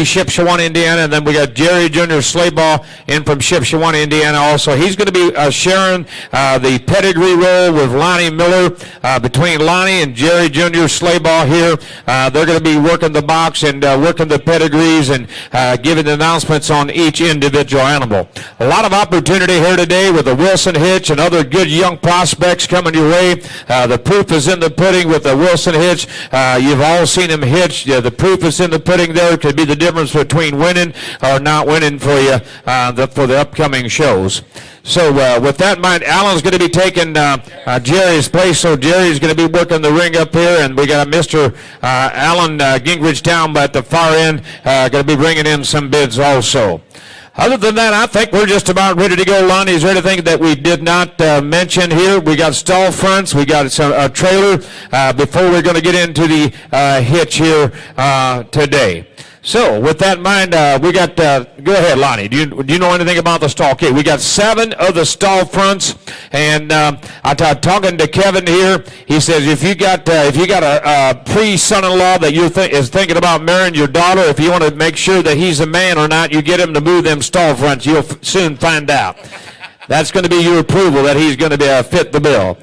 Shipshewana, Indiana, and then we got Jerry Jr. Slayball in from Shipshewana, Indiana also. He's going to be sharing the pedigree role with Lonnie Miller. Between Lonnie and Jerry Jr. Slayball here, they're going to be working the box and working the pedigrees and giving the announcements on each individual animal. A lot of opportunity here today with the Wilson hitch and other good young prospects coming your way. The proof is in the pudding with the Wilson hitch. You've all seen him hitch. The proof is in the pudding there. Could be the difference between winning or not winning for you for the upcoming shows. So with that in mind, Alan's going to be taking Jerry's place. So Jerry's going to be working the ring up here, and we got a Mr. Alan Gingrich down at the far end, going to be bringing in some bids also. Other than that, I think we're just about ready to go. Lonnie, is there anything that we did not mention here? We got stall fronts. We got a trailer before we're going to get into the hitch here today. So, with that in mind, we got, go ahead, Lonnie. Do you know anything about the stall? Okay, we got 7 of the stall fronts, and I'm talking to Kevin here. He says if you got a pre-son-in-law that is thinking about marrying your daughter, if you want to make sure that he's a man or not, you get him to move them stall fronts. You'll soon find out. That's going to be your approval that he's going to be fit the bill.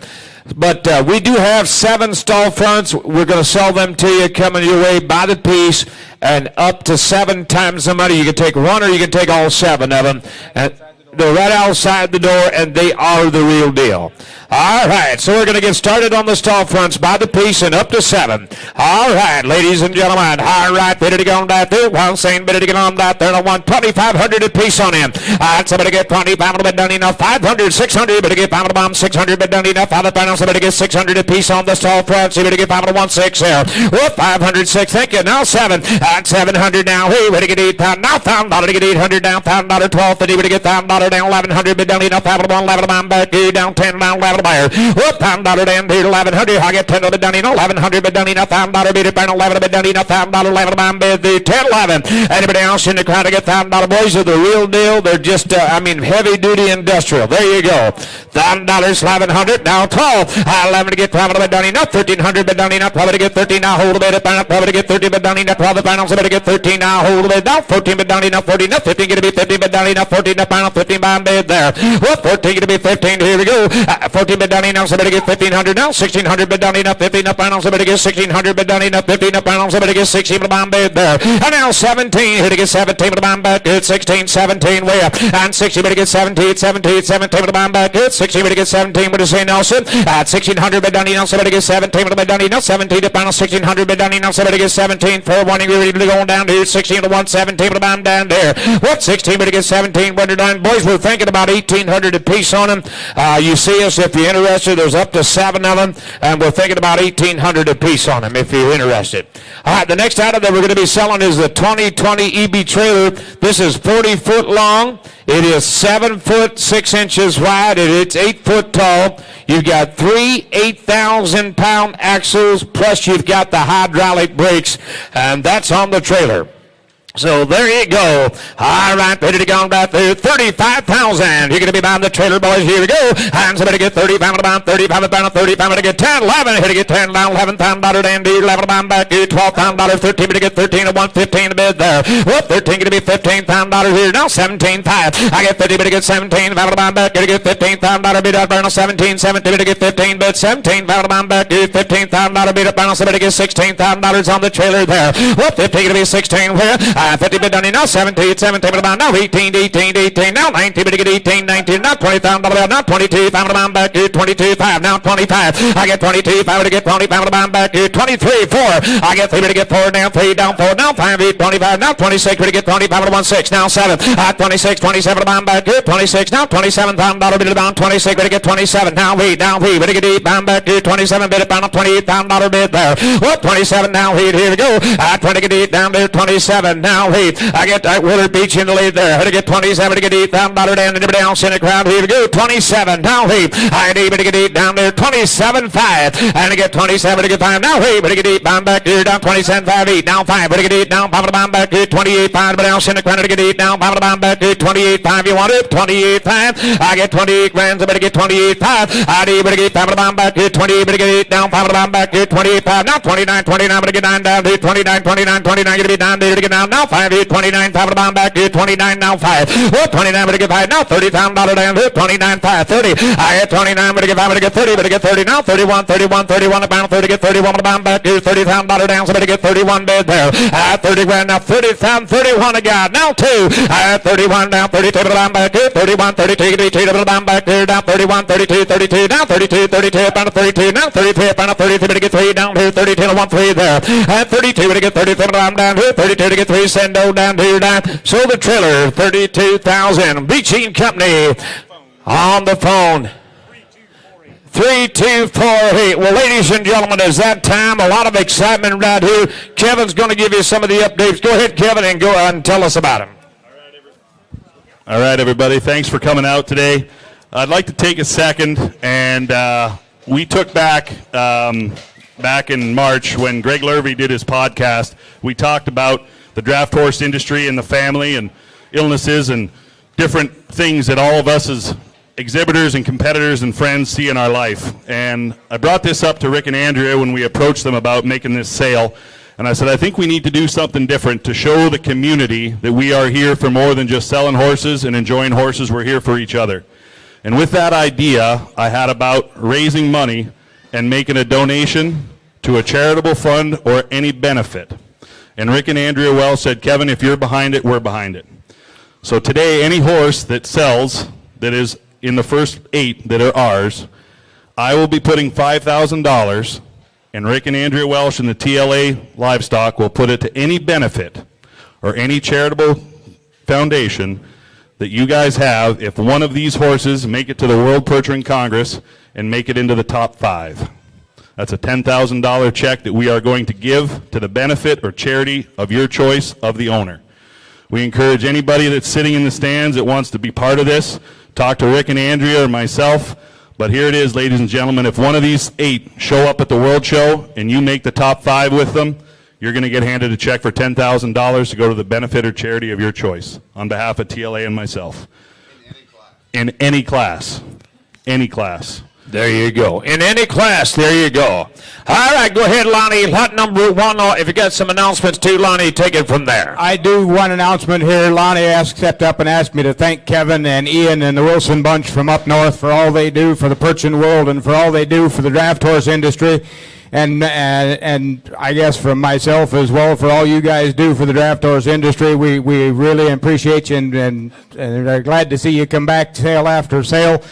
But we do have 7 stall fronts. We're going to sell them to you coming your way by the piece, and up to 7 times the money. You can take one or you can take all 7 of them. They're right outside the door, and they are the real deal. All right, so we're going to get started on the stall fronts by the piece and up to 7. All right, ladies and gentlemen. All right, ready to go on that there. Well, saying ready to get on that there. I want 2,500 a piece on him. All right, somebody get 25, but done enough. 500, 600, better get 5 bomb, 600, but done enough. Other panel, somebody get 600 a piece on the stall fronts. Somebody get 5 1 6 there. Whoop, 506. Thank you. Now 7. At 700 now. Hey, ready to get $8. Now $1,000 to get 800 down. $1,000, $1,250. Ready to get $1,000 down. 1,100, but done enough. 5 1 11 bomb back. Down 10 down. 11 buyer. Whoop, $1,000 down here, 1,100. I get 10 but done enough. 1,100 but done enough. $1,000 bid it, 11 but done enough. $1,000, 11 bomb bid the 10, 11. Anybody else in the crowd to get $1,000 boys are the real deal. They're just, heavy duty industrial. There you go. $1,000, 1,100. Now 12. 11 to get 12 but done enough. 1,300 but done enough. Probably to get 13. Now hold a bit. 12 to get 13 but done enough. 12 the finals. Somebody get 13. Now hold a bit. Now 14 but done enough. 14 enough. 15 going to be 15 but done enough. 14 the final. 15 bomb bid there. Whoop, 14 going to be 15. Here we go. 14 but done enough. Somebody get 1,500 now. 1,600 but done enough. 15 up final. Somebody get 1,600 but done enough. 15 up final. Somebody get 16 but bomb bid there. And now 17. Here to get 17 but bomb back. Good 16, 17 way up. And 60 but to get 17, 17, 17 but bomb back. Good 16 but to get 17 but to say Nelson. At 1,600 but done enough. Somebody get 17 but done enough. 17 to final. 1,600 but done enough. Somebody get 17 for wanting ready to go down here. 16 to 1, 17 but bomb down there. What 16 but to get 17 but done. Boys, we're thinking about 1,800 a piece on them. You see us if you're interested. There's up to 7 of them, and we're thinking about 1,800 a piece on them if you're interested. All right, the next item that we're going to be selling is the 2020 EB trailer. This is 40 foot long. It is 7 foot 6 inches wide, and it's 8 foot tall. You've got 3 8,000 pound axles, plus you've got the hydraulic brakes, and that's on the trailer. So there you go. All right, ready to go right there. 35,000. You're going to be buying the trailer, boys. Here we go. And somebody get 35 to buy 35 to 35 to get 10, 11. Here to get 10 down, $11,000 down, 11 to buy back, $12,000, 13 to get 13 to 1, 15 to bid there. Whoop, 13 going to be $15,000 here. Now 17.5. I get 50 to get 17, 5 to buy back, to get $15,000 bid up, 17, 17 to get 15 bid, 17, 5 to buy back, $15,000 bid up, somebody get $16,000 on the trailer there. Whoop, 15 going to be 16 where? 50 bid done enough, 17, 17 bid about now, 18, 18, 18, now 19 bid to get 18, 19, now $20,000, now 22, 5 to back, 22, 5, now 25. I get 22, 5 to get 20, 5 to back, 23, 4. I get 3 to get 4, down 3, down 4, now 5, 8, 25, now 26 to get 20, 5 to 1, 6, now 7. 26, 27 to back, 26, now $27,000 bid about 26 to get 27, now we, down 3, bid to get 8, back, 27 bid about $28,000 bid there. Well, 27 now, here we go. 20 get 8 down there, 27 now. I get Willard Beach in the lead there. How to get 27 to get $8,000 down, and everybody else in the crowd. Here we go. 27 now. I need to get 8 down there. 27 5. And to get 27 to get 5 now. But to get 8 bound back here down 27 5 8 now 5. But to get 8 down. Bound back here 28 5. Everybody else in the crowd to get 8 down. Bound back here 28 5. You want it? 28 5. I get 28 grand. So better get 28 5. I need to get 5 bound back here 28. Better get 8 down. Bound back here 28 5. Now 29 29. Better get 9 down here 29 29 29. Get to be down there to get down. now 5 here, 29, 5 on back here, 29, now 5. Oh, 29, but get 5, now $30,000 down here, 29, 5, 30. I hit 29, but get 5, but get 30, but get 30, now 31, 31, 31, about 30, get 31, about back here, $30,000 down, so better get 31 bid there. 30 grand, now 30,000, 31 again, now 2. 31 down, 32, about back here, 31, 32, 32, about back here, down 31, 32, 32, down 32, 32, about 32, now 33, about 33, but get 3 down here, 32 to 1, 3 there. 32, but get 37, down here, 32 to get 3, sendo down here, down. So the trailer, 32,000. Beaching Company on the phone. 3248. Well, ladies and gentlemen, it's that time. A lot of excitement right here. Kevin's going to give you some of the updates. Go ahead, Kevin, and go and tell us about him. All right, everybody. Thanks for coming out today. I'd like to take a second, and we took back in March when Greg Lurvey did his podcast. We talked about the draft horse industry and the family and illnesses and different things that all of us as exhibitors and competitors and friends see in our life. And I brought this up to Rick and Andrea when we approached them about making this sale. And I said, I think we need to do something different to show the community that we are here for more than just selling horses and enjoying horses. We're here for each other. And with that idea, I had about raising money and making a donation to a charitable fund or any benefit. And Rick and Andrea Wells said, Kevin, if you're behind it, we're behind it. So today, any horse that sells that is in the first 8 that are ours, I will be putting $5,000, and Rick and Andrea Welsh and the TLA Livestock will put it to any benefit or any charitable foundation that you guys have if one of these horses make it to the World Perchering Congress and make it into the top 5. That's a $10,000 check that we are going to give to the benefit or charity of your choice of the owner. We encourage anybody that's sitting in the stands that wants to be part of this, talk to Rick and Andrea or myself. But here it is, ladies and gentlemen. If one of these 8 show up at the World Show and you make the top 5 with them, you're going to get handed a check for $10,000 to go to the benefit or charity of your choice on behalf of TLA and myself. In any class. Any class. There you go. In any class, there you go. All right, go ahead, Lonnie. Lot number 1. If you got some announcements too, Lonnie, take it from there. I do one announcement here. Lonnie stepped up and asked me to thank Kevin and Ian and the Wilson bunch from up north for all they do for the perching world and for all they do for the draft horse industry. And I guess from myself as well, for all you guys do for the draft horse industry, we really appreciate you and are glad to see you come back sale after sale.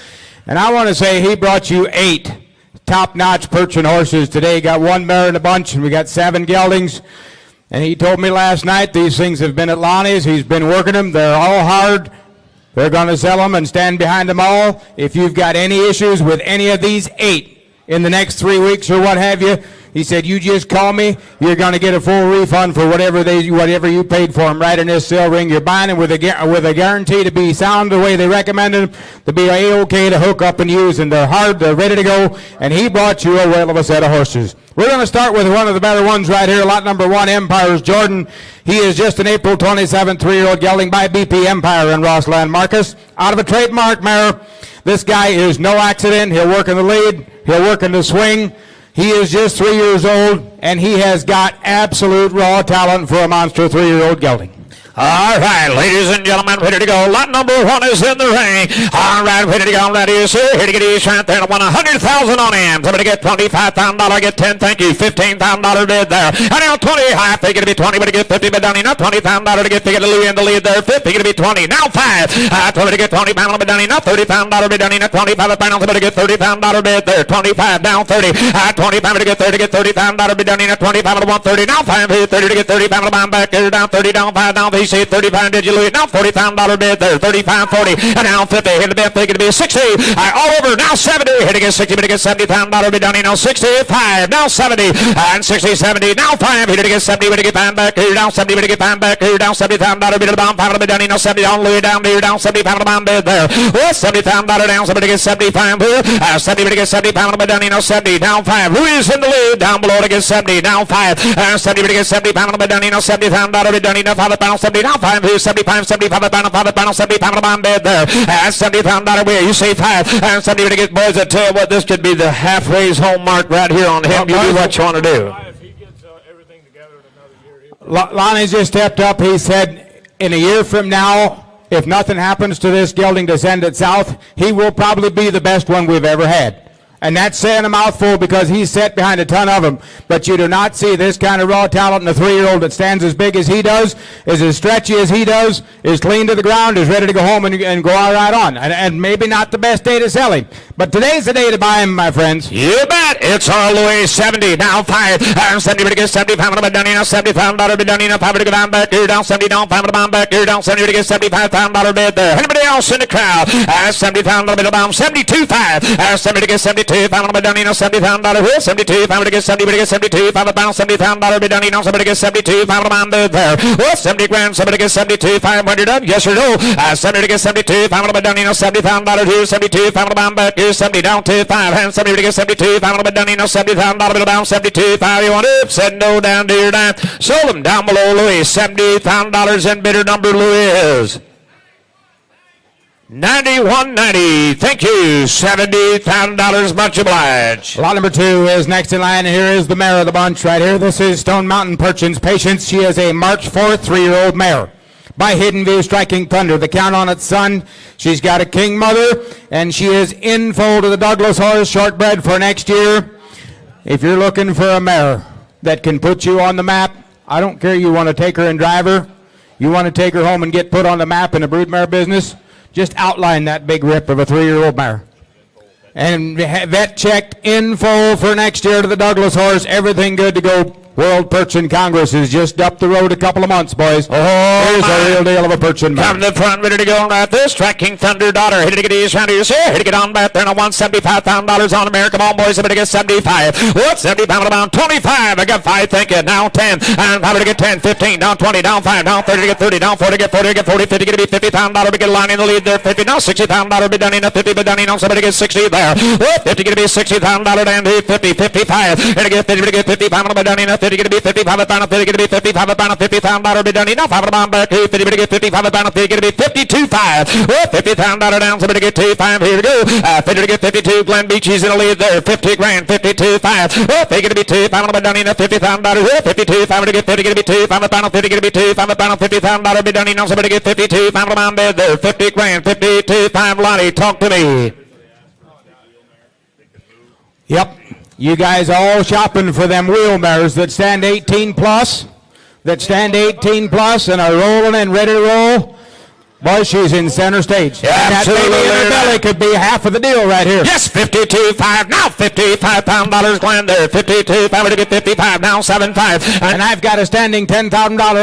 And I want to say he brought you 8 top-notch perching horses today. Got 1 mare in a bunch, and we got 7 geldings. And he told me last night these things have been at Lonnie's. He's been working them. They're all hard. They're going to sell them and stand behind them all. If you've got any issues with any of these 8 in the next 3 weeks or what have you, he said, you just call me. You're going to get a full refund for whatever you paid for them right in this sale ring. You're buying them with a guarantee to be sound the way they recommended them, to be A-OK to hook up and use. And they're hard, they're ready to go. And he brought you a whale of a set of horses. We're going to start with one of the better ones right here. Lot number 1, Empire's Jordan. He is just an April 27th 3-year-old gelding by BP Empire in Rossland Marcus. Out of a trademark mare. This guy is no accident. He'll work in the lead. He'll work in the swing. He is just 3 years old, and he has got absolute raw talent for a monster 3-year-old gelding. All right, ladies and gentlemen, ready to go. Lot number 1 is in the ring. All right, ready to go. Ready is here. Here to get each right there. Won $100,000 on him. Somebody get $25,000. Get 10. Thank you. $15,000 bid there. And now 20. Half. They get to be 20, but to get 50. But down here, not $20,000 to get to Louis in the lead there. 50. Get to be 20. Now 5. 20 to get 20 pounds. But down here, not $30,000 bid down here. 25 pounds. But to get $30,000 bid there. 25 down 30. 25 to get 30 to get $30,000 bid down here. 25 to 130. Now 5. 30 to get 30 pounds. Back there down 30 down 5 down. He said 35 did you lose? Now $40,000 bid there. 35, 40, and now 50. Hit the bid, think it'll be 60. All over. Now 70. Hit to get 60, but to get $70,000 bid down here. Now 65. Now 70. And 60, 70. Now 5. Hit to get 70, but to get 5 back here. Down 70, but to get 5 back here. Down $70,000 bid to the bomb. 5 bid down here. Now 70 down Louis down here. Down 70 pound bomb bid there. Oh, $70,000 down. Somebody to get 75 here. 70 to get 70 pound bid down here. Now 70. Down 5. Louis is in the lead. Down below to get 70. Down 5. 70 to get 70 pound bid down here. Now $70,000 bid down here. Now 5 pound 70. Now 5 here. 75, 75 pound, 70 pound bomb bid there. And $70,000 where you say 5. And 70 to get boys. I tell you what, this could be the half-raise home mark right here on him. You do what you want to do. If he gets everything together in another year, Lonnie's just stepped up. He said, in a year from now, if nothing happens to this gelding to send it south, he will probably be the best one we've ever had. And that's saying a mouthful because he's set behind a ton of them. But you do not see this kind of raw talent in a 3-year-old that stands as big as he does, is as stretchy as he does, is clean to the ground, is ready to go home and go all right on. And maybe not the best day to sell him. But today's the day to buy him, my friends. You bet. It's all the way 70. Now 5. 70 to get 70. $5 to down in 75 $5 to down in 5 to go down back here. Down 70 down 5 to down back here. Down 70 to get 75 $5 bid there. Anybody else in the crowd? 75 $5 to down 72 5. 70 to get 72 $5 to down in 75 $5 here. 72 5 to get 70 to get 72 5 to down 75 $5 to down in 70 to get 72 5 to down bid there. Oh, 70 grand. 70 to get 72 500 done. Yes or no? 70 to get 72 5 to down in 75 $5 here. 72 5 to down back here. 70 down to 5 and 70 to get 72 5 to down in $70,000 down 72 5 you want up said no down to your dime sold them down below Louis $70,000 and bidder number Louis is 91.90. Thank you. $70,000. Much obliged. Lot number 2 is next in line, and here is the mare of the bunch right here. This is Stone Mountain Perchin's Patience. She is a March 4th 3-year-old mare. By Hidden View Striking Thunder. The count on its son. She's got a king mother, and she is in foal to the Douglas horse, shortbred for next year. If you're looking for a mare that can put you on the map, I don't care you want to take her and drive her, you want to take her home and get put on the map in the broodmare business, just outline that big rip of a 3-year-old mare. And vet checked in full for next year to the Douglas horse. Everything good to go. World Perchin Congress is just up the road a couple of months, boys. Oh, here's a real deal of a Perchin mare. Come to the front, ready to go right there. Striking Thunder daughter. Hit it to get easy around here. Hit to get on back there. And I want $75,000 on America. Come on, boys. I'm going to get 75. What? 70 pound about 25. I got 5. Thank you. Now 10. And I'm going to get 10, 15, down 20, down 5, down 30 to get 30, down 40 to get 40 to get 40, 50 to be $50,000 to get a line in the lead there. 50. Now $60,000 be done in a 50, but done in on somebody get 60 there. What? 50 going to be $60,000 down to 50, 55. And to get 50 to get 50 pound be done in a 50 going to be 55. Pound 50 to be 55 pound $50,000 be done enough. 5 pound back 50 to get 55 pound 50 to be 52 5. Oh, $50,000 down. Somebody get 2 5. Here we go. 50 to get 52. Glen Beachy's in the lead there. 50 grand 52 5. Oh, they going to be 2 5 be done enough. $50,000. Oh, 52 5 to get 50 going to be 2 5 pound 50 going to be 2 5 pound $50,000 be done enough. Somebody get 52 5 pound bid there. 50 grand 52 5. Lonnie, talk to me. Yep. You guys all shopping for them wheel mares that stand 18 plus, and are rolling and ready to roll. Boy, she's in center stage. Yeah, and that absolutely. baby in her belly could be half of the deal right here. Yes, 52 5. Now $55 Glenn there. 52 5 to get 55. Now 7 5. And I've got a standing $10,000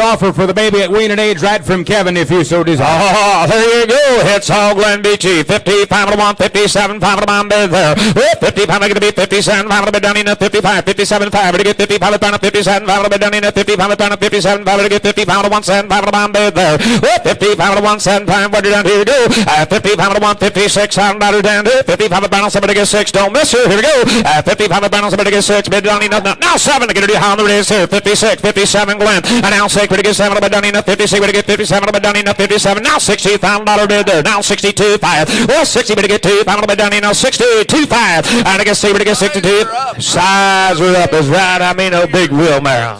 offer for the baby at weaning age right from Kevin if you so desire. Oh, there you go. It's all Glen Beachy. 55 to 1, 57 5 to 1 bid there. 55 to be 57 5 to be done in a 55. 57 5 to get 55 to 57 5 to be done in a 55 to 57 5 to get 55 to 1 7 5 to 1 bid there. 55 to 1 7 5. What down here we go. 55 to 1 56 down to 55 balance. Somebody get 6. Don't miss her. Here we go. 55 balance. Somebody get 6. Bid down enough. Now 7 to get it. How it is here. 56 57 Glenn. And now 6 to get 7 to down enough. 56 to get 57 to down enough. 57. Now $60,000 bid there. Now 62 5. Well, 60 to get 2. Final bid down enough. 62 5. And I guess 6 to get 62. Size her up is right. I mean, a big wheel mare.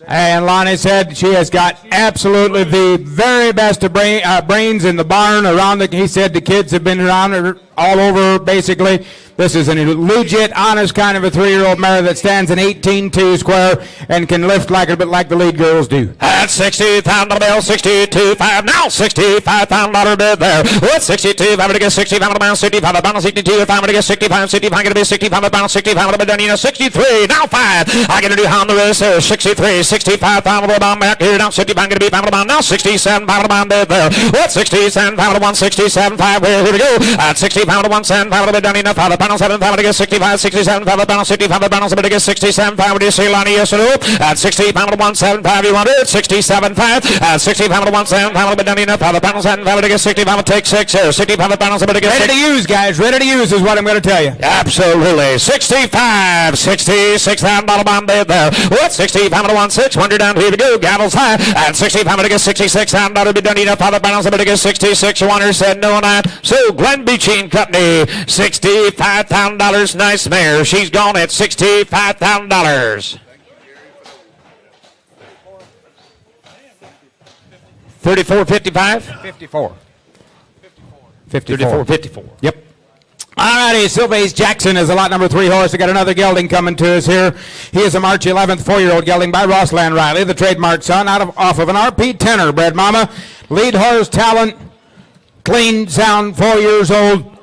And Lonnie said she has got absolutely the very best of brains in the barn around he said the kids have been around her all over basically. This is a legit, honest kind of a 3-year-old mare that stands an 18-2 square and can lift like a bit like the lead girls do. That's $60,000 bill, 62 5. Now $65,000 bid there. What 62 5 to get 65 about 65 about 62 5 to get 65 65 going to be 65 about 65 about done 63 now 5. I got to do how the rest there 63 65,000 about back here now 65 going to be 5 about now 67 5 about bid there. What 67 5 to 167 5 here we go. At 60 5 to 1 5 to be done enough 5 7 5 to get 65 67 5 about 65 about to get 67 5 would you say Lonnie yes or no? At 60 pound to 175 you want it 67 5 at 60 pound to 175 be done enough 5 pounds 7 5 to get 60 5 take 6 here 65 pounds to get ready to use guys ready to use is what I'm going to tell you. Absolutely 65 66 $1 bid there. What 60 pound to 600 down here we go gavels high at 60 pound to get 66 $1 be done enough 5 pounds to get 66 1 said no on that. So Glen Beachy and Company $65,000 nice mare. She's gone at $65,000. 34.55? 54. 34.54. Yep. All righty, Sylvain Jackson is a lot number 3 horse. We got another gelding coming to us here. He is a March 11th 4-year-old gelding by Rossland Riley, the trademark son, off of an RP tenor bred mama. Lead horse talent, clean, sound, 4 years old,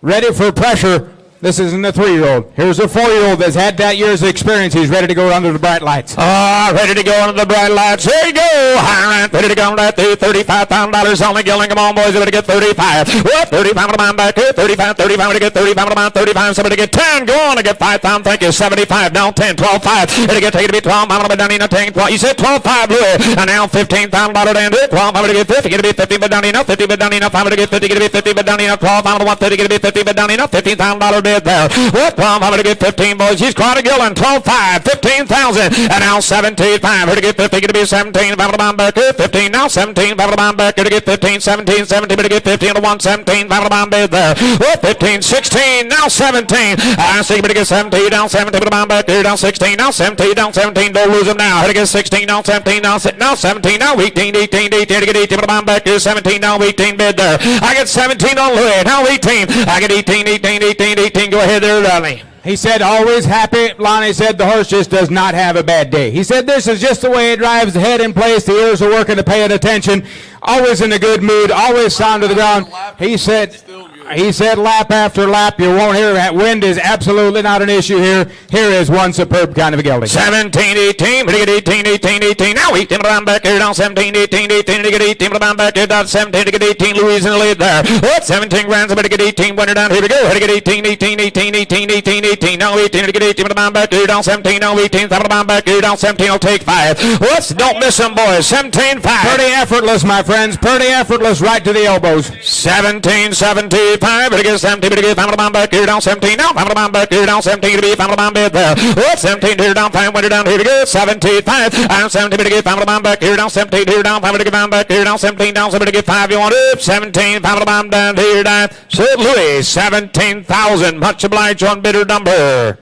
ready for pressure. This isn't a 3-year-old. Here's a 4-year-old that's had that year's experience. He's ready to go under the bright lights. Ready to go under the bright lights. Here you go. All right, ready to go right there. $35,000 only gelding. Come on, boys. Ready to get 35. What? 35 to mine back here. 35, 35. Ready to get 35 to mine. 35. Somebody get 10. Go on to get 5,000. Thank you. 75. Now 10. 12, 5. Ready to get taken to be 12. I'm going to be down in 10. 12. You said 12, 5, Louis. And now $15,000 down to 12. I'm going to get 50. Get to be 50, but down enough. 50, but down enough. I'm going to get 50. Get to be 50, but down enough. 12. I'm going to want 30. Get to be 50, but down enough. $15,000 bid there. What? 12. I'm going to get 15, boys. She's quite a gelding. 12, 5. 15,000. And now 17, 5. Here to get 50. Get to be 17. Five to bomb back here. 15. Now 17. Five to bomb back here to get 15. 17. 17. To get 15 to 1. 17. Five to bomb bid there. What? 15. 16. Now 17. I see. To get 17. Down 17. To bomb back here. Down 16. Now 17. Down 17. Don't lose them now. Here to get 16. Now 17. Now 17. Now 18. 18. 18. To get 18. To bomb back here. 17. Now 18 bid there. I get 17 on Louis. Now 18. I get 18. 18. 18. 18. Go ahead there, Ronnie. He said, always happy. Lonnie said the horse just does not have a bad day. He said, this is just the way it drives, the head in place, the ears are working to paying attention, always in a good mood, always sound to the ground. He said, lap after lap, you won't hear that. Wind is absolutely not an issue here. Here is one superb kind of a gelding. 17, 18, we get 18, 18, 18. Now 18, but I'm back here down 17, 18, 18, to get 18, but I'm back here down 17, to get 18. Louise in the lead there. What? 17 grands, but to get 18, winner down. Here we go. Here to get 18, 18, 18, 18, 18, 18. Now 18, to get 18, but I'm back here down 17. Now 18, but I'm back here down 17. I'll take 5. Whoops, don't miss them, boys. 17, 5. Pretty effortless, my friends. Pretty effortless, right to the elbows. 17, 75, but to get 17, but to get 5 to bomb back here down 17. Now 5 to bomb back here down 17 to be 5 to bomb bid there. Whoops, 17 here down 5, winner down here to go. 17, 5. I'm 17, but to get 5 to bomb back here down 17 here down 5 to get bomb back here down 17 down 7 to get 5. You want up 17, 5 to bomb down here down. St. Louis, 17,000. Much obliged on bidder number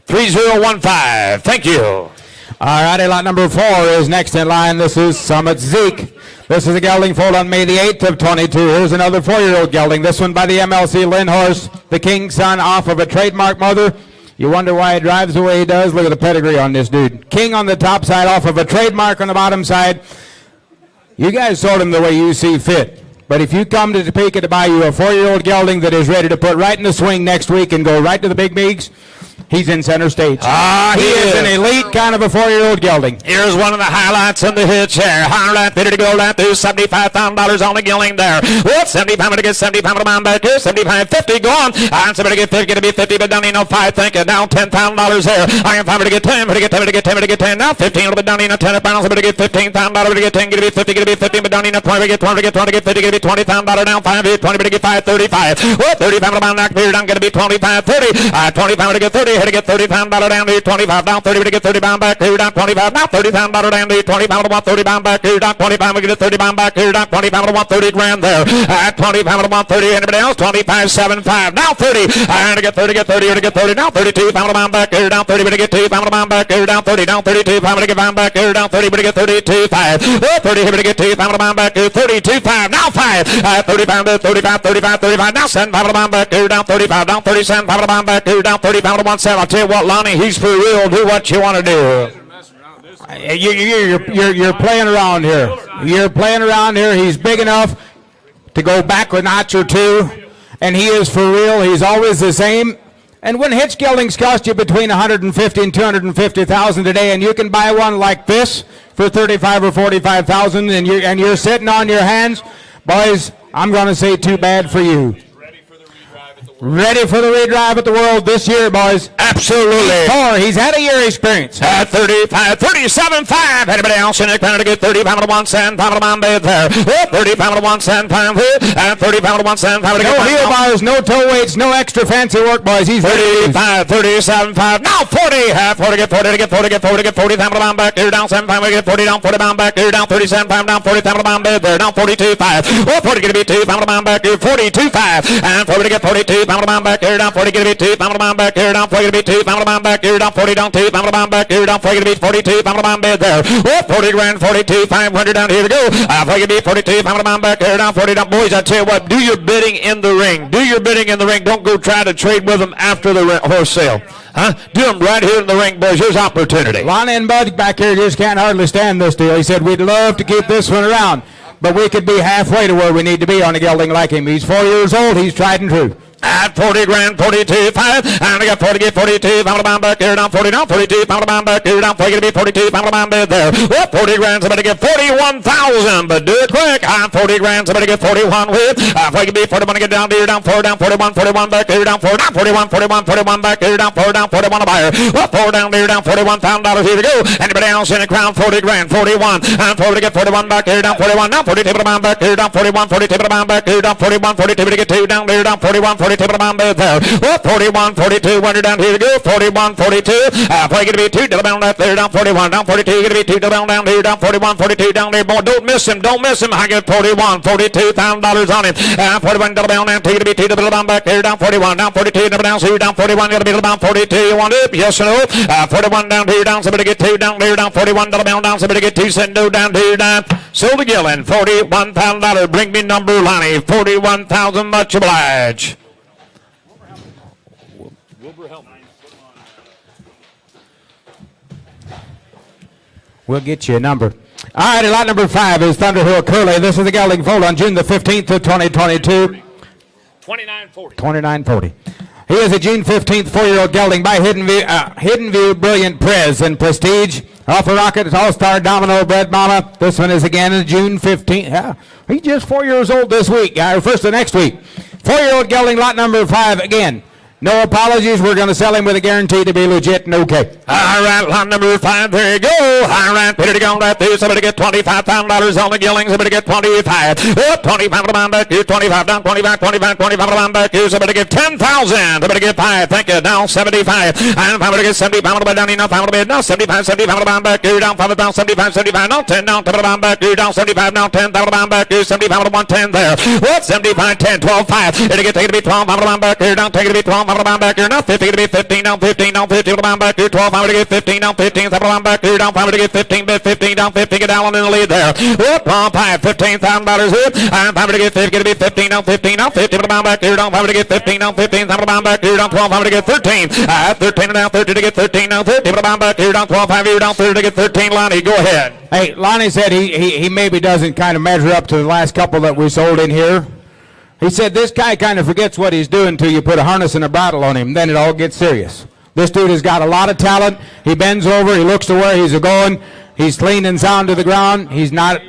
3015. Thank you. All righty, lot number 4 is next in line. This is Summit Zeke. This is a gelding foaled on May the 8th of 22. Here's another 4-year-old gelding. This one by the MLC Lynn horse, the King's Son, off of a trademark mother. You wonder why he drives the way he does? Look at the pedigree on this dude. King on the top side, off of a trademark on the bottom side. You guys sort him the way you see fit. But if you come to Topeka to buy you a 4-year-old gelding that is ready to put right in the swing next week and go right to the big leagues, he's in center stage. He is an elite kind of a 4-year-old gelding. Here's one of the highlights in the hitch here. Highlight, ready to go down through $75,000 on the gelding there. What? 75 to get 75 to bomb back here. 75, 50 gone. I'm somebody to get 50, to be 50, but down in 5. Thank you. Now $10,000 here. I am 5 to get 10, to get 10, to get 10, to get 10. Now 15, but down in 10 pounds. Somebody to get $15,000 to get 10, to be 50, to be 50, but down in 20, to get 20, to get 20, to get 50, to get $20,000 down 5 here. 20, to get 5, 35. What? 35 to bomb knock here. Down going to be 25, 30. 25 to get 30, here to get $30,000 down here. 25 down 30 to get 30 bound back here. Down 25 now $30,000 down here. 25 to 130 bound back here. Down 25 we get a 30 bound back here. Down 25 to 130 grand there. 25 to 130. Anybody else? 25 75 now 30. To get 30 get 30 to get 30 now 32 pound to bound back here. Down 30 to get 2 pound to bound back here. Down 30 down 32 pound to get bound back here. Down 30 to get 32 5. 30 here to get 2 pound to bound back here. 32 5 now 5. 30 pound to 35 35 35 now 7 pound to bound back here. Down 35 down 37 pound to bound back here. Down 30 pound to 17. I'll tell you what, Lonnie, he's for real. Do what you want to do. You're playing around here. You're playing around here. He's big enough to go back a notch or two, and he is for real. He's always the same. And when hitch geldings cost you between $150,000 and $250,000 today, and you can buy one like this for $35,000 or $45,000, and you're sitting on your hands, boys, I'm going to say too bad for you. Ready for the redrive at the World this year, boys. Absolutely. He's had a year experience. 35, 37, 5. Anybody else in it trying to get 30 pound to 1 cent, pound to bomb bed there. 30 pound to 1 cent, pound here. 30 pound to 1 cent, pound to get no heel bars, no toe weights, no extra fancy work, boys. He's 35, 37, 5. Now 40. 40 get 40 to get 40 get 40 get 40 pound to bomb back here. Down 7 pound we get 40 down 40 pound back here. Down 37 pound down 40 pound to bomb bed there. Down 42 5. 40 get to be 2 pound to bomb back here. 42 5. And 40 to get 42. Final line back here down 40, get to be 2. Final line back here down 40, get to be 2. Final line back here down 40 down 2. Final line back here down 40, get to be 42. Final line bid there. Oh, 40 grand, 42, 500 down here we go. 40 get to be 42. Final line back here down 40 down. Boys, I tell you what, do your bidding in the ring. Do your bidding in the ring. Don't go try to trade with them after the horse sale. Huh? Do them right here in the ring, boys. Here's opportunity. Lonnie and Bud back here just can't hardly stand this deal. He said, we'd love to keep this one around, but we could be halfway to where we need to be on a gelding like him. He's 4 years old. He's tried and true. At 40 grand, 42, 5. And I got 40, get 42. Final line back here down 40 down 42. Final line back here down 40, get to be 42. Final line bid there. Oh, 40 grand, somebody get 41,000. But do it quick. 40 grand, somebody get 41 with. 40 get 41, get down here down 4 down 41, 41 back here down 4 down 41, 41, 41 back here down 4 down 41 a buyer. Oh, 4 down here down $41,000. Here we go. Anybody else in the crowd? 40 grand, 41. And 40 get 41 back here down 41. Now 42 to the line back here down 41, 42 to the line back here down 41, 42 to get 2 down there down 41, 42 to the line there. Oh, 41, 42, wonder down here we go. 41, 42. 40 get to be 2 to the bound up there down 41, down 42. Get to be 2 to the bound down here down 41, 42 down there. Boy, don't miss him, don't miss him. I get 41, $42,000 on him. 41 to the bound down. Get to be 2 to the bound back here down 41, down 42 down here down 41. Got to be to the bound 42. You want it? Yes or no? 41 down here down. Somebody get 2 down there down 41 to the bound down. Somebody get 2 send no down here down. Sold to Gillen, $41,000. Bring me number Lonnie, 41,000. Much obliged. We'll get you a number. All right, lot number 5 is Thunderhill Curley. This is the gelding foal on June the 15th of 2022. 2940. 2940. He is a June 15th 4-year-old gelding by Hidden View Brilliant Prez and Prestige. Alpha Rocket, All-Star Domino, Bread Mama. This one is again in June 15th. Yeah, he's just 4 years old this week, or first of next week. 4-year-old gelding, lot number 5 again. No apologies. We're going to sell him with a guarantee to be legit and okay. All right, lot number 5. There you go. All right, put it on right there. Somebody get $25,000 on the Gillings. Somebody get 25. Oh, 25 to the line back here. 25 down. 25, 25, 25 to the line back here. Somebody get 10,000. Somebody get 5. Thank you. Now 75. And somebody get 75 to the down. Enough. 5 to the bed. Now 75, 75 to the line back here. Down 5 down. 75, 75. Now 10 down to the line back here. Down 75. Now 10 down to the line back here. 75 to 110 there. What? 75, 10, 12, 5. It'll get taken to be 12. 5 to the line back here. Down take it to be 12. 5 to the line back here. Now 50 to be 15 down 15 down 15 to the line back here 12 5 to get 15 down 15 to the line back here down 5 to get 15 bid 15 down 15 get down in the lead there. Whoop, 5 $15,000 hit and 5 to get 50 get to be 15 down 15 down 15 to the line back here down 5 to get 15 down 15 to the line back here down 12 5 to get 13 13 down 30 to get 13 down 30 to the line back here down 12 5 here down 30 to get 13. Lonnie, go ahead. Hey, Lonnie said he maybe doesn't kind of measure up to the last couple that we sold in here. He said this guy kind of forgets what he's doing till you put a harness and a bridle on him. Then it all gets serious. This dude has got a lot of talent. He bends over. He looks to where he's going. He's clean and sound to the ground. He's not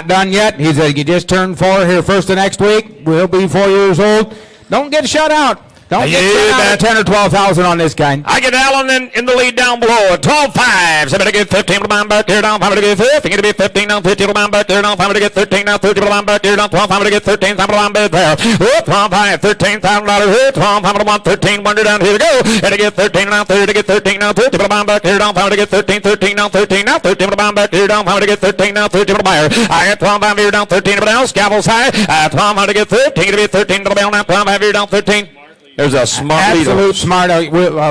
done yet. He just turned 4 here first of next week. We'll be 4 years old. Don't get shut out. Don't get shut out 10 or 12,000 on this guy. I get Allen in the lead down below. 12-5. Somebody get 15 to the line back here down. 5 to get 50. Get to be 15 down 50 to the line back here down. 5 to get 13 down 30 to the line back here down. 12 5 to get 13 to the line back there. 12 5 $13,000 here. 12 5 to 1 13 wonder down here we go. And to get 13 down 30 to get 13 down 30 to the line back here down. 5 to get 13 13 down 13 now 13 to the line back here down. 5 to get 13 down 30 to the buyer. I got 12 5 here down 13 to the down. Scavels high. 12 5 to get 13 to be 13 to the bell now. 12 5 here down 13. There's a smart lead horse. Absolute smart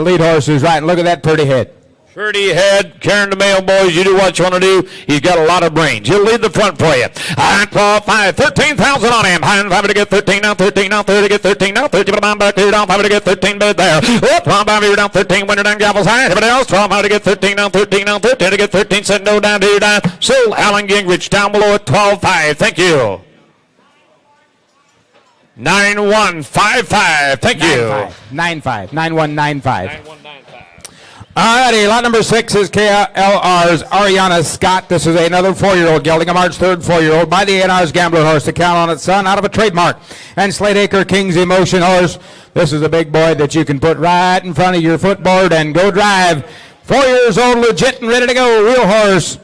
lead horse who's right. Look at that pretty head. Pretty head, carrying the mail, boys. You do what you want to do. He's got a lot of brains. He'll lead the front for you. 12 5 13,000 on him. 5 to get 13 now 13 now 30 to get 13 now 30 to the line back here down. 5 to get 13 bid there. 12 5 here down 13 winner down Gavels high. Everybody else 12 5 to get 13 now 13 now 13 to get 13 said no down here down. So Alan Gingrich down below at 12 5. Thank you. 9155. Thank you. 95. 9195. All righty, lot number 6 is KLR's Ariana Scott. This is another 4-year-old gelding, a March 3rd 4-year-old by the A&R's Gambler horse to count on its son out of a trademark. And Slate Acre King's Emotion horse. This is a big boy that you can put right in front of your footboard and go drive. 4 years old, legit and ready to go. Real horse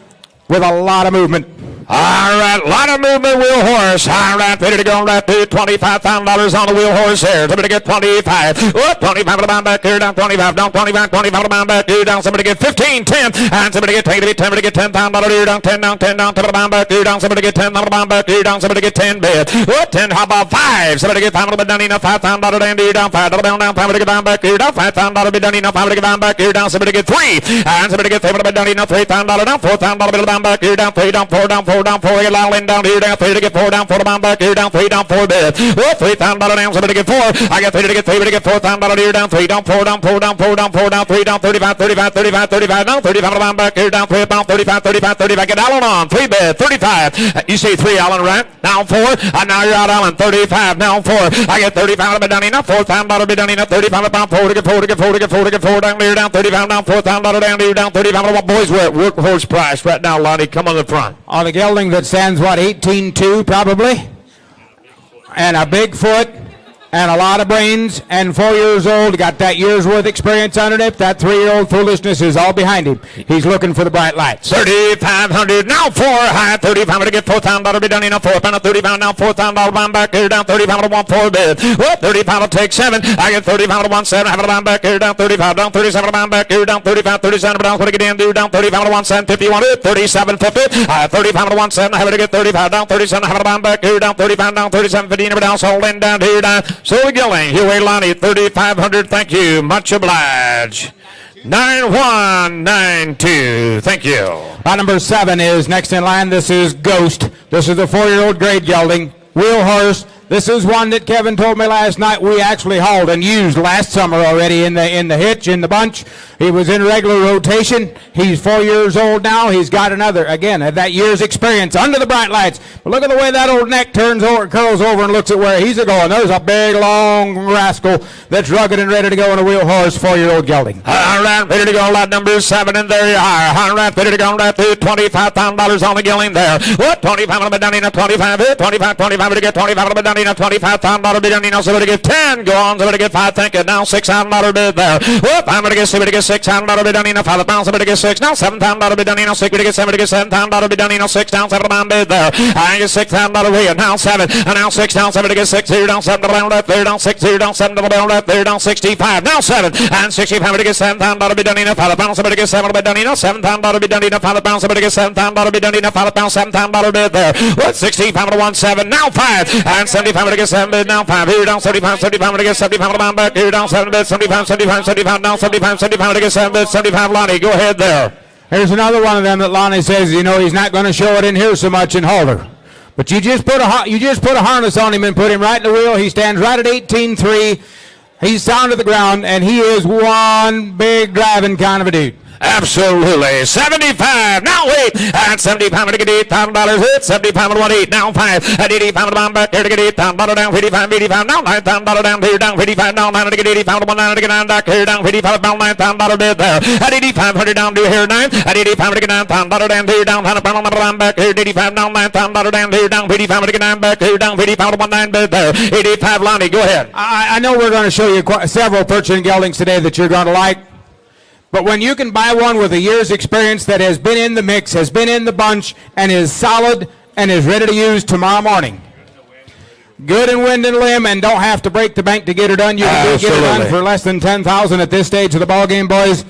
with a lot of movement. All right, lot of movement, wheel horse. All right, ready to go. Right to $25,000 on the wheel horse here. Somebody get 25. Oh, 25 to the bound back here. Down 25. Down 25. 25 to the bound back here. Down. Somebody get 15. 10. And somebody get 10. Somebody get $10,000 here. Down 10. Down 10. Down to the bound back here. Down. Somebody get 10 on the bound back here. Down. Somebody get 10 bid. Oh, 10. How about 5? Somebody get 5 on the down enough. $5,000 down here. Down 5 to the bound. Down 5 to get bound back here. Down $5,000 bid down enough. 5 to get bound back here. Down. Somebody get 3. And somebody get 3 on the down enough. $3,000 down. $4,000 bid down back here. Down 3. Down 4. Down 4. Down 4. Get long down here, down 3 to get 4, down 4 to bound back here, down 3, down 4 bid. Oh, $3,000 down, somebody to get 4. I got 3 to get 3, to get $4,000 here, down 3, down 4, down 4, down 4, down 4, down 3, down 35, 35, 35, 35, down 35 to bound back here, down 3, down 35, 35, 35. Get Allen on, 3 bid, 35. You see 3, Allen, right? Now 4, and now you're out, Allen, 35, now 4. I get 35 to be done enough, $4,000 be done enough, 35 to bound 4 to get 4 to get 4 to get 4 to get 4 down here, down 35, down $4,000 down here, down 35. What boys were at workhorse price right now, Lonnie? Come on the front. On the gelding that stands, what, 18-2 probably? And a big foot, and a lot of brains, and 4 years old, got that year's worth experience underneath. That 3-year-old foolishness is all behind him. He's looking for the bright lights. 3,500, now 4, high 35 to get $4,000 be done enough, 4 pound of 35, now $4,000 bound back here, down 35 to 1 4 bid. Well, 35 will take 7. I get 35 to 1 7, have it bound back here, down 35, down 37 to bound back here, down 35, 37 down, what to get in, do down 35 to 1 7, 51 to 37 50, 35 to 1 7, have it to get 35, down 37, have it bound back here, down 35, down 37 50, never down, sold in down here, down. So we're going. Huey Lonnie, 3,500. Thank you. Much obliged. 9192. Thank you. Lot number 7 is next in line. This is Ghost. This is the 4-year-old grade gelding. Wheel horse. This is one that Kevin told me last night we actually hauled and used last summer already in the hitch, in the bunch. He was in regular rotation. He's 4 years old now. He's got another, again, that year's experience under the bright lights. But look at the way that old neck turns over, curls over, and looks at where he's going. There's a big, long rascal that's rugged and ready to go in a wheel horse, 4-year-old gelding. All right, ready to go. Lot number 7, and there you are. All right, ready to go. Right to $25,000 on the gelding there. What? 25 on the down enough, 25, 25, 25 to get 25 on the down enough, $25,000 bid down enough, somebody get 10. Go on, somebody get 5. Thank you. Now $6,000 bid there. Whoop, I'm going to get somebody get $6,000 bid down enough, 5 pounds, somebody get 6. Now $7,000 bid down enough, 6 to get 7 to get $7,000 bid down enough, 6 down, 7 pound bid there. I get $6,000 here. Now 7, and now 6 down, somebody get 6 here, down 7 to the bound left there, down 6 here, down 7 to the bound left there, down 65. Now 7, and 65 to get $7,000 bid down enough, 5 pounds, somebody get 7 bid down enough, $7,000 bid down enough, 5 pounds, somebody get $7,000 bid down enough, 5 pounds, $7,000 bid there. What? 65 to 1 7, now 5, and 75 to get 7 bid, now 5 here, down 75, 75 to get 75 to the bound back here, down 7 bid, 75, 75, 75, down 75, 75 to get 7 bid, 75. Lonnie, go ahead there. Here's another one of them that Lonnie says, you know, he's not going to show it in here so much in Halter. But you just put a harness on him and put him right in the wheel. He stands right at 18-3. He's sound to the ground, and he is one big driving kind of a dude. Absolutely. 75. Now 8. And 75 to get $8,000. Hit. 75 to 1 8. Now 5. At 85 to bound back here to get $8,000 down. 55, 85. Now $9,000 down here. Down 55. Down 9 to get 85 to 1 9 to get 9 back here. Down 55 down $9,000 bid there. At 8,500 down to here 9. At 85 to get $9,000 down here. Down 100 down back here. 85 down $9,000 down here. Down 55 to get 9 back here. Down 55 to 1 9 bid there. 85. Lonnie, go ahead. I know we're going to show you several perch and geldings today that you're going to like. But when you can buy one with a year's experience that has been in the mix, has been in the bunch, and is solid and is ready to use tomorrow morning, good in wind and limb, and don't have to break the bank to get her done, you can get it done for less than $10,000 at this stage of the ball game, boys.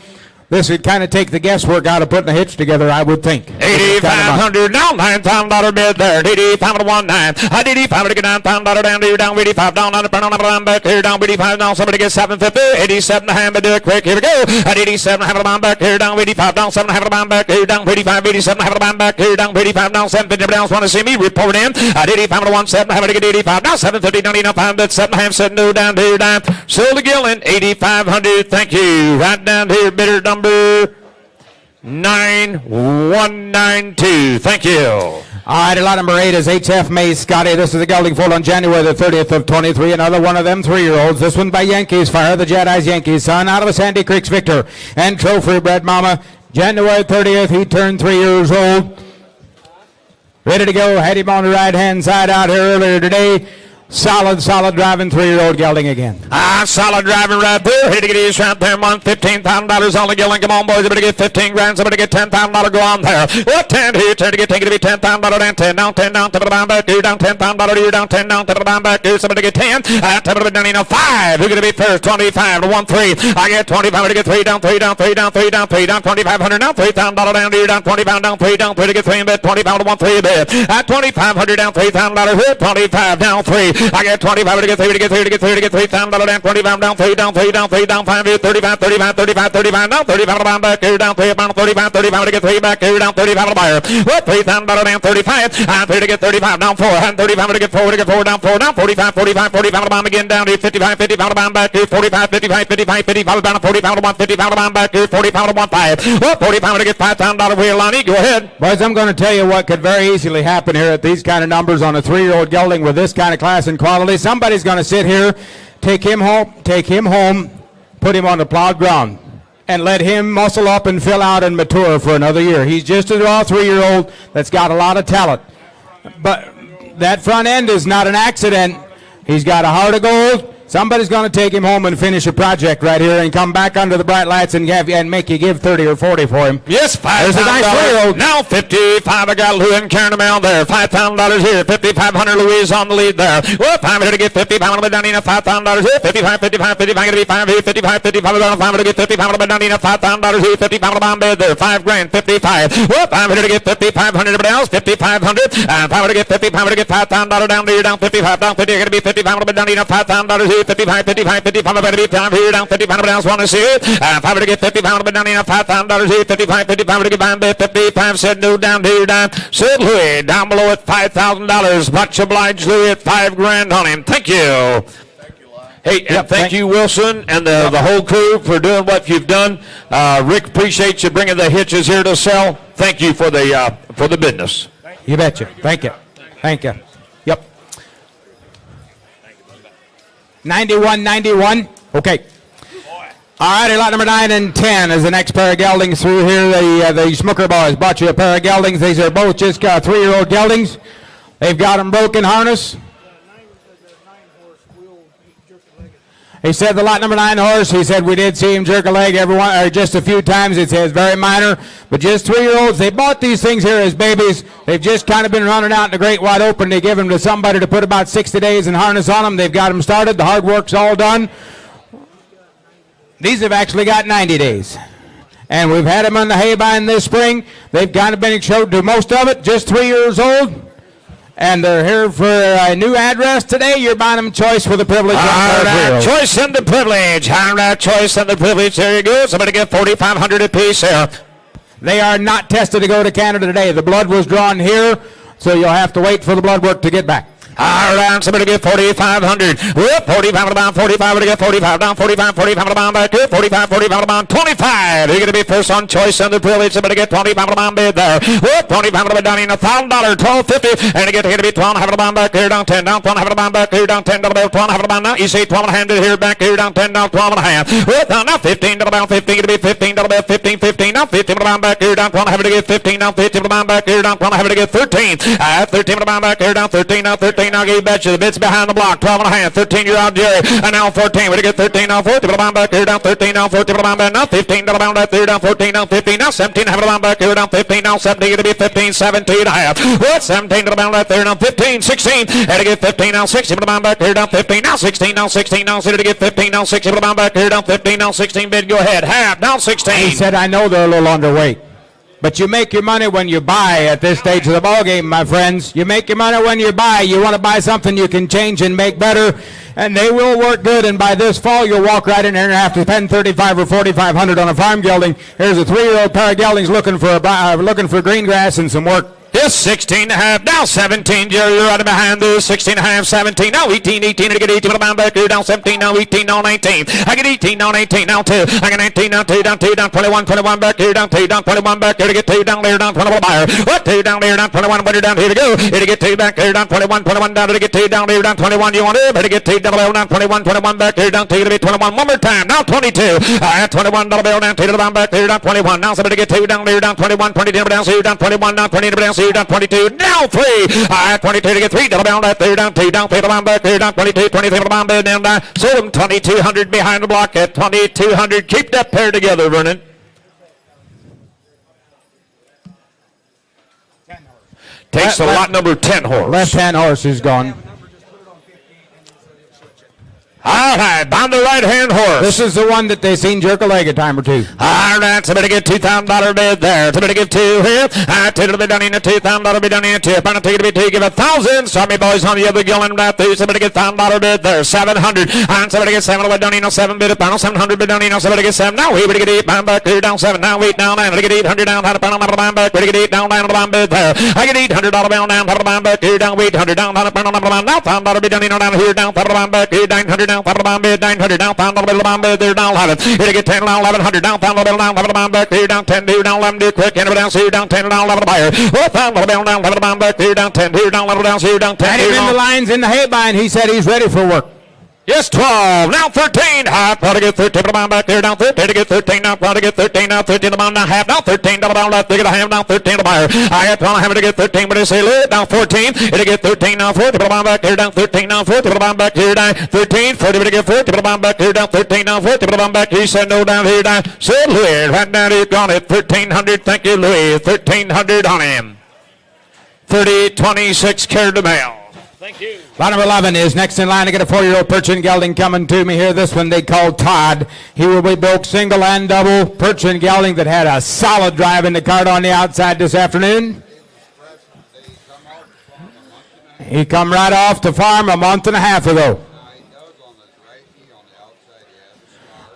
This would kind of take the guesswork out of putting a hitch together, I would think. 8,500 now, $9,000 bid there. 85 to 1 9. At 85 to get $9,000 down here, down 85 down on the down back here, down 85 down. Somebody get 750. 87 to hand, but do it quick. Here we go. At 87 have a bound back here, down 85 down 7 have a bound back here, down 85 87 have a bound back here, down 85 down 750 down. Want to see me report in? At 85 to 1 7 have to get 85 now 750 down enough pound bid 7 half 7 no down here down. Sold to Gillen 8,500. Thank you. Right down here, bidder number 9192. Thank you. All right, lot number 8 is HF Mays Scotty. This is a gelding foal on January the 30th of 23. Another one of them 3-year-olds. This one by Yankees Fire, the Jedi's Yankees son, out of a Sandy Creek's Victor. And trophy bred mama. January 30th, he turned 3 years old. Ready to go. Had him on the right-hand side out here earlier today. Solid driving 3-year-old gelding again. Solid driving right there. Here to get his right there. $15,000 on the gelding. Come on, boys. Somebody get 15 grand. Somebody get $10,000. Go on there. What 10 here? Turn to get taken to be $10,000 down. 10 down. 10 down. Tip of the bound back. Down. $10,000 here down. 10 down. Tip of the bound back. Somebody get 10. Tip of the down. 5. Who's going to be first? 25 to 1 3. I get 25 to get 3 down. 3 down. 3 down. 3 down. 3 down. 2,500 down. $3,000 down. Here down. 25 down. 3 down. 3 to get 3 in bed. 25 to 1 3 in bed. At 2,500 down. $3,000 here. 25 down. 3. I get 25 to get 3 to get 3 to get 3 to get $3,000 down. 25 down. 3 down. 3 down. 3 down. 5 here. 35. 35. 35. 35 down. 35 to bound back. Here down. 3 down. 35. 35 to get 3 back. Here down. 35 to buyer. What $3,000 down. 35. 3 to get 35 down. 4. 35 to get 4 to get 4 down. 4 down. 45. 45. 45 to bound again down. Here 55. 55 to bound back. Here 45. 55. 55. 55 down. 45 to 1. 55 to bound back. Here 45 to 1 5. What 45 to get $5,000 here, Lonnie. Go ahead. Boys, I'm going to tell you what could very easily happen here at these kind of numbers on a 3-year-old gelding with this kind of class and quality. Somebody's going to sit here, take him home, put him on the plowed ground, and let him muscle up and fill out and mature for another year. He's just a raw 3-year-old that's got a lot of talent. But that front end is not an accident. He's got a heart of gold. Somebody's going to take him home and finish a project right here and come back under the bright lights and make you give 30 or 40 for him. Yes, There's a nice $5,000. Now 55. I got Lou and Karen around there. $5,000 here. 5,500. Louise on the lead there. Well, 500 to get 55. Down in $5,000 here. 55. 55. 55. Going to be 5 here. 55. 55. 500 to get 55. Down in $5,000 here. 55 on bed there. 5 grand. 55. Well, 500 to get 5,500. Everybody else 5,500. 500 to get 55 to get $5,000 down here. Down 55. Down 50. Going to be 55. Down in $5,000 here. 55, 55, 55, about to be 5 here, down 55, else want to see it. 5 to get 55, but down in $5,000 here, 55, 55 to get down there, 55, said no, down here, down. Said Louis, down below at $5,000. Much obliged, Louis, at 5 grand on him. Thank you. Hey, and thank you, Wilson, and the whole crew for doing what you've done. Rick, appreciate you bringing the hitches here to sell. Thank you for the business. You betcha. Thank you. Thank you. Yep. 91. Okay. All righty, lot number 9 and 10 is the next pair of geldings through here. The Smooker boys bought you a pair of geldings. These are both just 3-year-old geldings. They've got them broken harness. He said the lot number 9 horse, he said we did see him jerk a leg just a few times. It says very minor, but just 3-year-olds. They bought these things here as babies. They've just kind of been running out in the great wide open. They give them to somebody to put about 60 days in harness on them. They've got them started. The hard work's all done. These have actually got 90 days. And we've had them on the hay bind this spring. They've kind of been showed to most of it, just 3 years old. And they're here for a new address today. You're buying them choice with the privilege. All right, choice and the privilege. All right, choice and the privilege. There you go. Somebody get 4,500 apiece here. They are not tested to go to Canada today. The blood was drawn here, so you'll have to wait for the blood work to get back. All right, somebody get 4,500. Whoop, 45 to bound, 45 to get 45 down, 45 to bound back here, 45 to bound, 25. You're going to be first on choice and the privilege. Somebody get 25 to bound bid there. Whoop, 25 to down in $1,000, $12.50. And you get to be 12 to bound back here, down 10 down, 12 to bound back here, down 10 to the 12 to bound now. You see 12 and a half to here, back here, down 10 down, 12 and a half. Whoop, now 15 to the bound, 15 to be 15 to the bound, 15, 15 now, 15 to bound back here, down 12 and a half to get 15 down, 15 to bound back here, down 12 and a half to get 13. 13 to bound back here, down 13 now, 13 now, you betcha. The bit's behind the block, 12 and a half, 13 year old Jerry, and now 14. We're to get 13 now, 14 to the bound back here, down 13 now, 14 to the bound back now, 15 to the bound back here, down 14 now, 15 now, 17 to the bound back here, down 15 now, 17 to be 15, 17 and a half. What? 17 to the bound back there, down 15, 16, and to get 15 now, 16 to the bound back here, down 15 now, 16 now, 16 now, so to get 15 now, 16 to the bound back here, down 15 now, 16 bid, go ahead, half, down 16. He said, I know they're a little underweight. But you make your money when you buy at this stage of the ball game, my friends. You make your money when you buy. You want to buy something you can change and make better, and they will work good. And by this fall, you'll walk right in there and have to spend $3,500 or $4,500 on a farm gelding. Here's a 3-year-old pair of geldings looking for green grass and some work. Yes, 16 and a half, now 17, Jerry, you're right behind this, 16 and a half, 17, now 18, I get 18 to the bound back here, down 17, now 18, now 19, I get 18, now 19, now 2, I get 19, now 2, down 21, 21 back here, down 2, down 21 back here, to get 2, down there, down 21 buyer, what 2, down there, down 21, but here down, here we go. Here to get two back here down, 21, 21 down, to get two down here down, 21, you want to, better get two double L down, 21, 21 back here down, take it to be 21, one more time, now 22, 21 double L down, take it down back here down, 21, now somebody get two down here down, 21, 22 down, so you down, 21 down, 20 down, so you down, 22, now three, 22 to get three double L down, there down, two down, take it down back here down, 22, 23 down, down, sold them 2,200 behind the block at 2,200, keep that pair together, Vernon. Takes the lot number 10 horse. Left-hand horse is gone. All right, down the right-hand horse. This is the one that they seen jerk a leg a time or two. All right, somebody get $2,000 bid there. Somebody give two here. Two to be done in a $2,000 bid done in a two. Penalty to be two. Give 1,000. Sorry, boys, on the other gilling right through. Somebody get $1,000 bid there. 700. And somebody get 7 done in a 7 bid. Panel 700 bid done in a somebody get 7. Now we would get 8 pound back here down 7. Now 8 down 9. We get 800 down. Had a pound on back. We get 8 down 9 on bid there. I get $800 down down. Had a pound back here down 800 down. Had a pound on now $1,000 bid done in down here down. Had a pound back here 900 down. Had a pound bid 900 down, pound on the middle of the there down 11. Here to get 10 down, 1100 down, pound on the middle down, 11 back here down 10, do down 11, do quick, and down, see down 10 down, 11 buyer. Oh, pound on the middle down, 11 back here down 10, do down 11 down, see down 10. Had him in the lines in the hay bind. He said he's ready for work. Yes, 12. Now 13. Half. Try to get 13. Put the back here down 13. To get 13. Now try to get 13. Now 13. The bottom now half. Now 13. Double down left. They get a half. Now 13. The buyer. I had 12. Having to get 13. But they say lit. Now 14. To get 13. Now 4. To put the back here down 13. Now 4. To put the back here down 13. 40. To get 4. To put the back here down 13. Now 4. To put the back. He said no down here down. Said Louis. Right down here. Gone at 1,300. Thank you, Louis. 1,300 on him. 30, 26 carried the mail. Thank you. Lot number 11 is next in line to get a 4-year-old Perchin gelding coming to me here. This one they call Todd. He will be broke single and double. Perchin gelding that had a solid drive in the cart on the outside this afternoon. He come right off the farm a month and a half ago.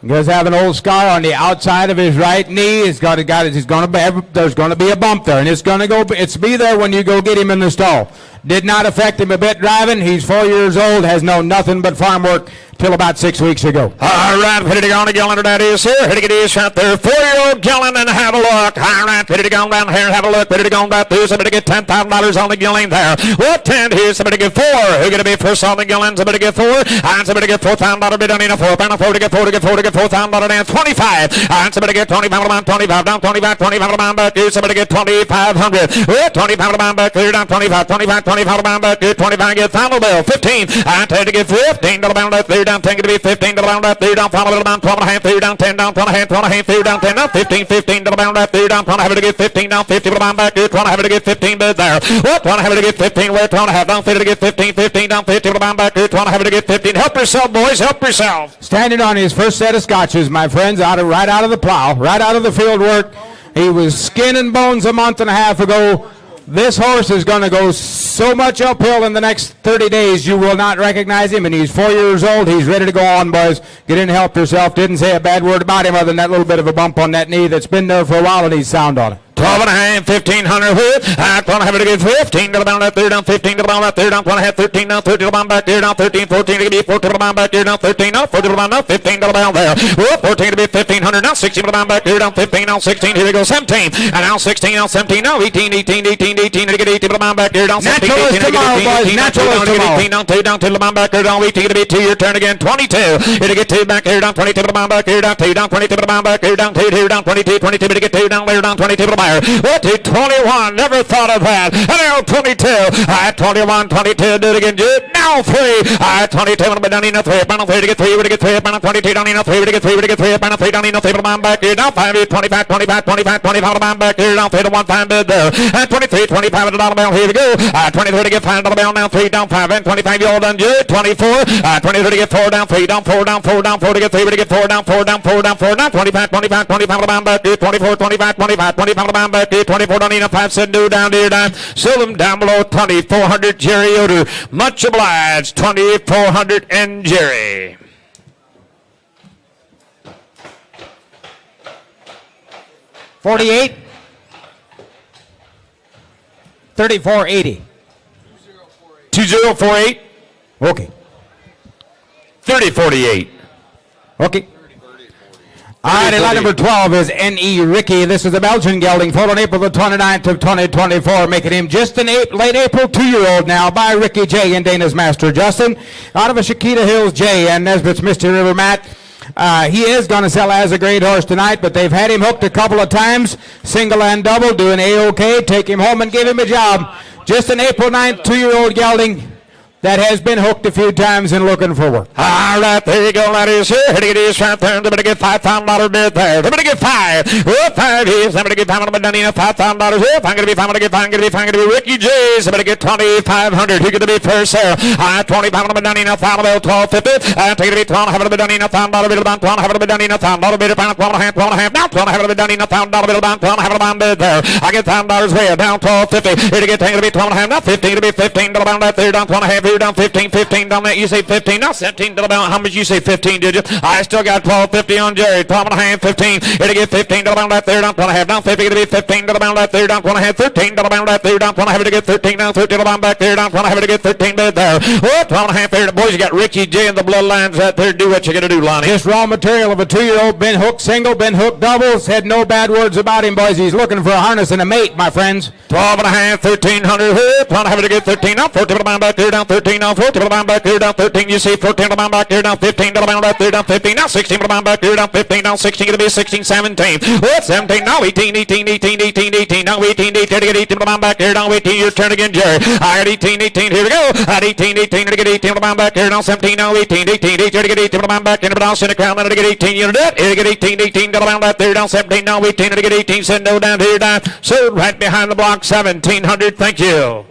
He does have an old scar on the outside of his right knee. There's going to be a bump there, and it's be there when you go get him in the stall. Did not affect him a bit driving. He's 4 years old, has known nothing but farm work till about 6 weeks ago. All right, ready to go on the gallon that is here. Ready to get this right there. 4-year-old gallon and have a look. All right, ready to go down here and have a look. Ready to go back through. Somebody get $10,000 on the gallon there. What 10 here? Somebody get 4. Who's going to be first on the gallon? Somebody get 4. And somebody get $4,000 bid on in a 4. Pound 4 to get 4 to get 4 to get $4,000 down 25. And somebody get 25 down 25 down 25 25 down back here. Somebody get 2,500. Oh, 25 down back here down 25 25 25 down back here. 25 get final bill 15. And 10 to get 15 down back there down 10 to be 15 down back there down final bill down 12 and a half there down 10 down 12 and a half 12 and a half there down 10 down 15 15 down back there down 12 and a half to get 15 down 50 down back there 12 and a half to get 15 bid there. Oh, 12 and a half to get 15 where 12 and a half down 50 to get 15 15 down 50 down back there 12 and a half to get 15. Help yourself, boys. Help yourself. Standing on his first set of scotches, my friends, right out of the plow, right out of the field work. He was skin and bones a month and a half ago. This horse is going to go so much uphill in the next 30 days you will not recognize him, and he's 4 years old. He's ready to go on, boys. Get in and help yourself. Didn't say a bad word about him other than that little bit of a bump on that knee that's been there for a while, and he's sound on it. 12 and a half, 1,500 hood. 12 and a half to get 15 to the bound that third down, 15 to the bound that third down, 12 and a half, 13 down, 13 to the bound back there down, 13, 14 to be 14 to the bound back there down, 13 now, 14 to the bound now, 15 to the bound there. Whoop, 14 to be 1,500 now, 16 to the bound back there down, 15 now, 16, here we go, 17. And now 16, now 17, now 18, 18, 18, 18 to get 18 to the bound back there down, 17, 18 to get 18, 18, down to the bound back there down, 18 to be 2, your turn again, 22. Here to get 2 back here down, 22 to the bound back here down, 2 down, 22 to the bound back here down, 2 here down, 22, 22 to get 2 down there down, 22 to the buyer. What 21, never thought of that. And now 22, 21, 22, do it again, do it. Now 3, 22, and down in a 3, down 3 to get 3, to get 3, down 22, down in a 3, to get 3, to get 3, down 3, down in a 3, down back here, down 5, 25, 25, 25, 25, down back here, down 3 to 1 time bid there. And 23, 25 at the dollar bell, here we go. 23 to get 5 dollar bell, now 3 down 5, and 25, you all done, do it. 24, 23 to get 4 down, 3 down, 4 down, 4 down, 4 to get 3, to get 4 down, 4 down, 4 down, 4 down, 25, 25, 25, down back here, 24, 25, 25, 25, down back here, 24, down in a 5, 7, do down there, down. Sell them down below 2,400, Jerry Yoder. Much obliged, 2,400 and Jerry. $48, $34.80. 2048. Okay. 3048. Okay. All right, lot number 12 is N.E. Ricky. This is a Belgian gelding, foaled on April the 29th of 2024, making him just an late April 2-year-old now by Ricky J. and Dana's Master Justin. Out of a Chiquita Hills J. and Nesbitt's Misty River Matt. He is going to sell as a great horse tonight, but they've had him hooked a couple of times, single and double, doing A-OK. Take him home and give him a job. Just an April 9th 2-year-old gelding that has been hooked a few times and looking for work. All right, there you go, ladies. Here, here it is right there. They're going to get $5,000 bid there. They're going to get five. Oh, 5 is. I'm going to get $5,000 $5,000. I'm going to be 5. I'm going to get 5. I'm going to be Ricky J's. I'm going to get 2,500. Who's going to be first there? 25 $12.50. I'm going to be 12. Have a bit done in $1,000 bid about 12. Have a bit done in $1,000 bid about 12 and a half. Now 12. Have a bit done in $1,000 bid about 12. Have a bond bid there. I get $1,000 way down 12.50. Here to get 10 to be 12 and a half. Now 15 to be 15. Down that there down 12 and a half. Here down 15. 15 down that. You say 15. Now 17 to the bound. How much you say 15, did you? I still got 12.50 on Jerry. 12 and a half. 15. Here to get 15 to the bound that there down 12 and a half. Down 50 to be 15 to the bound that there down 12 and a half. 13 to the bound that there down 12 and a half. To get 13 down 13 to the bound back there down 12 and a half. To get 13 bid there. Oh, 12 and a half there. Boys, you got Ricky J and the bloodlines out there. Do what you got to do, Lonnie. Just raw material of a 2-year-old, been hooked single, been hooked double. Said no bad words about him, boys. He's looking for a harness and a mate, my friends. 12 and a half, 1,300. 12 and a half to get 13. Now 14 to the bound back there down 13. Now 14 to the bound back there down 13. You see 14 to the bound back there down 15 to the bound back there down 15. Now 16 to the bound back there down 15. Now 16 to be 16, 17. Oh, 17. Now 18, 18, 18, 18, 18. Now 18, 18 to get 18 to the bound back there down 18. Your turn again, Jerry. I got 18, 18. Here we go. At 18, 18 to get 18 to the bound back there down 17. Now 18, 18, 18 to get 18 to the bound back there down center crown. Then to get 18. You know that. Here to get 18, 18 to the bound back there down 17. Now 18 to get 18. Send no down here down. So right behind the block, 1,700. Thank you.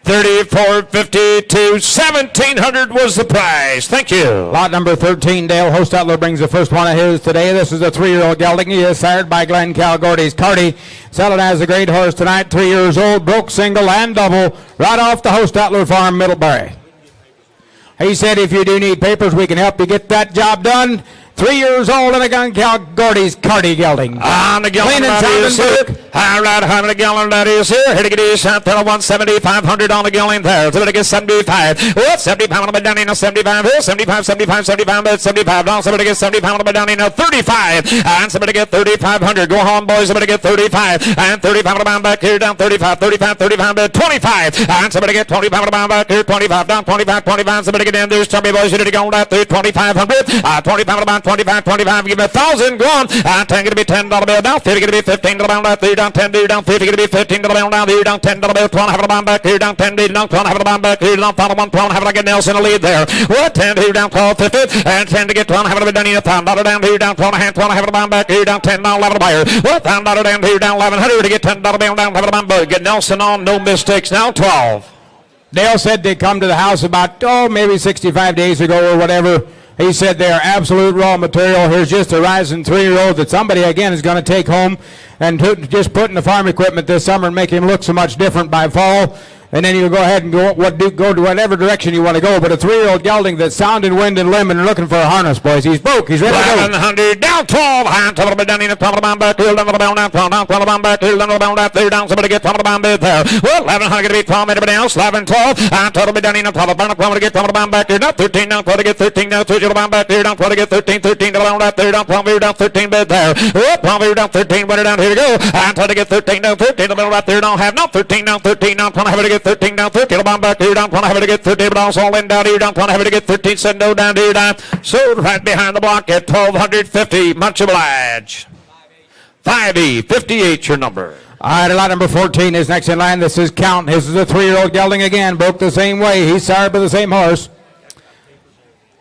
34.50 to 1,700 was the prize. Thank you. Lot number 13, Dale Hostetler brings the first one of his today. This is a 3-year-old gelding. He is sired by Glenn Calgordy's Carty. Selling as a great horse tonight, 3 years old, broke single and double, right off the Hostetler farm, Middlebury. He said if you do need papers, we can help you get that job done. 3 years old and a Glenn Calgordy's Carty gelding. On the gallon that is here. All right, how many gallon that is here? Here to get his shot there, 1,7,500 on the gallon there. So to get 75. Oh, 75 on the down in a 75. Oh, 75, 75, 75, but 75. Now somebody get 75 on the down in a 35. And somebody get 3,500. Go home, boys. Somebody get 35. And 35 on the bound back here down 35, 35, 35, but 25. And somebody get 25 on the bound back here, 25 down 25, 25. Somebody get in there. Chubby boys, ready to go that there, 2,500. 25 on the bound, 25, 25. Give me 1,000. Go on. 10 going to be $10 bill down. 50 going to be 15 to the bound that there down 10 to down 50 going to be 15 to the bound down there down 10 to the bill 12 have the bound back here down 10 to down 12 have the bound back here down 1 12 have to get Nelson a lead there. What 10 to down 12 50 and 10 to get 12 have to be done in $1,000 down here down 12 and a half 12 have the bound back here down 10 down 11 buyer. What $1,000 down here down 1,100 to get $10 bill down have the bound back. Get Nelson on, no mistakes now 12. Dale said they come to the house about, maybe 65 days ago or whatever. He said they are absolute raw material. Here's just a rising 3-year-old that somebody, again, is going to take home and just put in the farm equipment this summer and make him look so much different by fall. And then you go ahead and go to whatever direction you want to go. But a 3-year-old gelding that's sound in wind and limb and looking for a harness, boys. He's broke. He's ready to go. 1,100 down 12. Hand to the down in the top of the bound back here down to the bound down 12 down 12 bound back here down to the bound out there down. Somebody get top of the bound bid there. Well, 1,100 to be 12. Everybody else 11 12. Hand to the down in the top of the bound 12 to get top of the bound back here. Now 13 down 12 to get 13 down 13 to the bound back here down 12 to get 13 13 to the bound out there down 12 here down 13 bid there. Well, 12 here down 13 winner down here we go. Hand to get 13 down 13 to the middle right there don't have now 13 down 13 down 12 have to get 13 down 13. Bound back here down 20 have to get 13 but also all in down here down 20 have to get 13 send no down here down so right behind the block at 1,250 much obliged. 5E 58 your number. All right, lot number 14 is next in line. This is Count. This is a 3-year-old gelding again, broke the same way. He's sired by the same horse.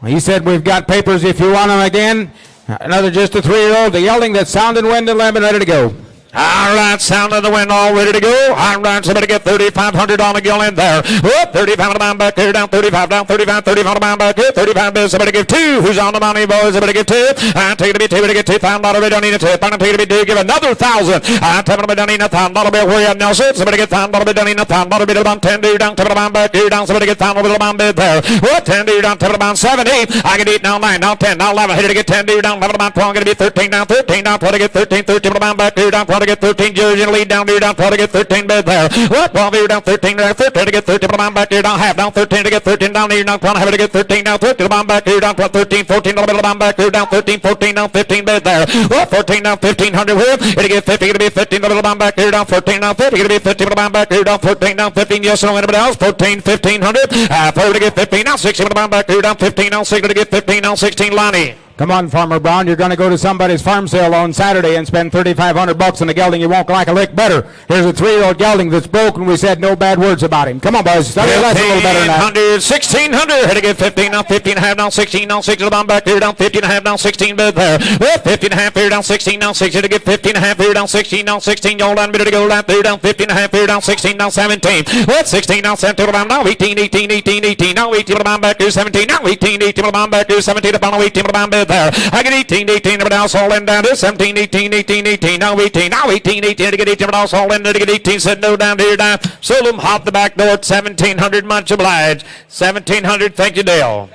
He said we've got papers if you want them again. Another just a 3-year-old, the gelding that's sound and wind and limb and ready to go. All right, sound of the wind, all ready to go. All right, somebody get 3,500 on the gill in there. Whoop, 35 on the bound back here, down 35, down 35, 35 on the bound back here, 35 bids. Somebody give 2. Who's on the money, boys? Somebody give 2. And take it to be 2, to get $2,000 bid, don't need a tip. I'm going to take it to be 2, give another 1,000. And take it to be done in $1,000 bid, where you have Nelson. Somebody get $1,000 bid, done in $1,000 bid, about 10 to down, to the bound back here, down. Somebody get $1,000 bid, bound bid there. What, 10 to down, to the bound 7, 8. I can eat now 9, now 10, now 11. Here to get 10 to down, 11 about 12. Going to be 13 down, 13 down, 12 to get 13, 13 to the bound back here, down 12. 12 to get 13. Jerry Junior lead down here, down 12 to get 13 bid there. What? 12 here, down 13 to 13 to get 13. Put back here, down half, down 13 to get 13. Down here, down 12 to get 13. Down 13 to back here, down 12, 13, 14 to the middle, back here, down 13, 14, down 15 bid there. What? 14 down 1500 here. It'll get 50, it'll be 15 to the middle, back here, down 14 down 50. It'll be 50 to the back here, down 14 down 15. Yes, no anybody else. 14, 1500. Third to get 15 down 16 to the back here, down 15 down 6 to get 15 down 16. Lonnie. Come on, Farmer Brown, you're going to go to somebody's farm sale on Saturday and spend $3,500 on a gelding you won't like a lick better. Here's a 3-year-old gelding that's broken. We said no bad words about him. Come on, boys. Start your lesson a little better than that. 1600. Had to get 15 down 15 and a half down 16 down 6 to the back here, down 15 and a half down 16 bid there. Well, 15 and a half here, down 16 down 6 to get 15 and a half here, down 16 down 16. Hold on, bit to go down there, down 15 and a half here, down 16 down 17. Well, 16 down 17 to the now 18, 18, 18, 18. Now 18 to the back here, 17. Now 18, 18 to the back here, 17 to the 18 to the bid there. I get 18, 18, but else all in down to 17, 18, 18, 18, now 18, now 18, 18, to get 18, but else all in to get 18, said no down here, down. Sold them, hop the back door at 1700, much obliged. 1700, thank you, Dale.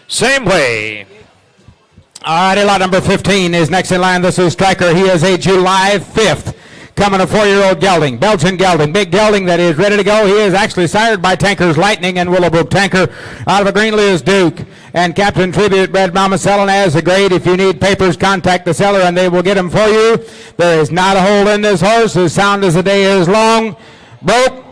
Same way. All righty, lot number 15 is next in line. This is Stryker. He is a July 5th. Coming a 4-year-old gelding, Belgian gelding, big gelding that is ready to go. He is actually sired by Tankers Lightning and Willowbrook Tanker out of a Greenlee's Duke. And Captain Tribute Bred Mama selling as a grade. If you need papers, contact the seller and they will get them for you. There is not a hole in this horse, as sound as the day is long. Broke.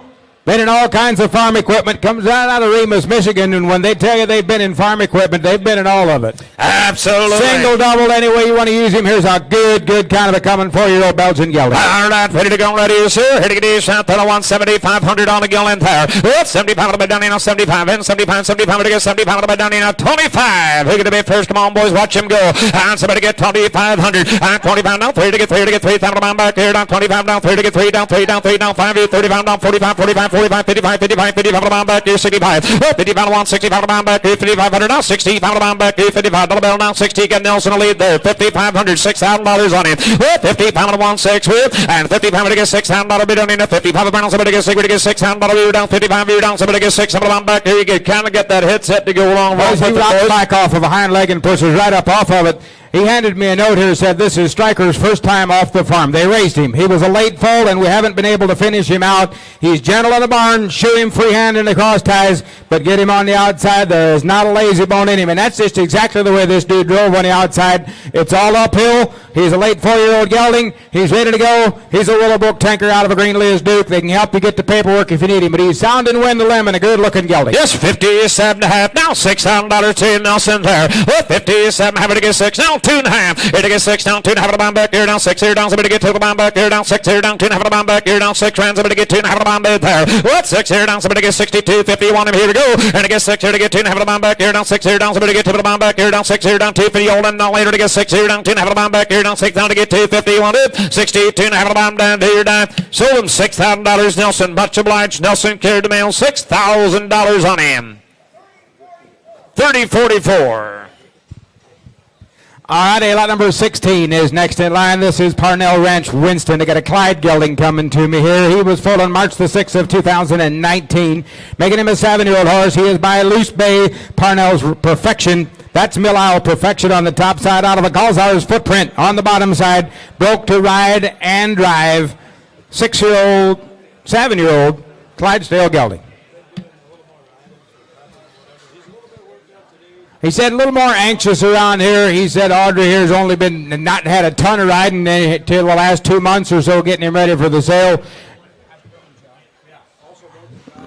Been in all kinds of farm equipment. Comes out of Remus, Michigan, and when they tell you they've been in farm equipment, they've been in all of it. Absolutely. Single, double, any way you want to use him. Here's a good kind of a coming 4-year-old Belgian gelding. All right, ready to go, ready, sir. Ready to get this out to the 17500 on the gelding there. 75 to be down in a 75, and 75 to get 75 to be down in a 25. Who's going to be first? Come on, boys, watch him go. And somebody get 2500. And 25 down, 3 to get 3 to get 3. Down back here, down 25 down, 3 to get 3 down, 3 down, 3 down, 5, 35 down, 45, 45, 45, 55, 55, 55 to back here, 65. 55 to 165 to back here, 5500 now, 65 to back here, 55 double bell now, 60. Get Nelson a lead there, 5500, $6,000 on him. 55 to 16 with, and 55 to get $6,000 bid on him. 55 pounds, somebody get $6,000 you're down, 55 you're down, somebody get 6 down back here. You can kind of get that head set to go along. Well, he rocked back off of a hind leg and pushes right up off of it. He handed me a note here, said this is Stryker's first time off the farm. They raised him. He was a late foal, and we haven't been able to finish him out. He's gentle in the barn, shoot him freehand in the cross ties, but get him on the outside. There is not a lazy bone in him, and that's just exactly the way this dude drove on the outside. It's all uphill. He's a late 4-year-old gelding. He's ready to go. He's a Willowbrook Tanker out of a Greenlee's Duke. They can help you get the paperwork if you need him, but he's sound and win the limb and a good-looking gelding. Yes, 57 and a half. Now $6,000 to Nelson there. 57, having to get 6 now. 2.5. Here to get 6 down, 2.5 to the back here, down 6 here, down, somebody get to the back here, down 6 here, down 2.5 to the back here, down 6 rounds, somebody get 2.5 to the back there. What? 6 here, down, somebody get 62, 50, want him here to go. And to get 6 here to get 2.5 to the back here, down 6 here, down, somebody get to the back here, down 6 here, down 250, old and now later to get 6 here, down 2.5 to the back here, down 6 down to get 250, want it. 62 and a half to the down here, down. Sold him $6,000, Nelson. Much obliged. Nelson carried the mail, $6,000 on him. 30-44. All righty, lot number 16 is next in line. This is Parnell Ranch, Winston. They got a Clyde gelding coming to me here. He was foaled on March the 6th of 2019, making him a 7-year-old horse. He is by Loose Bay, Parnell's Perfection. That's Mill Isle Perfection on the top side, out of a Galzar's Footprint on the bottom side. Broke to ride and drive. 6-year-old, 7-year-old Clydesdale gelding. He said a little more anxious around here. He said Audrey here's only been not had a ton of riding until the last 2 months or so, getting him ready for the sale.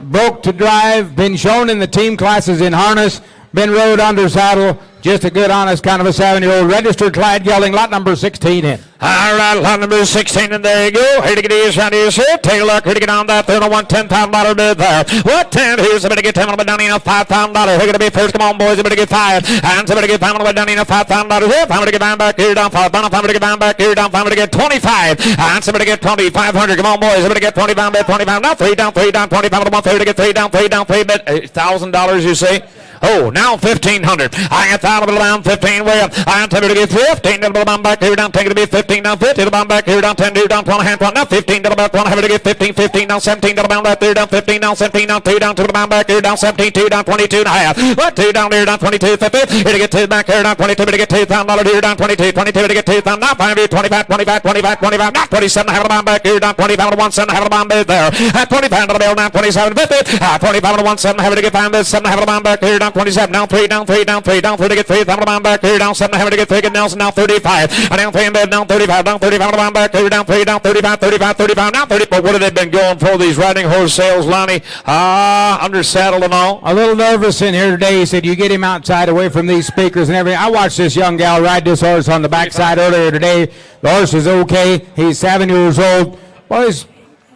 Broke to drive, been shown in the team classes in harness, been rode under saddle. Just a good, honest kind of a 7-year-old registered Clyde gelding, lot number 16 in. All right, lot number 16, and there you go. Here to get these right here, sir. Take a look. Here to get on that 301 $10,000 bid there. What 10? Here's somebody get 10 on the down in a $5,000. Who's going to be first? Come on, boys. Somebody get 5. And somebody get 5 on the down in a $5,000. Here, 5 to get down back here, down 5. Down 5 to get down back here, down 5 to get 25. And somebody get 2,500. Come on, boys. Somebody get 25 bid 25. Now 3 down, 3 down, 25 to 1 3 to get 3 down, 3 down, 3 bid $1,000. You see. Oh, now 1,500. I got down to down 15 way up. I got to get 15 to the bottom back here down. Take it to be 15 down 50 to the bottom back here down 10 to down 1 hand one. Now 15 to the back one. Have to get 15 15 down 17 to the bottom right there down 15 down 17 down 2 down to the bottom back here down 17 2 down 22 and a half. What 2 down there down 22 50. Here to get 2 back here down 22 to get $2,000 here down 22 22 to get 2,000. Now 5 25 25 25 25. Now 27 have the bottom back here down 25 to 17 have the bottom back there. At 25 to the bill down 27 50. 25 to 17 have to get 5 7 have the bottom back here down 27 down 3 down 3 down 3 down 3 to get 3 down the bottom back here down 7 have to get 3 get Nelson now 35 down 3 in bed down 35 down 35 the bottom back here down 3 down 35 35 35 now 30. But what have they been going for these riding horse sales, Lonnie? Under saddle and all. A little nervous in here today. He said, you get him outside away from these speakers and everything. I watched this young gal ride this horse on the backside earlier today. The horse is okay. He's 7 years old. Boys,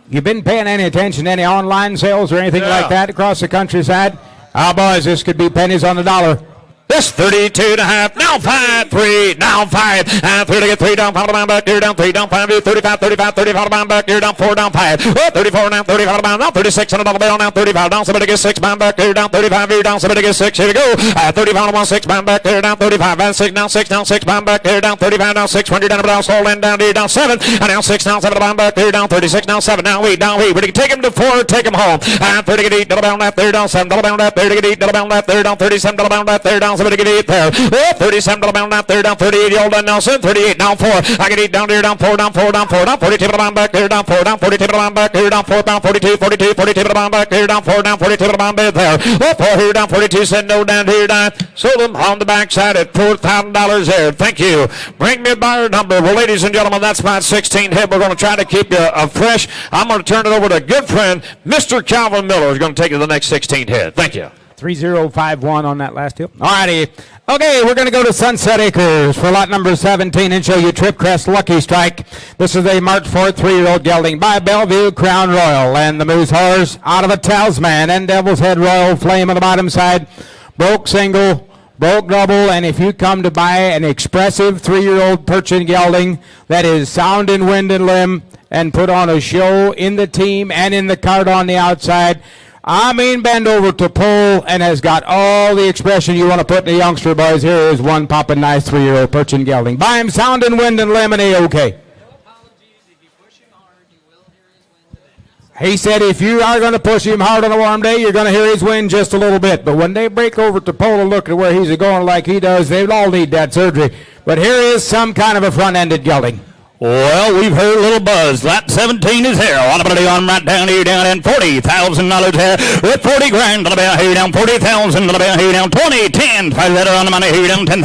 you been paying any attention to any online sales or anything like that across the countryside? Boys, this could be pennies on the dollar. This 32 and a half. Now 5 3. Now 5 3 to get 3 down. Pound down back here down 3 down 5 35 35 35 down back here down 4 down 5. 34 down 35 down now 36 on the double bell now 35 down. Somebody get 6 pound back here down 35 here down. Somebody get 6. Here we go. 35 on 6 pound back here down 35 and 6 down 6 down 6 pound back here down 35 down 600 down down sold and down here down 7 and now 6 down 7 pound back here down 36 down 7 down 8 down 8. We can take him to 4. Take him home. 30 get 8 double bound that there down 7 double bound that there to get 8 double bound that there down 37 double bound that there down. Somebody get 8 there. 37 to the bound out there down 38 old down Nelson 38 down 4 I get 8 down here down 4 down 4 down 4 down 42 to the bound back here down 4 down 42 to the bound back here down 4 down 42 42 42 to the bound back here down 4 down 42 to the bound back there 4 here down 42 said no down here down sold them on the backside at $4,000 there. Thank you. Bring me a buyer number. Well, ladies and gentlemen, that's my 16 head. We're going to try to keep you fresh. I'm going to turn it over to a good friend, Mr. Calvin Miller, who's going to take you to the next 16 head. Thank you. 3051 on that last deal. All righty. Okay, we're going to go to Sunset Acres for lot number 17 and show you Trip Crest Lucky Strike. This is a March 4th 3-year-old gelding by Bellevue Crown Royal. And the Moose Horse out of a Talisman and Devil's Head Royal Flame on the bottom side. Broke single, broke double, and if you come to buy an expressive 3-year-old Percheron gelding that is sound in wind and limb and put on a show in the team and in the cart on the outside, I mean, bend over to pull and has got all the expression you want to put in the youngster, boys. Here is one popping nice 3-year-old Percheron gelding. Buy him sound and wind and limb and A-OK. He said if you are going to push him hard on a warm day, you're going to hear his wind just a little bit. But when they break over to pull and look at where he's going like he does, they all need that surgery. But here is some kind of a front-ended gelding. Well, we've heard a little buzz. Lot 17 is here. Audibility on right down here, down and $40,000 here. With 40 grand to the bell here, down 40,000 to the bell here, down 20, 10. 5 letter on the money here, down $10,000.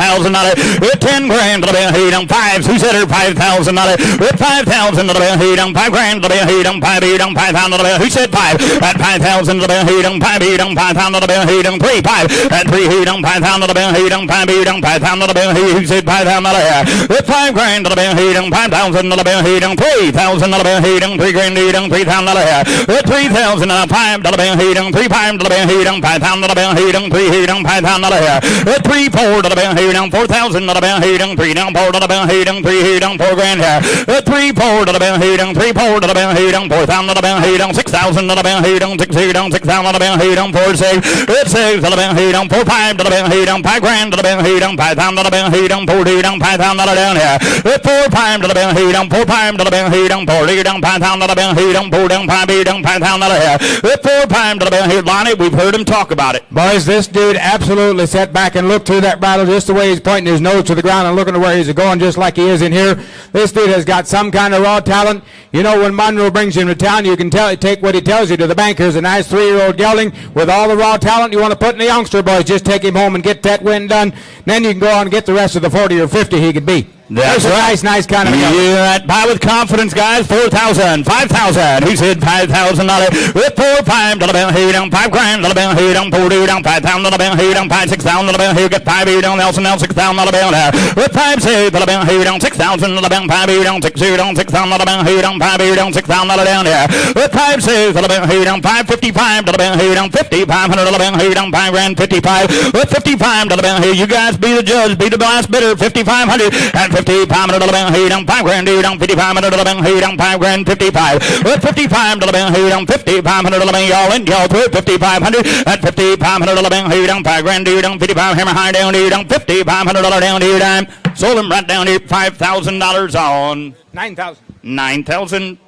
With 10 grand to the bell here, down 5. Who said her $5,000? With 5,000 to the bell here, down 5 grand to the bell here, down 5 here, down 5,000 to the bell. Who said 5? At 5,000 to the bell here, down 5 here, down 5,000 to the bell here, down 3, 5. At 3 here, down 5,000 to the bell here, down 5 here, down 5,000 to the bell here. Who said 5,000 here? With 5 grand to the bell here, down 5,000 to the bell here, down 3,000 to the bell here, down 3 grand here, down $3,000 here. With 3,000 to the 5 to the bell here, down 3 5 to the bell here, down 5,000 to the bell here, down 3 here, down $5,000 here. With 3 4 to the bell here, down 4,000 to the bell here, down 3 down 4 to the bell here, down 3 here, down 4 grand here. With 3 4 to the bell here, down 3 4 to the bell here, down 4,000 to the bell here, down 6,000 to the bell here, down 6 here, down 6,000 to the bell here, down 4 6. With 6 to the bell here, down 4 5 to the bell here, down 5 grand to the bell here, down 5,000 to the bell here, down 4 here, down $5,000 down here. With 4 5 to the bell here, down 4 5 to the bell here, down 4 here, down 5,000 to the bell here, down 4 down 5 here, down $5,000 here. With 4 5 to the bell here, Lonnie, we've heard him talk about it. Boys, this dude absolutely sat back and looked through that bridle just the way he's pointing his nose to the ground and looking to where he's going, just like he is in here. This dude has got some kind of raw talent. You know, when Monroe brings him to town, you can take what he tells you to the bank. Here's a nice 3-year-old gelding with all the raw talent you want to put in the youngster, boys. Just take him home and get that win done. Then you can go on and get the rest of the 40 or 50 he could be. That's right. Nice kind of a gelding. Yeah, buy with confidence, guys. 4,000, 5,000. Who said $5,000? With 4 5 to the bell here, down 5 grand to the bell here, down 4 here, down 5,000 to the bell here, down 5 6,000 to the bell here, get 5 here, down Nelson, down 6,000 to the bell here. With 5 6 to the bell here, down 6,000 to the bell, 5 here, down 6 here, down 6,000 to the bell here, down 5 here, down 6,000 to the down here. With 5 6 to the bell here, down 555 to the bell here, down 5,500 to the bell here, down 5 grand 55. With 55 to the bell here, you guys be the judge, be the last bidder, 5,500 and $5,500 here down, 5 grand here down, $5,500 here down, 5 grand, 55. With $55 here down, $5,500 y'all in, y'all through, 5,500 at $5,500 here down, 5 grand here down, 55 hammer high down here down, $5,500 down here down. Sold him right down here, $5,000 on 9,000. 9,000.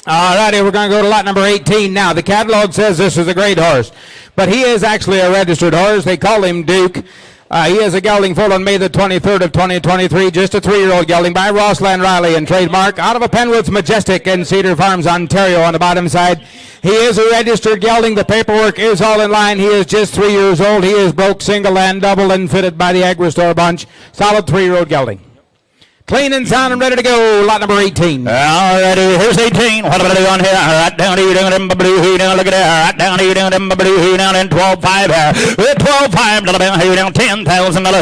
All righty, we're going to go to lot number 18 now. The catalog says this is a great horse, but he is actually a registered horse. They call him Duke. He is a gelding foal on May the 23rd of 2023, just a 3-year-old gelding by Rossland Riley and trademark out of a Penwoods Majestic in Cedar Farms, Ontario on the bottom side. He is a registered gelding. The paperwork is all in line. He is just 3 years old. He is broke, single, and double, and fitted by the Agri-Store bunch. Solid 3-year-old gelding. Clean and sound and ready to go. Lot number 18. All righty, here's 18. What about it on here? Right down here, down in blue here, down, look at that. Right down here, down in blue here, down in 12.5 here. With 12.5 here, down $10,000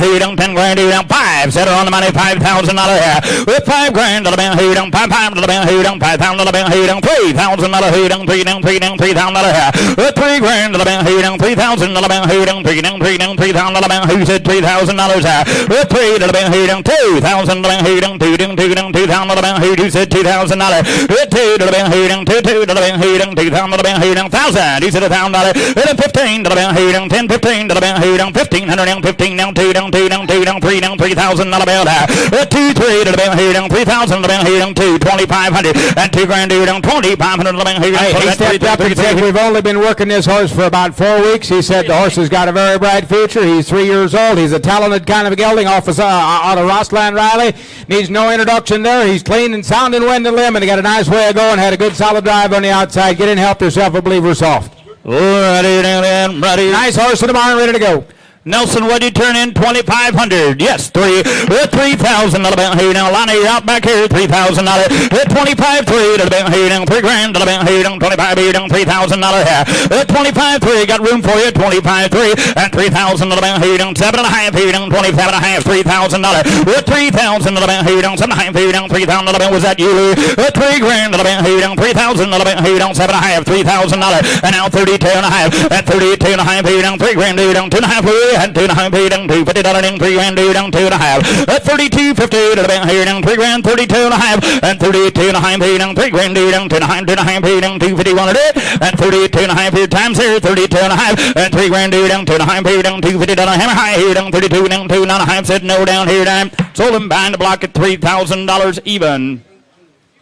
here, down 10 grand here, down 5. Set her on the money, $5,000 here. With 5 grand here, down 5 here, down $5,000 here, down $3,000 here, down 3 $3,000 here. With 3 grand here, down $3,000 here, down 3,000 who said $3,000 here. With 3 here, down $2,000 here, down 2,000 who said $2,000. With 2 here, down 2 here, down $2,000 here, down 1,000 who said $1,000. With 15 here, down 10 here, down 1,500 down 15 down 2 down 2 down 2 down 3 down $3,000 bill there. With 2 3 here, down 3,000 here, down 2 2,500 and 2 grand here, down 2,500 here. He stepped up and said, we've only been working this horse for about 4 weeks. He said the horse has got a very bright future. He's 3 years old. He's a talented kind of a gelding off of, out of Rossland Riley. Needs no introduction there. He's clean and sound and wind and limb, and he got a nice way of going. Had a good solid drive on the outside. Get in, help yourself, I believe we're soft. Ready. Nice horse in the barn, ready to go. Nelson, what did you turn in? 2,500. Yes, 3. With $3,000 here now. Lonnie out back here, $3,000. With 25 3 here now. 3 grand here down 25 here down $3,000 here. With 25 3 got room for you. 25 3 and $3,000 here down 7.5 here down 27.5 $3,000. With 3,000 here down 7.5 here down $3,000. Was that you, Lou? With 3 grand here down 3,000 here down 7.5 $3,000. And now 32.5 at 32.5 here down 3 grand here down 2.5 and 2.5 here down $250 in 3 grand here down 2.5 at 32.50 here down 3 grand 32.5 and 32.5 here down 3 grand here down 2.5 here down 251 and 32.5 here times here 32.5 and 3 grand here down 2.5 here down $250 hammer high here down 32 down 2.5 said no down here down sold him behind the block at $3,000 even.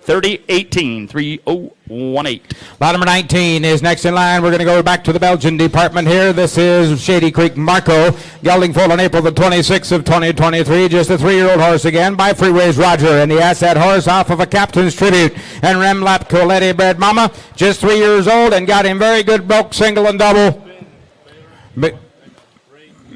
30-18, 3018. Lot number 19 is next in line. We're going to go back to the Belgian department here. This is Shady Creek Marco, gelding foal on April the 26th of 2023. Just a 3-year-old horse again by Freeways Roger, and he has that horse off of a Captain's Tribute and Remlap Coletti bred mama. Just 3 years old and got him very good bulk, single and double.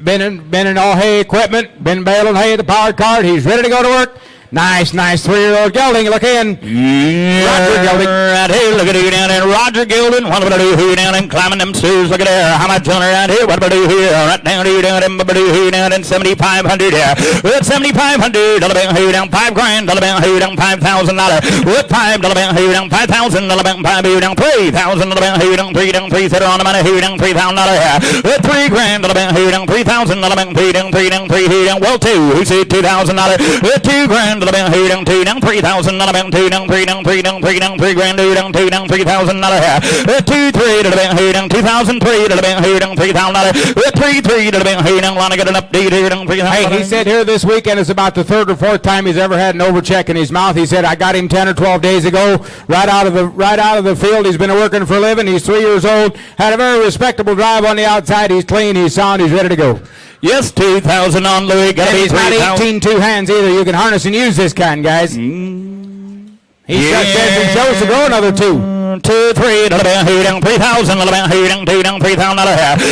Been in all hay equipment, been baling hay at the power cart. He's ready to go to work. Nice 3-year-old gelding. Look in. Roger gelding. Right here, look at you down there. Roger gelding. What about do here down and climbing them stairs? Look at there. How much on right here? What about do here? Right down here, down and do here down in 7,500 here. With 7,500 here down 5 grand here down $5,000. With $5 here down 5,000 5 here down 3,000 here down 3 down 3 set on the money here down $3,000 here. With 3 grand here down 3,000 3 down 3 down 3 here down well 2. Who said $2,000? With 2 grand here down 2 down 3,000 2 down 3 down 3 down 3 down 3 grand here down 2 down $3,000 here. 2 3 here down 2,003 here down $3,000. 3 3 here down Lonnie got an update here down 3,000. Hey, he said here this weekend is about the 3rd or 4th time he's ever had an overcheck in his mouth. He said I got him 10 or 12 days ago right out of the field. He's been working for a living. He's 3 years old. Had a very respectable drive on the outside. He's clean. He's sound. He's ready to go. Yes, 2,000 on Louis. Got to be he's not 18 two-hands either. You can harness and use this kind, guys. He says he chose to go another 2. 2 3 here down 3,000 here down 2 down $3,000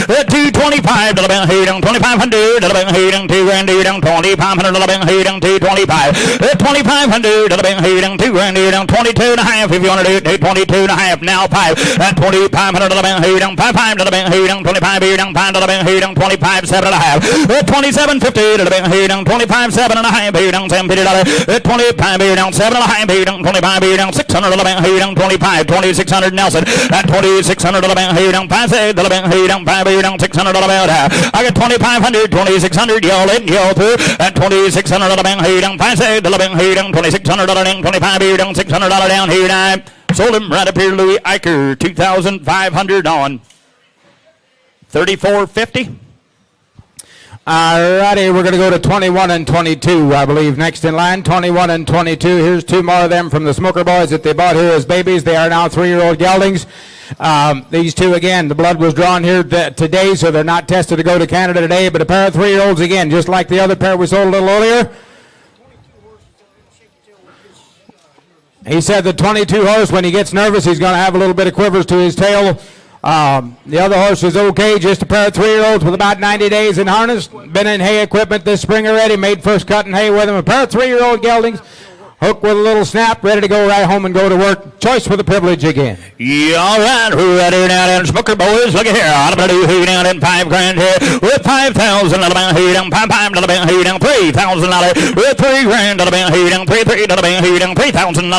225 here down 2,500 here down 2 grand here down 2,500 here down 225 2,500 here down 2 grand here down 22.5 if you want to do it 22.5 now 5 at 2,500 here down 5 here down 25 here down 5 here down 25 7.5 27.50 here down 25 7.5 here down $750 25 here down 7.5 here down 25 here down 600 here down 25 27 $2,600 Nelson. At $2,600 here down 5 say the bank here down 5 here down $600 I got 2,500 $2,600 y'all in y'all through. At $2,600 bank here down 5 say the bank here down $2,600 down 25 here down $600 down here down. Sold him right up here, Louis Eicher, 2,500 on 34.50. All righty, we're going to go to 21 and 22, I believe, next in line. 21 and 22. Here's two more of them from the Smoker Boys that they bought here as babies. They are now 3-year-old geldings. These two, again, the blood was drawn here today, so they're not tested to go to Canada today. But a pair of 3-year-olds, again, just like the other pair we sold a little earlier. He said the 22 horse, when he gets nervous, he's going to have a little bit of quivers to his tail. The other horse is okay, just a pair of 3-year-olds with about 90 days in harness. Been in hay equipment this spring already, made first cut in hay with him. A pair of 3-year-old geldings. Hook with a little snap, ready to go right home and go to work. Choice with a privilege again. Yeah, all right. Who ready down in Smoker Boys? Look at here. I'm going to do who down in $5 grand here with 5,000 who down 5 who down $3,000 with $3 grand who down 3 who down $3,000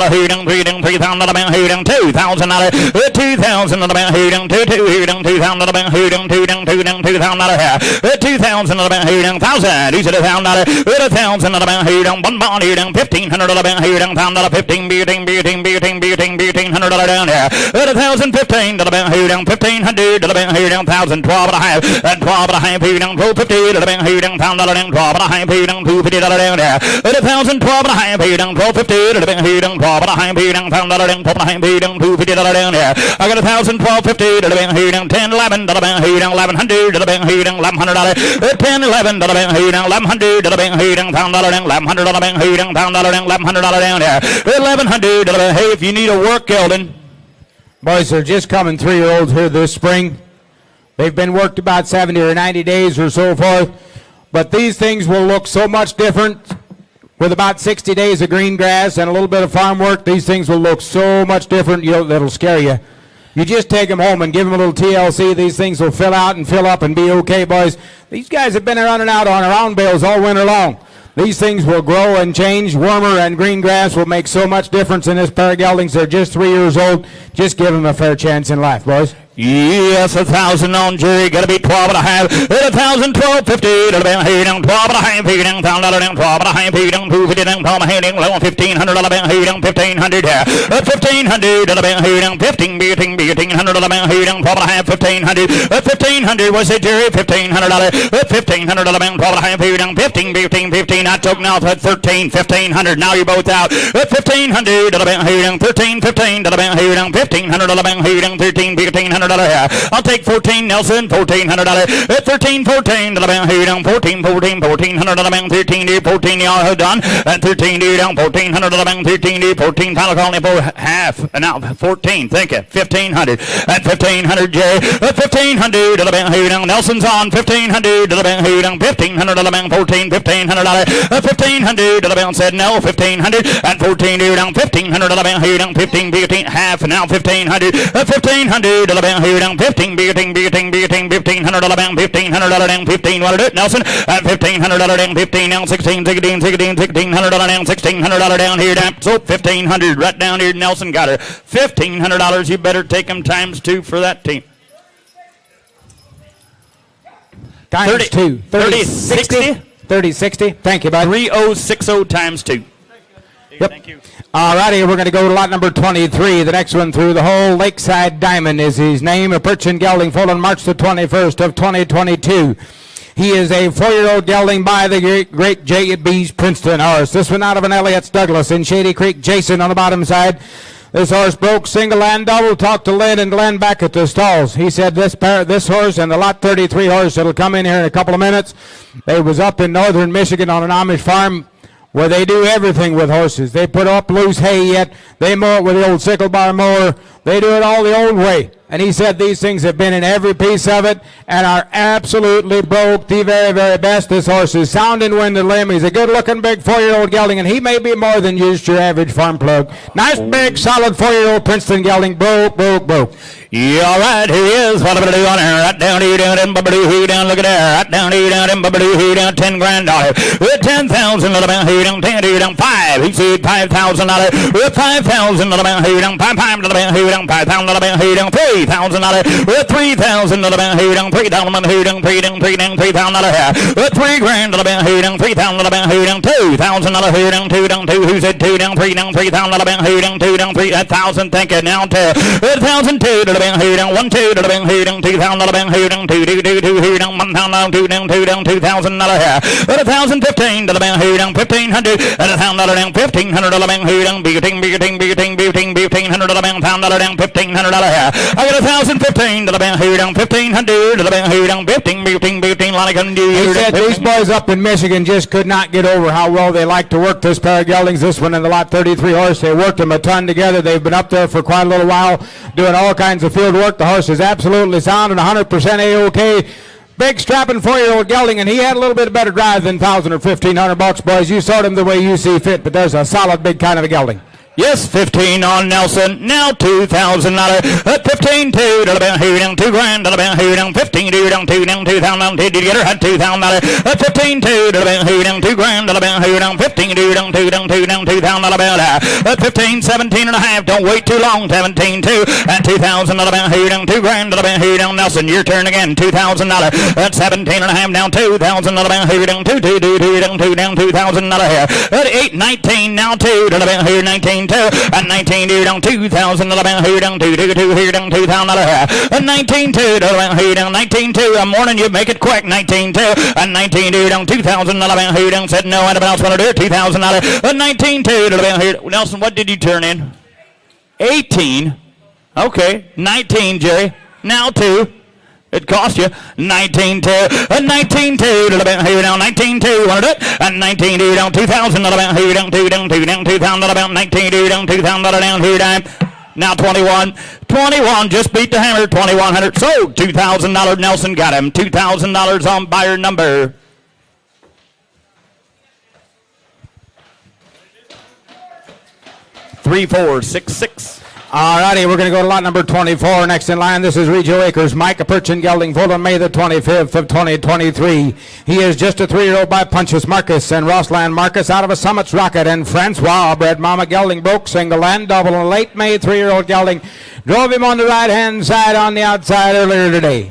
who down 3 down $3,000 who down $2,000 with 2,000 who down 2 who down 2,000 who down 2 down 2 down $2,000 with 2,000 who down 1,000. He said $1,000 with 1,000 who down 1 bond who down 1,500 here down $15 $1,500 down here at 1,015 who down 1,500 here down 1,000 12 and a half and 12 and a half here down 1250 here down $1,000 down 12 and a half here down $250 down here at 1,000 12 and a half here down 1250 here down 12 and a half here down $1,000 down 12 and a half here down $250 down here. I got 1,000 1250 here down 10 11 here down 1,100 here down $1,100 10 11 here down 1,100 here down $1,000 down 1,100 here down $1,000 down $1,100 down there. 1,100. Hey, if you need a work gelding. Boys, they're just coming 3-year-olds here this spring. They've been worked about 70 or 90 days or so forth. But these things will look so much different with about 60 days of green grass and a little bit of farm work. These things will look so much different, that'll scare you. You just take them home and give them a little TLC. These things will fill out and fill up and be okay, boys. These guys have been running out on round bales all winter long. These things will grow and change. Warmer and green grass will make so much difference in this pair of geldings. They're just 3 years old. Just give them a fair chance in life, boys. Yes, 1,000 on jury, gotta be 12 and a half. 1,000, 1250, here down 12 and a half, here down $1,000 down 12 and a half, here down 250 down 12 and a half, down 1,500 here down 1,500 here. 1,500 here down 15, here down 12 and a half, 1,500. 1,500 was it, Jerry? $1,500. 1,500 down 12 and a half, here down 15. I took now at 13, 1,500. Now you're both out. 1,500 here down 13, here down 1,500 here down 13, 1,500. I'll take 14, Nelson, $1,400. 13, here down 14, $1,400. 13, 14, y'all done. At 13, down 1,400. 13, 14, final call for half. Now 14, think it. 1,500. At 1,500, Jerry. 1,500 here down. Nelson's on 1,500 here down 1,500. 14, 1,500. 1,500 said no. 1,500 at 14 here down 1,500 here down 15, half now 1,500. 1,500 here down 15, 1,500 down 15. What to do, Nelson? At 1,500 down 15 down 16, 1,600 down 1,600 down here down. So 1,500 right down here. Nelson got her $1,500. You better take them times 2 for that team. Times 2. 30, 60. 30, 60. Thank you, bud. 3,060 times 2. Yep. Thank you. All righty, we're going to go to lot number 23. The next one through the hole. Lakeside Diamond is his name. A Perchin gelding foaled on March the 21st of 2022. He is a 4-year-old gelding by the great J.B.'s Princeton horse. This one out of an Elliott's Douglas in Shady Creek. Jason on the bottom side. This horse broke single and double. Talked to Lynn and Glenn back at the stalls. He said this horse and the lot 33 horse that'll come in here in a couple of minutes. They was up in northern Michigan on an Amish farm where they do everything with horses. They put up loose hay yet. They mow it with the old sickle bar mower. They do it all the old way. And he said these things have been in every piece of it and are absolutely broke the very, very best. This horse is sound in wind and limb. He's a good-looking big 4-year-old gelding, and he may be more than just your average farm plug. Nice, big, solid 4-year-old Princeton gelding. Broke. Yeah, all right, here he is. What am I doing here? Right down here, down, and babadoo, down, look at there. Right down here, down, and babadoo, down, $10 grand. With 10,000, little bit here, down, 10, here, down, 5. He said $5,000. With 5,000, little bit here, down, 5, little bit here, down, $5,000 here down, $3,000 with $3,000 here down, $3,000 here down, $3,000 here with $3,000 here down, $3,000 here down, $2,000 here down, $2 down, 2 who said 2 down, 3 down, $3,000 here down, 2 down, 3 1,000. Thank you now to 1,002 here down, 1 2 here down, $2,000 here down, 2 here down, 1,000 2 down, 2 down, $2,000 here, 1,015 here down, 1,500 and $1,000 down, $1,500 here down, $1,500 down, $1,000 down, $1,500 here. I got 1,015 here down, 1,500 here down, 15 like a new He said these boys up in Michigan just could not get over how well they like to work this pair of geldings. This one in the lot 33 horse. They worked them a ton together. They've been up there for quite a little while doing all kinds of field work. The horse is absolutely sound and 100% A-OK. Big strapping 4-year-old gelding, and he had a little bit better drive than $1,000 or $1,500, boys. You sort him the way you see fit, but there's a solid big kind of a gelding. Yes, 15 on Nelson. Now $2,000. 15 2 here down, $2,000 here down, 15 2 down, 2 down, 2,000. Did you get her? Had $2,000. 15 2 here down, $2,000 here down, 15 2 down, 2 down, 2 down, $2,000. 15 17 and a half. Don't wait too long. 17 2 and $2,000 here down, $2,000 here down. Nelson, your turn again. $2,000. That's 17 and a half down, $2,000 here down, 2 down, 2 down, $2,000 here. 8 19 now $2 here, 19 2 and 19 2 down, $2,000 here down, 2 here down, $2,000 and 19 2 here down, 19 2. I'm warning you, make it quick. 19 2 and 19 2 down, $2,000 here down. Said no, anybody else want to do it? $2,000 and 19 2 here. Nelson, what did you turn in? 18. Okay, 19, Jerry. Now 2. It cost you 19 2 and 19 2 here down, 19 2 want to do it, and 19 2 down, $2,000 here down, 2 down, 2 down, $2,000 19 2 down, $2,000 down here down. Now 21 just beat the hammer, 2,100. So $2,000. Nelson got him. $2,000 on buyer number 3466. All righty, we're going to go to lot number 24. Next in line, this is Regio Acres. Micah Perchin gelding, foaled on May the 25th of 2023. He is just a 3-year-old by Punches Marcus and Rossland Marcus out of a Summits Rocket. And Francois bred Mama gelding broke single and double on late May 3-year-old gelding. Drove him on the right-hand side on the outside earlier today.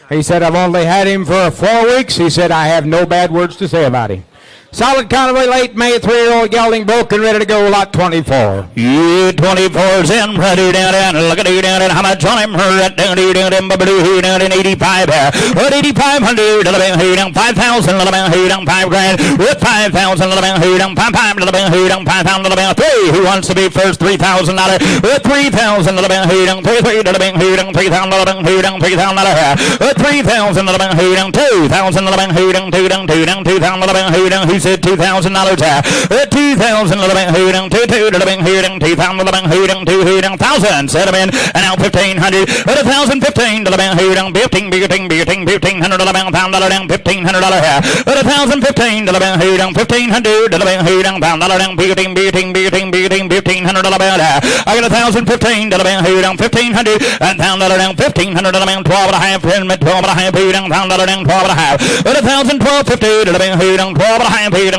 He said, I've only had him for 4 weeks. He said, I have no bad words to say about him. Solid convoy late May 3-year-old gelding broke and ready to go, lot 24. Yeah, 24's in, ready down, look at you down, how much on him, right down, down, 85, what 8,500, here down, 5,000, here down, $5,000, with 5,000, here down, 5,000, here down, 5,000, 3, who wants to be first, $3,000, with 3,000, here down, 3, here down, 3,000, here down, 3,000, here down, 3,000, here down, 2,000, here down, 2 down, 2 down, 2,000, here down, said $2,000 $2,000 here down, 2 here down, $2,000 here down, 2 here down, 1,000 set them in, and now 1,500 $1,015 here down, 1,500 down, $1,500 here, $1,015 here down, 1,500 here down, $1,000 down, 1,500 I got $1,015 here down, 1,500 and $1,000 down, 1,500 down, 12 and a half, 12 and a half here down, $1,000 down, 12 and a half, 1,012.50 here down, 12 and a half. Hey,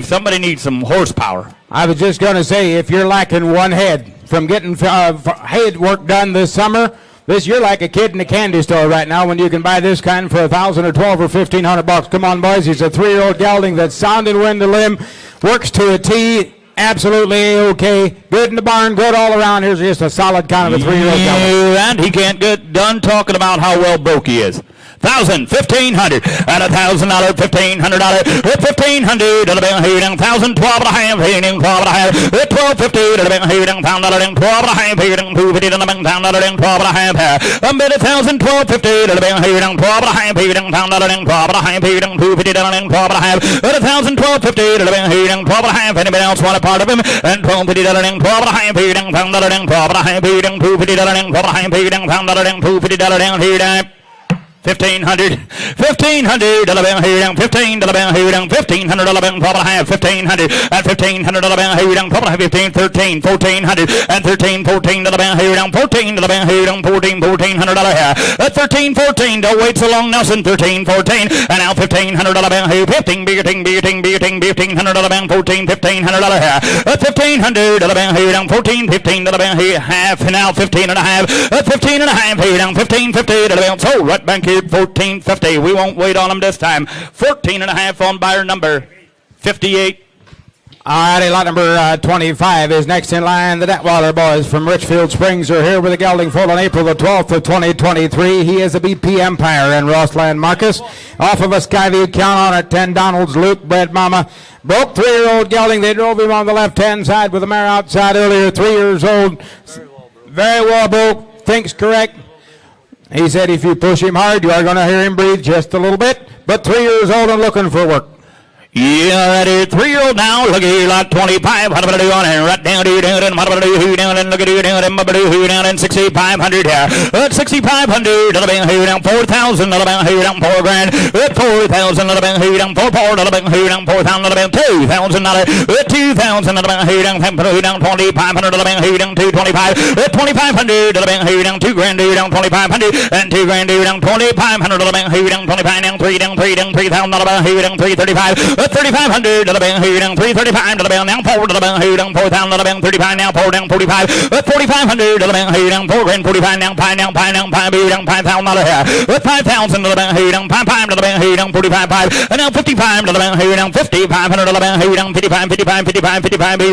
somebody needs some horsepower. I was just going to say, if you're lacking one head from getting head work done this summer, you're like a kid in a candy store right now when you can buy this kind for $1,000 or $1,200 or $1,500. Come on, boys. He's a 3-year-old gelding that's sound and wind to limb, works to a T. Absolutely A-OK. Good in the barn, good all around. Here's just a solid kind of a 3-year-old gelding. And he can't get done talking about how well broke he is. 1,000, 1,500, and $1,000, $1,500, with 1,500, here down, 1,000, 12 and a half, here down, 12 and a half, with 1,250, here down, $1,000, 12 and a half, here down, 250, $1,000, 12 and a half, a bit of 1,000, 1,250, here down, 12 and a half, here down, $1,000, 12 and a half, here down, 250, $12 and a half, with 1,000, 1,250, here down, 12 and a half, anybody else want a part of him, and 1,250, $12 and a half, here down, $1,000, 12 and a half, here down, 250, $12 and a half, here down, $1,000, $250, down, $250, down, here down. $1,500, here down, $15, here down, $1,500, 12.5, $1,500, at $1,500, here down, 12.5, 15, 13, $1,400, and 13, 14, here down, 14, here down, 14, $1,400 here, at 13, 14, don't wait so long, Nelson, 13, 14, and now $1,500 here, 15, $1,500, 14, $1,500 here, at $1,500 here down, 14, $15 here, half, now 15 and a half, at 15 and a half here down, 15.50, so right back here, 14.50. We won't wait on them this time. 14 and a half on buyer number 58. All righty, lot number 25 is next in line. The Detweiler boys from Richfield Springs are here with a gelding foal on April the 12th of 2023. He is a BP Empire in Rossland Marcus. Off of a Skyview, count on it, 10 Donald's Luke, Bred Mama. Broke 3-year-old gelding. They drove him on the left-hand side with the mare outside earlier, 3 years old. Very well broke, thinks correct. He said if you push him hard, you are going to hear him breathe just a little bit. But 3 years old and looking for work. Yeah, that is 3-year-old now. Look at you, lot 25. What about you on it? Right down to you, down and what about you down and look at you down and what about you down and 6,500 here. At 6,500, here down 4,000, here down 4 grand. At 4,000, here down 4, here down 4,000, 2,000, at 2,000, here down 2,500, here down 225. At 2,500, here down 2 grand, here down 2,500, and 2 grand, here down 2,500, here down 25, down 3, down 3,000, here down 335. 3,500 to the bell, here down 335 to the bell, now 4 to the bell, here down 4,000 to the bell, 35 now 4 down 45, 4,500 to the bell, here down 4 grand 45 now 5 now 5 now 5, here down 5,000 here, 5,000 to the bell, here down 5 to the bell, here down 45 5, and now 55 to the bell, here down 5,500 to the bell, here down 55 here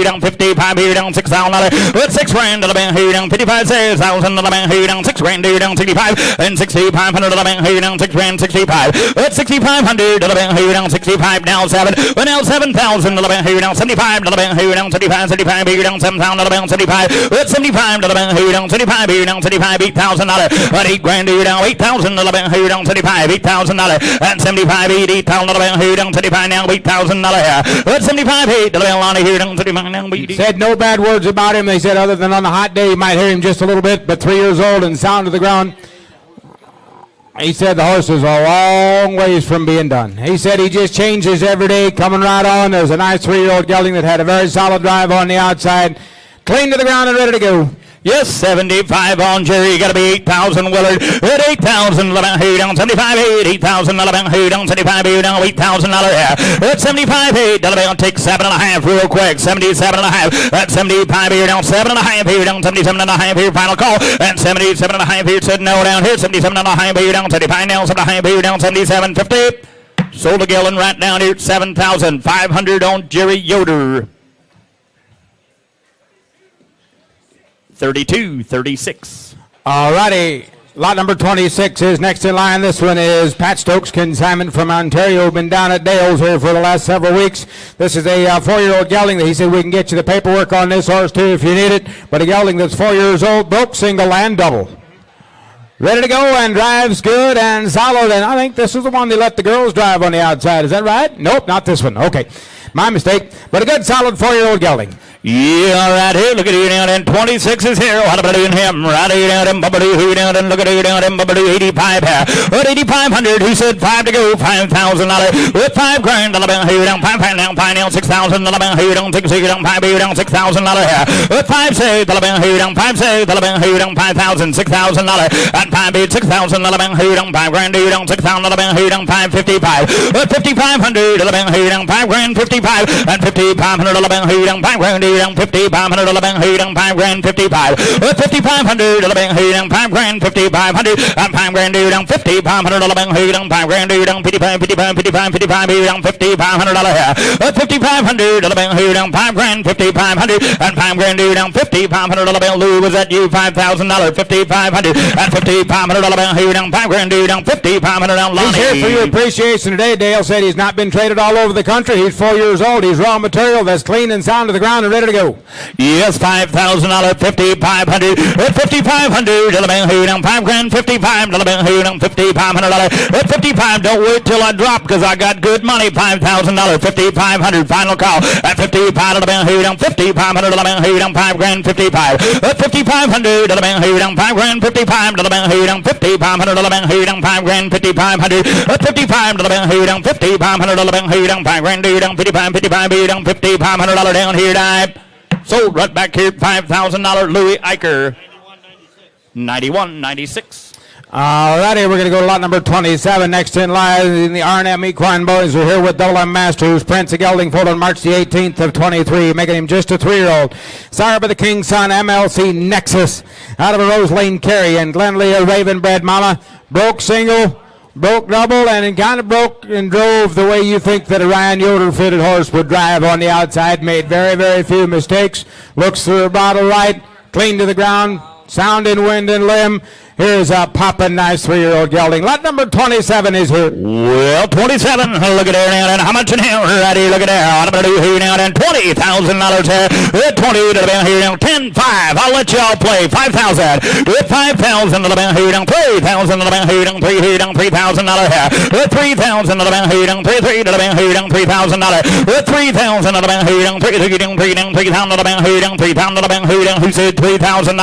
down 55, here down 6,000 with 6 grand to the bell, here down 55 6,000 to the bell, here down 6 grand, here down 65 and 6,500 to the bell, here down 6 grand 65, at 6,500 to the bell, here down 65 now 7, but now 7,000 to the bell, here down 75 to the bell, here down 75 here down 7,000 to the bell, 75 at 75 to the bell, here down 75 here down 75 $8,000 at 8 grand, here down 8,000 to the bell, here down 75 $8,000 and 75 8,000 to the bell, here down 75 now $8,000 here at 75 8 to the bell, on here down 75 now 80. Said no bad words about him. They said other than on a hot day you might hear him just a little bit, but 3 years old and sound to the ground. He said the horse is a long ways from being done. He said he just changes every day, coming right on. There's a nice 3-year-old gelding that had a very solid drive on the outside, clean to the ground and ready to go. Yes, 75 on Jerry. You got to be 8,000 Willard. At 8,000, here down 75 8,000 here down 75 here down $8,000 here. At 75 8, take 7.5 real quick. 77.5. At 75 here down 7.5 here down 77.5 here. Final call. And 77.5 here said no down here. 77.5 here down 75 now 7.5 here down 77.50. Sold a gallon right down here. 7,500 on Jerry Yoder. 32-36. All righty. Lot number 26 is next in line. This one is Pat Stokes, consignment from Ontario. Been down at Dale's here for the last several weeks. This is a 4-year-old gelding that he said we can get you the paperwork on this horse too if you need it. But a gelding that's 4 years old, broke, single, and double. Ready to go and drives good and solid. And I think this is the one they let the girls drive on the outside. Is that right? Nope, not this one. Okay. My mistake. But a good, solid 4-year-old gelding. Yeah, right here, look at you down, and 26 is here. What about doing him? Right here down, and bubbly, who down, and look at you down, and bubbly, 85 here. At 8,500, who said 5 to go, $5,000. With 5 grand, here down, 5 now, 5 now, $6,000, here down, 6 here down, 5 here down, $6,000 here. With 5 say, here down, 5 say, here down, $5,000, $6,000, and 5 bid, $6,000, here down, 5 grand, here down, $6,000, here down, 555. At 5,500, here down, 5 grand, 55, and 5,500, here down, 5 grand, here down 5,500, here down 5 grand 55. 5,500, here down 5 grand 5,500, and 5 grand, here down 5,500, here down 5 grand, here down 55, here down $5,500 here. 5,500, here down 5 grand 5,500, and 5 grand, here down $5,500. Lou, was that you? $5,000, 5,500, and 5,500, here down 5 grand, here down $5,500. He's here for your appreciation today. Dale said he's not been traded all over the country. He's 4 years old. He's raw material that's clean and sound to the ground and ready ready to go. Yes, $5,000, $5,500, $5,500, 5 grand, $55, $5,500, $55. Don't wait till I drop because I got good money. $5,000, $5,500, final call at $55, $5,500, 5 grand, $55, $5,500, $5 grand, $55, $5,500, $5 grand, $5,500, $55, $5,500, 5 grand, $55, down here, dive. Sold right back here, $5,000 Louis Eicher. 91.96. All righty, we're going to go to lot number 27. Next in line, the R&M Equine Boys are here with Double M Masters. Prince of Gelding foaled on March the 18th of 23, making him just a 3-year-old. Sire by the King's Son, MLC Nexus, out of a Rose Lane Carry, and Glenlea Raven Bred Mama, broke single, broke double, and it kind of broke and drove the way you think that a Ryan Yoder fitted horse would drive on the outside. Made very, very few mistakes. Looks through the bottle right, clean to the ground, sound in wind and limb. Here's a poppin' nice 3-year-old gelding. Lot number 27 is here. Well, 27. Look at there now. And how much in here? Right here. Look at there. I'm going to do here now. And $20,000 here. 20 to the bell here now. 10, 5. I'll let y'all play. 5,000. 5,000 to the bell here now. 3,000 to the bell here now. 3 here now. $3,000 here. 3,000 to the bell here now. 3 to the bell here now. $3,000. 3,000 to the bell here now. 3 down. 3,000 to the bell here now. 3,000 to the bell here now. Who said $3,000?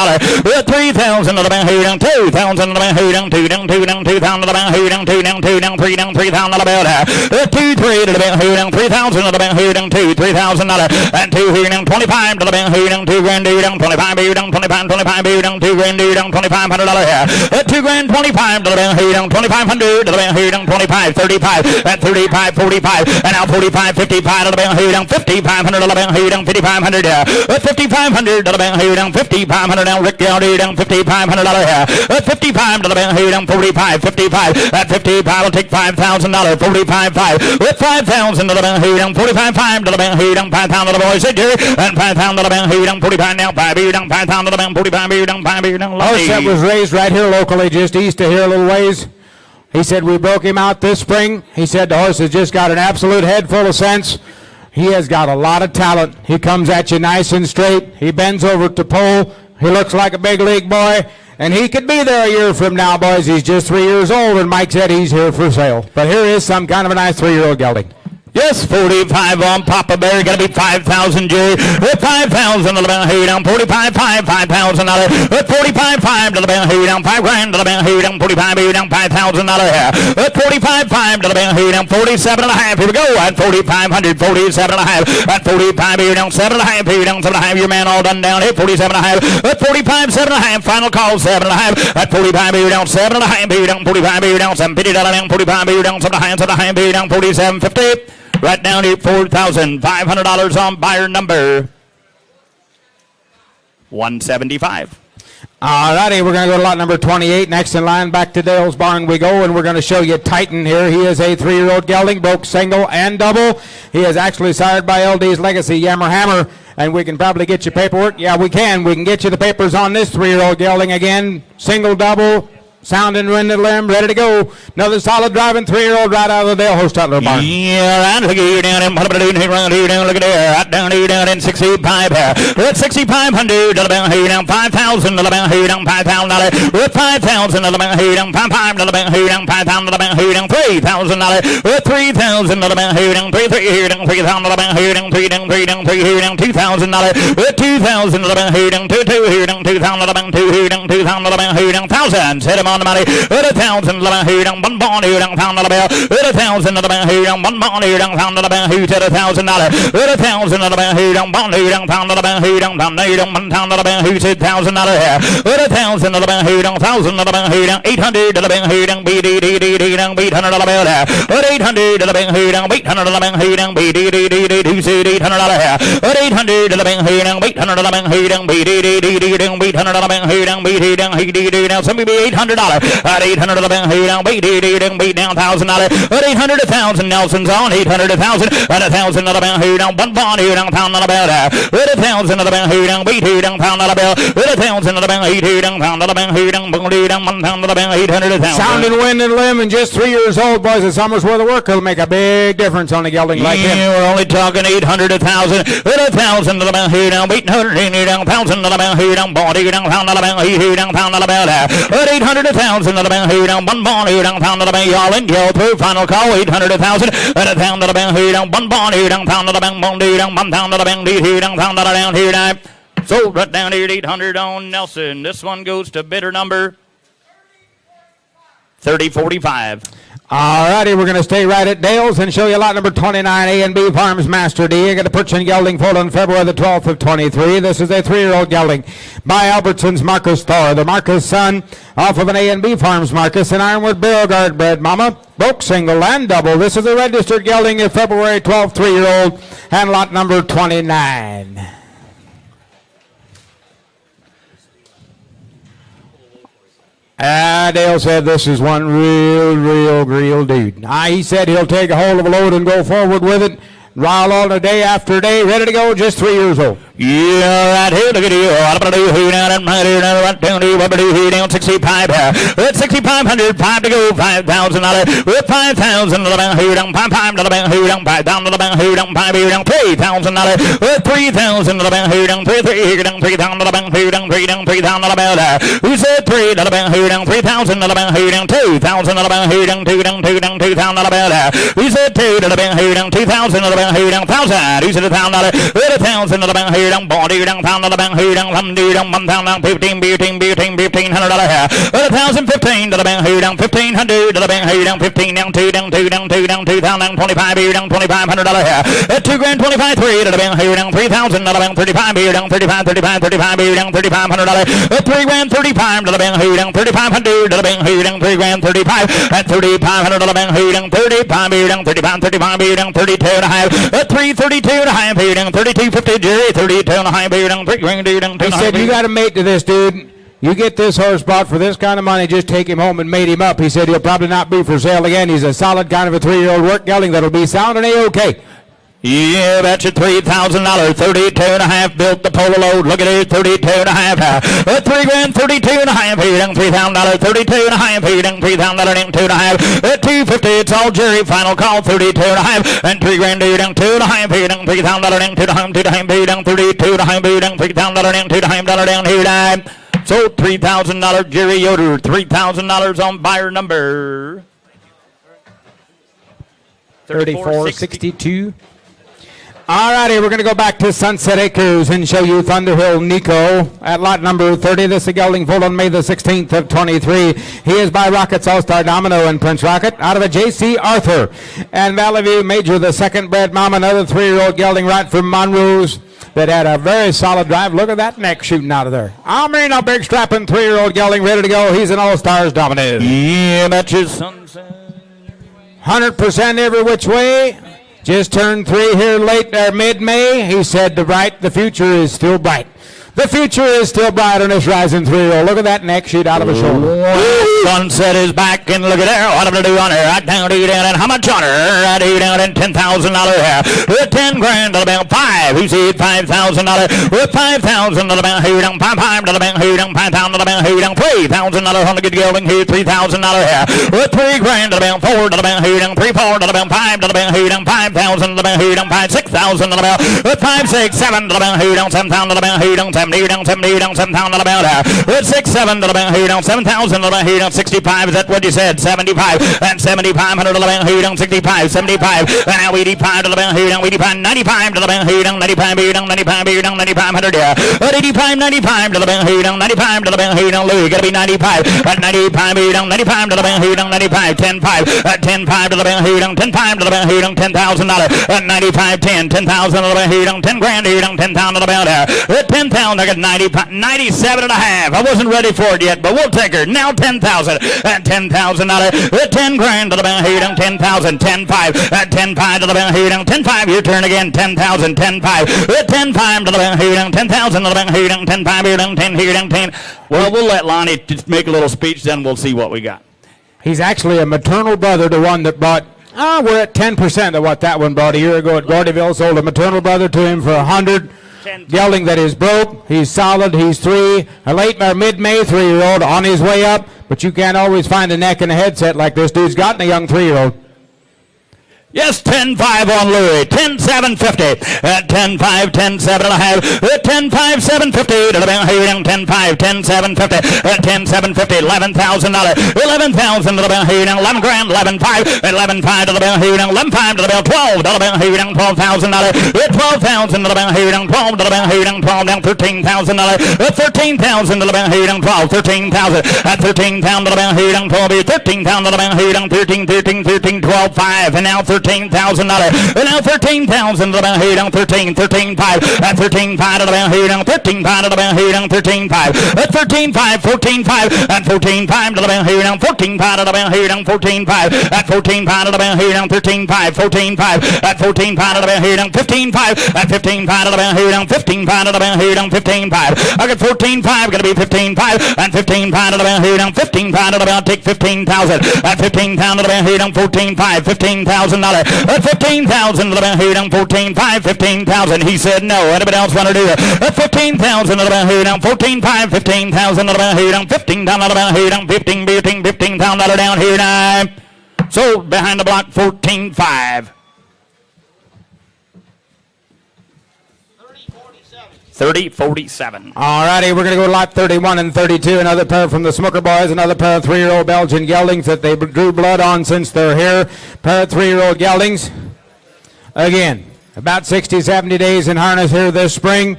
3,000 to the bell here now. 2,000 to the bell here now. 2 down. 2,000 to the bell here now. 2 down. 3 down. 3,000 to the bell here. 2, 3 to the bell here now. 3,000 to the bell here now. 2, $3,000 and 2 here now. 25 to the bell here now. 2 grand here now. 25 here now. 25 here now. 2 grand here now. $2,500 here. 2 grand 25 to the bell here now. 2,500 to the bell here now. 25, 35 at 35, 45 and now 45, 55 to the bell here now. 5,500 to the bell here now. 5,500 here. 5,500 to the bell here now. 5,500 now. Rick down here now. $5,500 here. 55 to the bell here now. 45, 55 at 55. I'll take $5,000. 45, 5 with 5,000 to the bell here now. 45, 5 to the bell here now. 5,000 to the boys. Jerry and 5,000 to the bell here now. 45 now. 5 here now. 5,000 to the bell. 45 here now. 5 here now. Horse that was raised right here locally, just east of here a little ways. He said we broke him out this spring. He said the horse has just got an absolute head full of sense. He has got a lot of talent. He comes at you nice and straight. He bends over to pole. He looks like a big league boy. And he could be there a year from now, boys. He's just 3 years old, and Mike said he's here for sale. But here is some kind of a nice 3-year-old gelding. Yes, 45 on Papa Bear. Got to be 5,000, Jerry. 5,000 to the bell here down. 45, 5, $5,000. 45, 5 to the bell here down. 5 grand to the bell here down. 45 here down. $5,000 here. 45, 5 to the bell here down. 47 and a half. Here we go. At 4,500. 47 and a half. At 45 here down. 7 and a half here down. 7 and a half. Your man all done down here. 47 and a half. At 45, 7 and a half. Final call. 7 and a half. At 45 here down. 7 and a half here down. 45 here down. $750 down. 45 here down. 7 and a half. 7 and a half here down. 47.50. Right down here, $4,500 on buyer number 175. All righty, we're going to go to lot number 28. Next in line, back to Dale's barn we go, and we're going to show you Titan here. He is a 3-year-old gelding, broke single and double. He is actually sired by LD's Legacy Yammer Hammer, and we can probably get you paperwork. Yeah, we can. We can get you the papers on this 3-year-old gelding again. Single, double. Sound and wind and limb, ready to go. Another solid driving 3-year-old right out of the Dale Horse Tutler barn. Yeah, right. Look here down and what about doing here around here down? Look at there. Right down here down in 65 here. With 6,500 to the bell here down. 5,000 to the bell here down. $5,000. With 5,000 to the bell here down. 5,500 to the bell here down. 5,000 to the bell here down. $3,000. With 3,000 to the bell here down. 3 here down. 3,000 to the bell here down. 3 down. 3 down. 3 here down. $2,000. With 2,000 to the bell here down. 2 here down. 2,000 to the bell. 2 here down. 2,000 to the bell here down. Thousands. Hit him on the money. 1,000 to the bell here down. 1 bond here down. Pound to the bell. 1,000 to the bell here down. 1 bond here down. Pound to the bell. Who's at $1,000? 1,000 to the bell here down. Bond here down. Pound to the bell here down. Pound here down. 1 pound to the bell. Who's at $1,000 here? 1,000 to the bell here down. 1,000 to the bell here down. 800 to the bell here down. B D D D D down. 800 to the bell there. 800 to the bell here down. 800 to the bell here down. B D D D D. Who's at $800 here? 800 to the bell here down. 800 to the bell here down. B D D D D down. 800 to the bell here down. B D down. He D down. Somebody be 800 At 800 to the bang, hey down, beat down $1,000. At 800 1,000, Nelson's on 800 1,000. At 1,000 to the bang, hey down, one bond, hey down, pound on the bell. At 1,000 to the bang, hey down, beat down, pound on the bell. At 1,000 to the bang, hey down, pound on the bang, hey down, boom, down, 1 pound on the bang, 800 1,000. Sound and wind and limb, and just 3 years old, boys. The summer's worth of work. It'll make a big difference on a gelding like him. Yeah, we're only talking 800 1,000. At 1,000 to the bang, hey down, 880 down, 1,000 to the bang, hey down, body down, pound on the bang, hey down, pound on the bell. At 800 1,000 to the bang, hey down, one bond, hey down, pound on the bang, y'all in, yell through, final call, 800 1,000. At 1,000 to the bang, hey down, one bond, hey down, pound on the bang, boom, down, 1 pound on the bang, hey down, pound on the down, hey down. Sold right down here at 800 on Nelson. This one goes to bidder number 3045. All righty, we're going to stay right at Dale's and show you lot number 29, A&B Farms Master D. I got a purchasing gelding foaled on February the 12th of 23. This is a 3-year-old gelding by Albertson's Marcus Thor. The Marcus son off of an A&B Farms Marcus, an Ironwood Beauregard bred mama. Broke single and double. This is a registered gelding of February 12th, 3-year-old, and lot number 29. Dale said this is one real dude. He said he'll take a hold of a load and go forward with it. Ryle on a day after day, ready to go, just 3 years old. Yeah, right here, look at you. I'm going to do who down and right here, right down to what do who down 65 here. At 6,500, 5 to go, $5,000. With 5,000 to the bank, who down, 5 to the bank, who down, 5 down to the bank, who down, 5 here down, $3,000. With 3,000 to the bank, who down, 3 here down, 3,000 to the bank, who down, 3 down, 3,000 to the bank. Who said 3 to the bank, who down, 3,000 to the bank, who down, 2,000 to the bank, who down, 2 down, 2 down, 2,000 to the bank. Who said 2 to the bank, who down, 2,000 to the bank, who down, 1,000. Who said $1,000? With 1,000 to the bank, who down, body down, pound to the bank, who down, some do down, 1 pound down, 15, $1,500 here. With 1,015 to the bank, who down, 1,500 to the bank, who down, 15 down, 2 down, 2 down, 2 down, 2,000 down, 25 here down, $2,500 here. At 2 grand, 25, 3 to the bank, who down, 3,000 to the bank, 35 here down, 35 here down, $3,500. At 3 grand, 35 to the bank, who down, 3,500 to the bank, who down, 3 grand, 35. At 3,500 to the bank, who down, 35 here down, 35 here down, 32 and a half. At 332 and a half here down, 32.50 Jerry, 32 and a half here down, 3 grand here down. He said, you got to mate to this, dude. You get this horse bought for this kind of money, just take him home and mate him up. He said he'll probably not be for sale again. He's a solid kind of a 3-year-old work gelding that'll be sound and A-OK. Yeah, that's your $3,000, 32 and a half, built the polo load, look at it, 32 and a half, 3 grand, 32 and a half, here down $3,000, 32 and a half, here down $3,000, and 2 and a half, at 250, it's all Jerry, final call, 32 and a half, and 3 grand, here down 2 and a half, here down $3,000, and 2 and a half, here down 32 and a half, here down $3,000, and 2 and a half down here down. So $3,000 Jerry Yoder, $3,000 on buyer number 3462. All righty, we're going to go back to Sunset Acres and show you Thunderhill Nico at lot number 30. This is a gelding foaled on May the 16th of 23. He is by Rocket's All-Star Domino and Prince Rocket out of a J.C. Arthur. And Valley View Major, the second bred mom, another 3-year-old gelding right from Monroe's that had a very solid drive. Look at that neck shooting out of there. I mean, a big strapping 3-year-old gelding ready to go. He's an All-Stars Domino. Yeah, that's your Sunset. 100% every which way. Just turned 3 here mid-May. He said the future is still bright. The future is still bright on this rising 3-year-old. Look at that neck shoot out of his shoulder. Sunset is back, and look at there. What am I going to do on her? Right down to you down, and how much on her? Right to you down, and $10,000 here. With 10 grand to the bank, 5. He said $5,000. With 5,000 to the bank, here down, 5 to the bank, here down, 5,000 to the bank, here down, $3,000 on the good gelding here, $3,000 here. With 3 grand to the bank, 4 to the bank, here down, 3, 4 to the bank, 5 to the bank, here down, 5,000 to the bank, here down, 5, 6,000 to the bank. With 5, 6, 7 to the bank, here down, 7,000 to the bank, here down, 70 down, 70 down, 7,000 to the bank. With 6, 7 to the bank, here down, 7,000 to the bank, here down, 65. Is that what you said? 75 and 7,500 to the bank, here down, 65, 75. And now 85 to the bank, here down, 85, 95 to the bank, here down, 95, here down, 95, here down, 9,500. At 85, 95 to the bank, here down, 95 to the bank, here down, Louis, gotta be 95. At 95, here down, 95 to the bank, here down, 95, 10,5. At 10,5 to the bank, here down, 10,5 to the bank, here down, $10,000. At 95, 10, 10,000 to the bank, here down, 10 grand, here down, 10,000 to the bank. At 10,000, I got 97 and a half. I wasn't ready for it yet, but we'll take her. Now 10,000. At 10,000 at 10 grand to the bank, here down 10,000, 10,5. At 10,5 to the bank, here down 10,5. Your turn again, 10,000, 10,5. At 10,5 to the bank, here down 10,000 to the bank, here down 10,5, here down 10, here down 10. Well, we'll let Lonnie just make a little speech, then we'll see what we got. He's actually a maternal brother to one that bought, we're at 10% of what that one bought a year ago at Gordyville. Sold a maternal brother to him for 100. Gelding that is broke. He's solid. He's 3. A late or mid-May 3-year-old on his way up. But you can't always find a neck and a headset like this dude's got in a young 3-year-old. Yes, 10-5 on Louis. 10-7-50. 10-5, 10-7 and a half. 10-5, 7-50. 10-5, 10-7-50. 10-7-50. $11,000. $11,000 $11 grand. 11-5. 11-5 to the bell. 11-5 to the bell. 12 to the bell. $12,000. $12,000 to the bell. 12 to the bell. 12 down. $13,000. $13,000 to the bell. 12. 13,000. At 13,000 to the bell. 12. 13,000 to the bell. 13, 13, 13, 12, 5. And now $13,000. Now $13,000 to the bell. 13, 13, 5. At 13, 5 to the bell. 13, 5 to the bell. 13, 5. At 13, 5. 14, 5. At 14, 5 to the bell. 14, 5 to the bell. 14, 5. At 14, 5 to the bell. 13, 5. 14, 5. At 14, 5 to the bell. 15, 5. At 15, 5 to the bell. 15, 5 to the bell. 15, 5. I got 14, 5. Gonna be 15, 5. At 15, 5 to the bell. 15, 5 to the bell. Take 15,000. At 15,000 to the bell. 14, 5. $15,000. At 15,000 to the bell. 14, 5. 15,000. He said no. Anybody else want to do it? At 15,000 to the bell. 14, 5. 15,000 to the bell. 15 down to the bell. 15, 15,000 down here now. Sold behind the block. 14, 5. 30-47. All righty, we're going to go to lot 31 and 32. Another pair from the Smucker Boys. Another pair of 3-year-old Belgian geldings that they drew blood on since they're here. Pair of 3-year-old geldings. Again, about 60, 70 days in harness here this spring.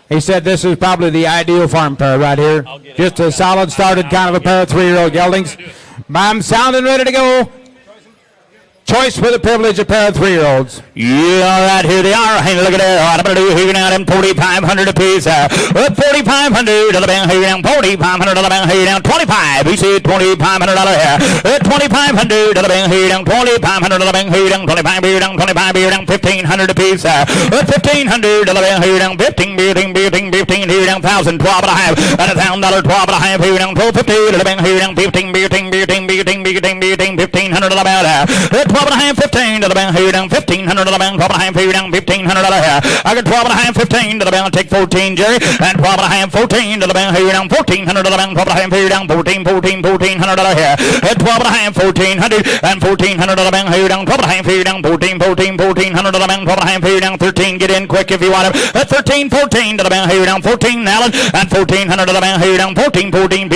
He said this is probably the ideal farm pair right here. Just a solid started kind of a pair of 3-year-old geldings. I'm sounding ready to go. Choice for the privilege, a pair of 3-year-olds. Yeah, all right, here they are. Hey, look at that. What I'm going to do here now, them 4,500 apiece. 4,500 to the bank here down. 4,500 to the bank here down. 25. He said $2,500 here. 2,500 to the bank here down. 2,500 to the bank here down. 25 here down. 25 here down. 1,500 apiece. 1,500 to the bank here down. 15 here down. 1,000. 12 and a half. And $1,000. 12 and a half here down. 12.50 to the bank here down. 15 1,500 to the bank. 12 and a half, 15 to the bell, here down, 1,500 to the bell, 12 and a half, here down, 1,500 to the bell. I got 12 and a half, 15 to the bell, take 14, Jerry, and 12 and a half, 14 to the bell, here down, 1,400 to the bell, 12 and a half, here down, 1,400 to the hair, 12 and a half, 1,400, and 1,400 to the bell, here down, 12 and a half, here down, 1,400 to the bell, 12 and a half, here down, 13, get in quick if you want it, 13, 14 to the bell, here down, 14, Allen, and 1,400 to the bell, here down, 14, 15,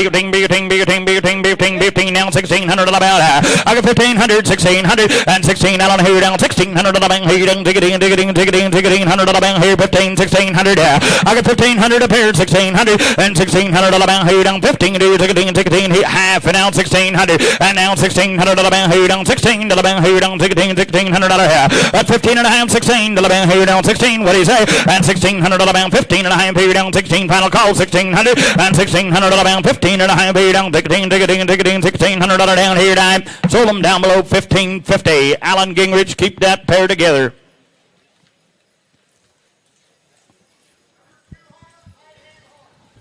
now 1,600 to the bell, I got 1,500, 1,600, and 16 Allen here down, 1,600 to the bang here down, ticketing, 100 to the bang here, 15, 1,600, I got 1,500 a pair, 1,600, and 1,600 to the bang here down, 15 to ticketing, half, and now 1,600, and now 1,600 to the bang here down, 16 to the bang here down, ticketing, 1,600 at 15 and a half, 16 to the bang here down, 16, what do you say, and 1,600 to the bang, 15 and a half here down, 16, final call, 1,600, and 1,600 to the bang, 15 and a half here down, ticketing, 1,600 down here down, sold them down below 1,550. Alan Gingrich, keep that pair together.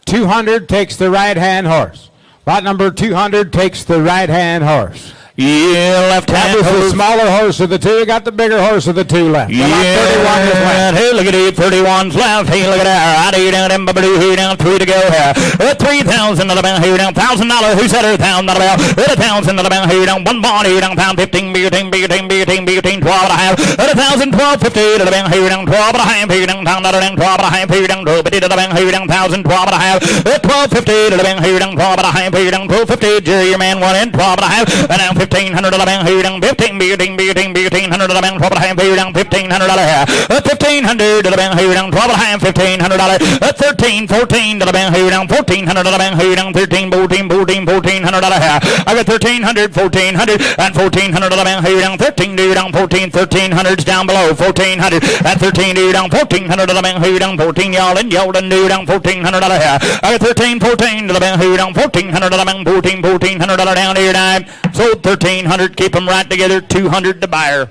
$200 takes the right-hand horse. Lot number 200 takes the right-hand horse. Yeah, left hand. That was the smaller horse of the two. Got the bigger horse of the two left. Yeah, 31 is left. Hey, look at it. 31's left. Hey, look at that. Here down, here down, 3 to go here. 3,000 to the bell, here down, $1,000. Who said her $1,000 to the bell? 1,000 to the bell, here down, one bond, here down, pound 15, 12 and a half. 1,000, 12.50 to the bell, here down, 12 and a half, here down, pound, 12 and a half, here down, 12 to the bell, here down, 1,000, 12 and a half. 12.50 to the bell, here down, 12 and a half, here down, 12.50. Jerry, your man won in, 12 and a half, and now 1,500 to the bell, here down, 15, 1,500 to the bell, 12 and a half, here down, $1,500 here. 1,500 to the bell, here down, 12 and a half, $1,500. 13, 14 to the bell, here down, 1,400 to the bell, here down, 13, 14, $1,400 here. I got 1,300, 1,400, and 1,400 to the bell, here down, 13 to you down, 14, 1,300's down below, 1,400, at 13 to you down, 1,400 to the bell, here down, 14 Yalden to you down, $1,400 here. I got 13, 14 to the bell, here down, 1,400 to the bell, $1,400 down here down. Sold 1,300, keep them right together, 200 to buyer.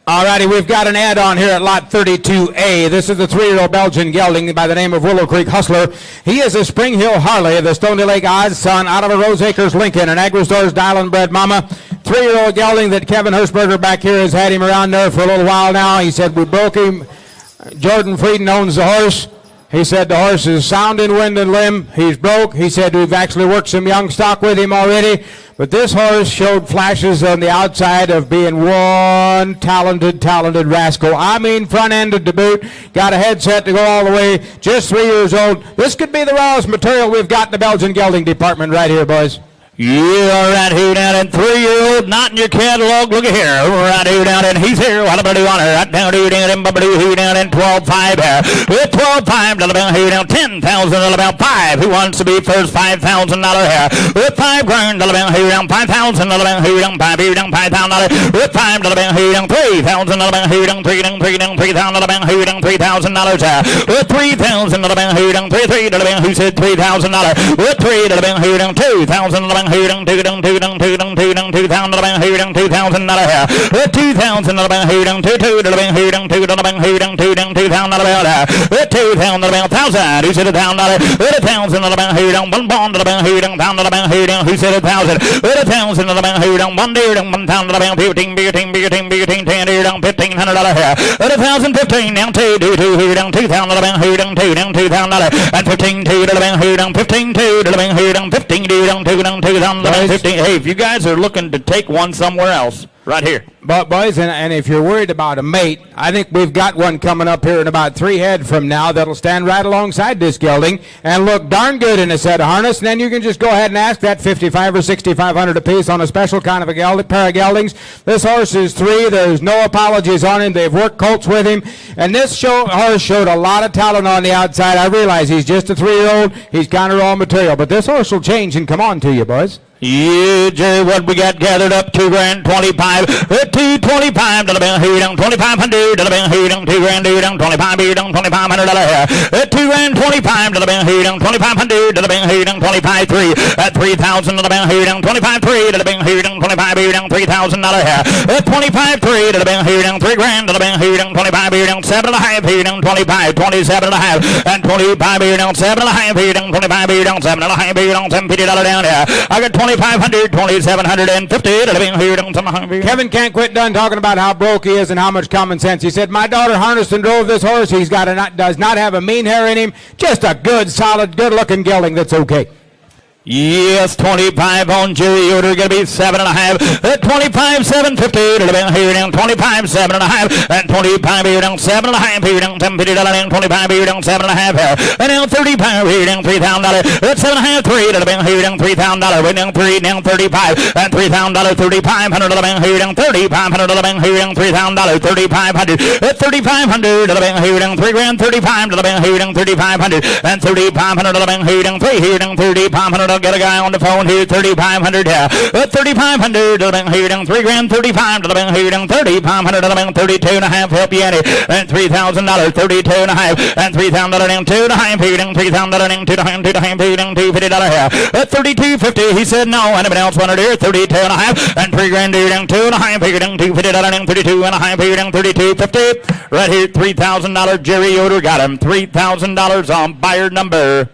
All righty, we've got an add-on here at lot 32A. This is the 3-year-old Belgian gelding by the name of Willow Creek Hustler. He is a Spring Hill Harley, the Stony Lake Oz son, out of a Rose Acres Lincoln, an Agri-Stores dial bred mama. 3-year-old gelding that Kevin Hirschberger back here has had him around there for a little while now. He said, we broke him. Jordan Frieden owns the horse. He said the horse is sound in wind and limb. He's broke. He said we've actually worked some young stock with him already. But this horse showed flashes on the outside of being one talented rascal. I mean, front-ended to boot. Got a headset to go all the way. Just 3 years old. This could be the rawest material we've got in the Belgian gelding department right here, boys. Yeah, right here down in 3-year-old, not in your catalog. Look at here, right here down in, he's here. What about on her? Right down here down in here down in 12.5 here. With 12.5 about here down 10,000 about 5. Who wants to be first? $5,000 here. With $5,000 about here down 5,000 about here down 5 here down $5,000. With $5 about here down 3,000 about here down 3,000 about here down $3,000 here. With 3,000 about here down 3 about who said $3,000? With 3 about here down 2,000 about here down 2,000 about here down $2,000 here. With 2,000 about here down 2 about here down 2 about here down 2,000 about with 2,000 about 1,000. Who said $1,000? With 1,000 about here down 1 pound about here down pound about here down. Who said 1,000? With 1,000 about here down 1 deer down 1,000 about 15 10 here down $1,500 here. With 1,015 down 2 here down 2,000 about here down 2 down $2,000 and 15 2 about here down 15 2 about here down 15 down 2 down 2,015. Hey, if you guys are looking to take one somewhere else, right here. But boys, and if you're worried about a mate, I think we've got one coming up here in about 3 head from now that'll stand right alongside this gelding and look darn good in a set of harness. And then you can just go ahead and ask that $5,500 or $6,500 apiece on a special kind of a pair of geldings. This horse is 3. There's no apologies on him. They've worked colts with him. And this horse showed a lot of talent on the outside. I realize he's just a 3-year-old. He's kind of raw material. But this horse will change and come on to you, boys. Yeah, Jerry, what we got gathered up, $2,025. $225 about here down 2,500 about here down $2,000 here down 25 here down $2,500 here. $2,025 about here down 2,500 about here down 25 3 at 3,000 about here down 25 3 about here down 25 here down $3,000 here. 25 3 about here down $3,000 about here down 25 here down 7.5 here down 25 27.5 and 25 here down 7.5 here down 25 here down 7.5 here down $750 down here. I got 2,500, 2,750. Kevin can't quit done talking about how broke he is and how much common sense. He said, my daughter harnessed and drove this horse. He's got does not have a mean hair in him. Just a good, solid, good-looking gelding that's okay. Yes, 25 on Jerry Yoder, going to be 7.5. 25, 750. About here down 25, 7.5. And 25 here down 7.5. Here down $750 down 25 here down 7.5 here. And now 35 here down $3,000. 7.5 3. About here down $3,000. Way down 3 down 35 and $3,000 3,500 about here down 3,500 about here down $3,000 3,500 3,500 about here down $3,000 35 about here down 3,500 and 3,500 about here down 3 here down 3,500. I'll get a guy on the phone here, 3,500 here. 3,500 here down $3,000 35 here down 3,500 about 32.5 help you any and $3,000 32.5 and $3,000 down 2.5 here down 3,000 down 2.5 here down $250 here. 32.50 he said no. Anybody else want it here? 32.5 and $3,000 here down 2.5 here down $250 down 32.5 here down 32.50 right here. $3,000 Jerry Yoder got him. $3,000 on buyer number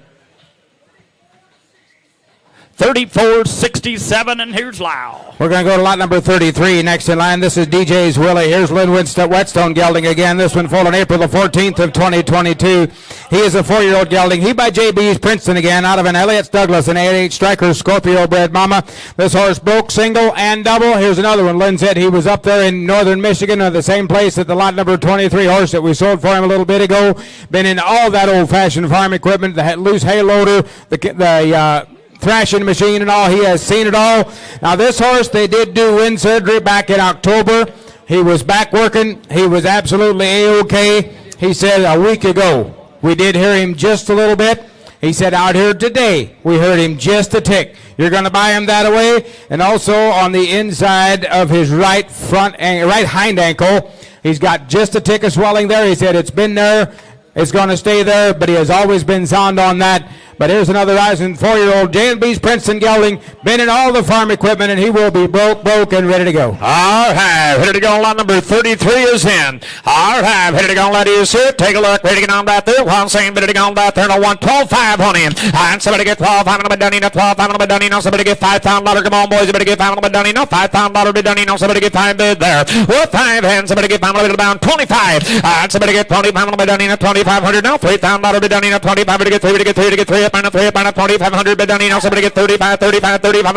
3467, and here's Lau. We're going to go to lot number 33 next in line. This is DJ's Willie. Here's Lynn Whetstone gelding again. This one foaled on April the 14th of 2022. He is a 4-year-old gelding. He by JB's Princeton again, out of an Elliott Douglas, an 8-8 striker Scorpio bred mama. This horse broke single and double. Here's another one. Lynn said he was up there in northern Michigan, the same place that the lot number 23 horse that we sold for him a little bit ago. Been in all that old-fashioned farm equipment, the loose hay loader, the thrashing machine and all. He has seen it all. Now this horse, they did do wind surgery back in October. He was back working. He was absolutely A-OK. He said a week ago we did hear him just a little bit. He said out here today we heard him just a tick. You're going to buy him that away. And also on the inside of his right hind ankle, he's got just a tick of swelling there. He said it's been there. It's going to stay there, but he has always been sound on that. But here's another rising 4-year-old, J&B's Princeton Gelding, been in all the farm equipment, and he will be broke, and ready to go. All right, ready to go. Lot number 33 is in. All right, ready to go. Let is here. Take a look. Ready to get on back there. One saying, ready to go on back there. No 112.5 on him. And somebody get 12.5 on the Dunino. 12.5 on the Dunino. Somebody get $5,000. Come on, boys. Somebody get 5 on the Dunino. $5,000 to Dunino. Somebody get 5 bid there. With 5 hands. Somebody get 5 on the bound. 25. And somebody get 25 on the Dunino. 2,500 now. $3,000 to Dunino. 25 to get 3 to get 3 to get 3 up on the 3 up on the 2,500 to Dunino. Somebody get 35 up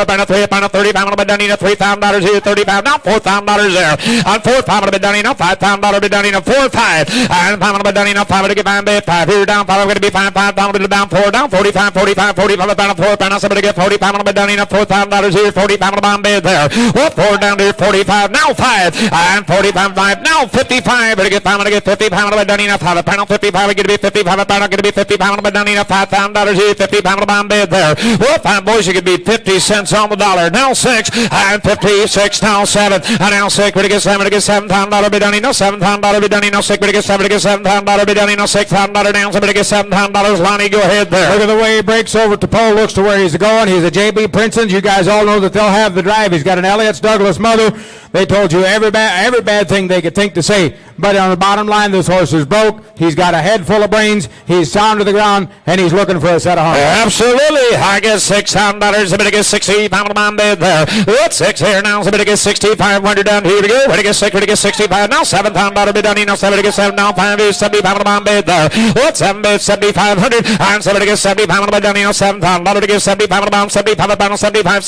on the 3 up on the 35 on the Dunino. $3,000 here. 35 now. $4,000 there. On 4, 5 on the Dunino. $5,000 to Dunino. 4, 5. And 5 on the Dunino. 5 to get 5 bid. 5 here down. 5 going to be 5 down to the down 4 down. 45 about 4 pound. Somebody get 45 on the Dunino. $4,000 here. 45 on the bomb bid there. Well, 4 down to 45 now 5 and 45 5 now 55. Better get 5 to get 55 on the Dunino. 5 a pound 55. Going to be 55 a pound. Going to be 55 on the Dunino. $5,000 here. 55 on the bomb bid there. Well, 5 boys, you could be 50 cents on the dollar. Now 6 and 56 now 7 and now 6. Better get 7 to get $7,000 bid Dunino. $7,000 bid Dunino. 6 better get 7 to get $7,000 bid Dunino. $6,000 down. Somebody get $7,000. Lonnie, go ahead there. Look at the way he breaks over to pole, looks to where he's going. He's a J.B. Princeton. You guys all know that they'll have the drive. He's got an Elliott's Douglas mother. They told you every bad thing they could think to say. But on the bottom line, this horse is broke. He's got a head full of brains. He's sound to the ground, and he's looking for a set of harness. Absolutely. I guess $6,000. Somebody get 65 on the bomb bid there. What's 6 here now? Somebody get 6,500 down. Here we go. Ready to get 6. Ready to get 65 now. $7,000 bid done. You know, somebody get 7 now. 5 is 75 on the bomb bid there. What's 7 bid? 7,500. And somebody get 75 on the bid done. You know, $7,000 to get 75 on the bomb. 75 on the bomb. 75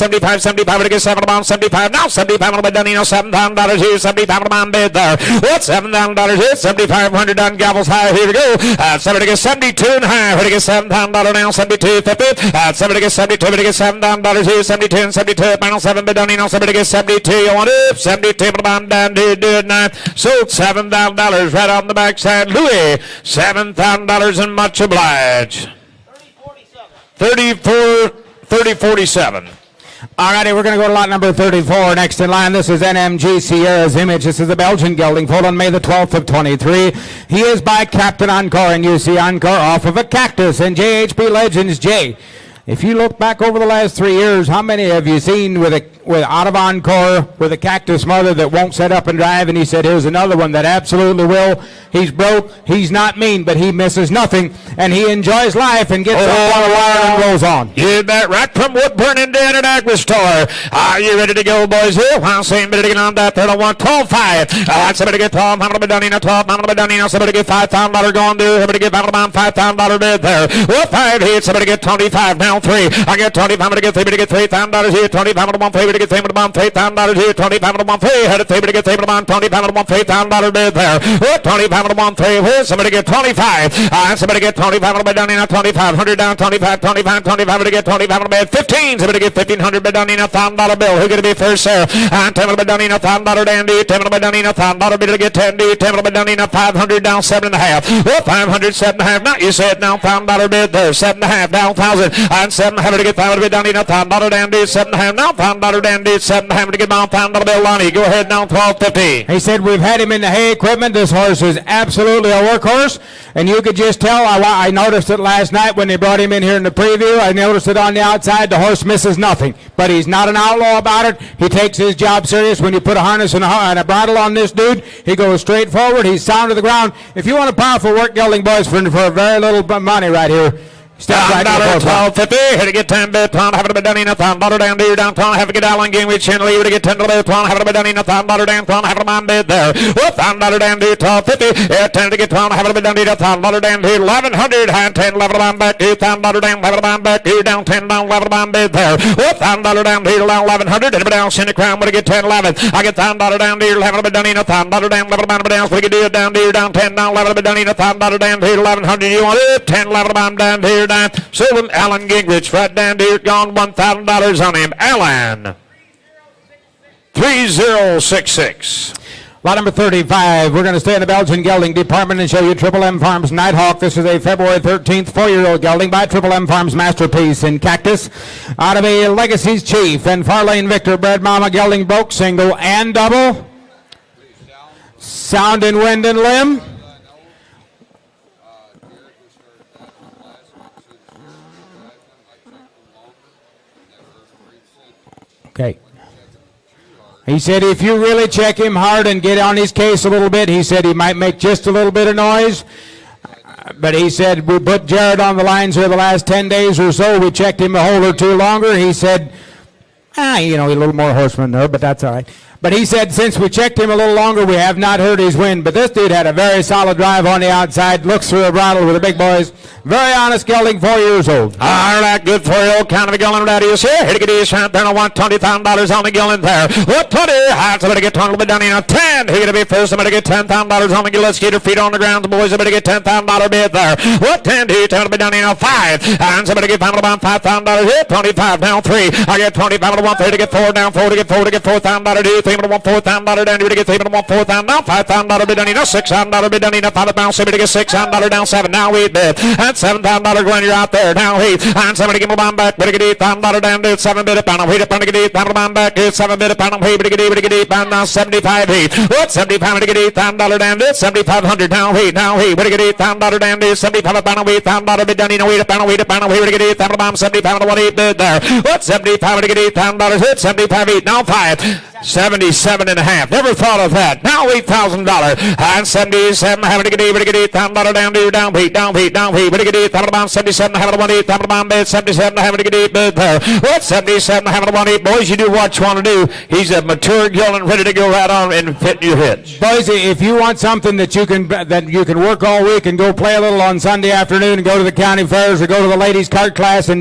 to get 7 on the bomb. 75 now. 75 on the bid done. You know, $7,000 here. 75 on the bomb bid there. What's $7,000 here? 7,500 done. Gavels high. Here we go. Somebody get 72 and high. Ready to get $7,000 now. 72.50. Somebody get 72. Ready to get $7,000 here. 72 and 72. Final 7 bid done. You know, somebody get 72. You want it? 72 on the bomb down. Do it now. Sold $7,000 right on the backside. Louis, $7,000 and much obliged. 30-47. All righty, we're going to go to lot number 34. Next in line, this is NMG Sierra's Image. This is the Belgian gelding, foaled on May the 12th of 23. He is by Captain Encore, and you see Encore off of a cactus. And JHP Legends, Jay, if you look back over the last 3 years, how many have you seen with out of Encore with a cactus mother that won't set up and drive? And he said, here's another one that absolutely will. He's broke. He's not mean, but he misses nothing. And he enjoys life and gets up on the wire and goes on. You bet. Right from Woodburn and down at Aqua Store. Are you ready to go, boys? Here, one saying, better to get on that 31, 12-5. Somebody get 12, I'm going to be done, 12, I'm going to be done, somebody get $5,000 going to, somebody get $5,000 bid there. Well, 5 hits, somebody get 25, now 3. I get 25, I'm going to get 3, but to get $3,000 here, 25 on the 1, 3, to get 3 on the 1, $3,000 here, 25 on the 1, 3, had a 3, to get 3 on the 1, 25 on the 1, $3,000 bid there. Well, 25 on the 1, 3, here, somebody get 25, somebody get 25 on the bid down, 2,500 down, 25, to get 25 on the bid, 15, somebody get 1,500 bid down, $1,000 bill. Who's going to be first there? 10 on the bid down, $1,000 dandy, 10 on the bid down, $1,000 bid to get 10, 10 on the bid down, 500 down, 7.5. Well, 500, 7.5. Now you said now $1,000 bid there, 7.5 down, 1,000, and 7.5 to get 5 bid down, $1,000 dandy, 7.5. Now $1,000 dandy, 7.5 to get down, $1,000 bill. Lonnie, go ahead now, 12.50. He said we've had him in the hay equipment. This horse is absolutely a workhorse, and you could just tell. I noticed it last night when they brought him in here in the preview. I noticed it on the outside. The horse misses nothing, but he's not an outlaw about it. He takes his job serious. When you put a harness and a bridle on this dude, he goes straight forward. He's sound to the ground. If you want a powerful work gelding, boys, for very little money right here, step right to the $12.50. Here to get 10 bid. Have it been done in $1,000 down to downtown. Have to get Allen game with Chin Lee to get 10 to bid. Have it been done in $1,000 downtown. Have it on bid there. $1,000 down to $12.50. 10 to get 12. Have it been done in $1,000 down to 1,100. And 10 level on back to $1,000 down. Level on back to down 10 down. Level on bid there. $1,000 down to 1,100. And down Cindy Crown to get 10 11. I get $1,000 down to have it been done in $1,000 down. Level on down. So we can do it down to down 10 down. Level been done in $1,000 down to 1,100. You want it? 10 level on down to down. So Alan Gingrich right down to it, gone $1,000 on him. Alan, 3066. Lot number 35. We're going to stay in the Belgian gelding department and show you Triple M Farms Nighthawk. This is a February 13th 4-year-old gelding by Triple M Farms Masterpiece in Cactus. Out of a Legacy's Chief and Farlane Victor bred mama gelding broke single and double. Sound in wind and limb. Okay. He said if you really check him hard and get on his case a little bit, he said he might make just a little bit of noise. But he said we put Jared on the lines here the last 10 days or so. We checked him a hole or two longer. He said, he's a little more horseman there, but that's all right. But he said since we checked him a little longer, we have not heard his wind. But this dude had a very solid drive on the outside. Looks through a bridle with the big boys. Very honest gelding, 4 years old. All right, good for you, old count of a gelding right here. Here to get his shot there. I want $20,000 on the gelding there. What 20? Somebody get 20, a little bit down here. 10. Who's going to be first? Somebody get $10,000 on the gelding. Let's get her feet on the ground. The boys, somebody get $10,000 bid there. What 10? Who's going to be down here? 5. And somebody get about $5,000 here. 25 down 3. I get 25 to 1 3 to get 4 down 4 to get 4 to get $4,000 to 3 to 1 $4,000 down here to get 3 to 1 $4,000 now. $5,000 bid down here. $6,000 bid down here. 5 pounds. Somebody get $6,000 down 7. Now we bid. And $7,000 Glenn, you're out there. Now he and somebody give him a bomb back. Better get $8,000 down to 7 bid a pound. Wait up on to get $8,000 bomb back. 7 bid a pound. Wait, better get $8 now 75 heat. What 75 to get $8,000 down to 7,500 now he better get $8,000 down to 75 pound. $8,000 bid down here. Wait up on wait to get $8,000 bomb 75 to 1 8 bid there. What 75 to get $8,000 hit 75 heat now 5. 77 and a half. Never thought of that. Now $8,000. And 77 having to get $8,000 down to down beat. Better get $8,000 77 having to 1 $8,000 bid 77 having to get 8 bid there. What 77 having to 1 8 boys, you do what you want to do. He's a mature gelding ready to go right on and fit your hits. Boys, if you want something that you can work all week and go play a little on Sunday afternoon and go to the county fairs or go to the ladies cart class and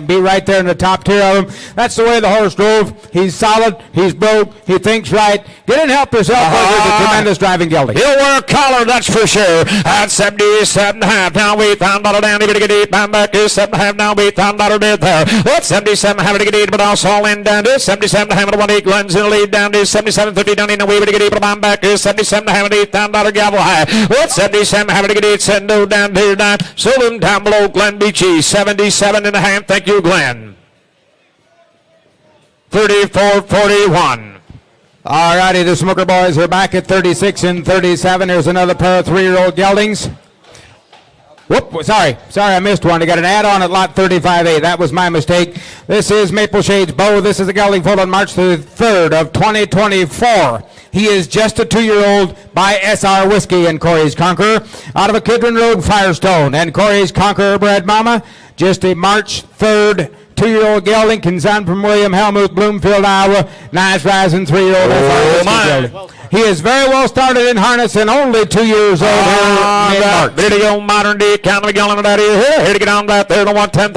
be right there in the top tier of them, that's the way the horse drove. He's solid. He's broke. He thinks right. Get in and help yourself. He's a tremendous driving gelding. He'll wear a collar, that's for sure. At 77 and a half. Now $8,000 down. He's going to get 8 pound back to 7 and a half. Now $8,000 bid there. What 77 having to get 8, but also all in down to 77 having to 1 8. Glenn's in the lead down to 77.50 down in the way to get 8 pound back to 77 having $8,000 gavel high. What 77 having to get 8 send no down to 9. Sold him down below Glenn Beachy 77 and a half. Thank you, Glenn. 34-41. All righty, the Smoker boys are back at 36 and 37. There's another pair of 3-year-old geldings. Whoop, sorry, I missed one. I got an add-on at lot 35A. That was my mistake. This is Maple Shades Bow. This is a gelding foaled on March the 3rd of 2024. He is just a 2-year-old by SR Whiskey and Corey's Conqueror out of a Kidron Road Firestone. And Corey's Conqueror bred mama, just a March 3rd 2-year-old gelding, consigned from William Helmuth, Bloomfield, Iowa. Nice rising 3-year-old. He is very well started in harness and only 2 years old. Ready to go modern day count of a gelding out here. Here to get on right there. Don't want $10,000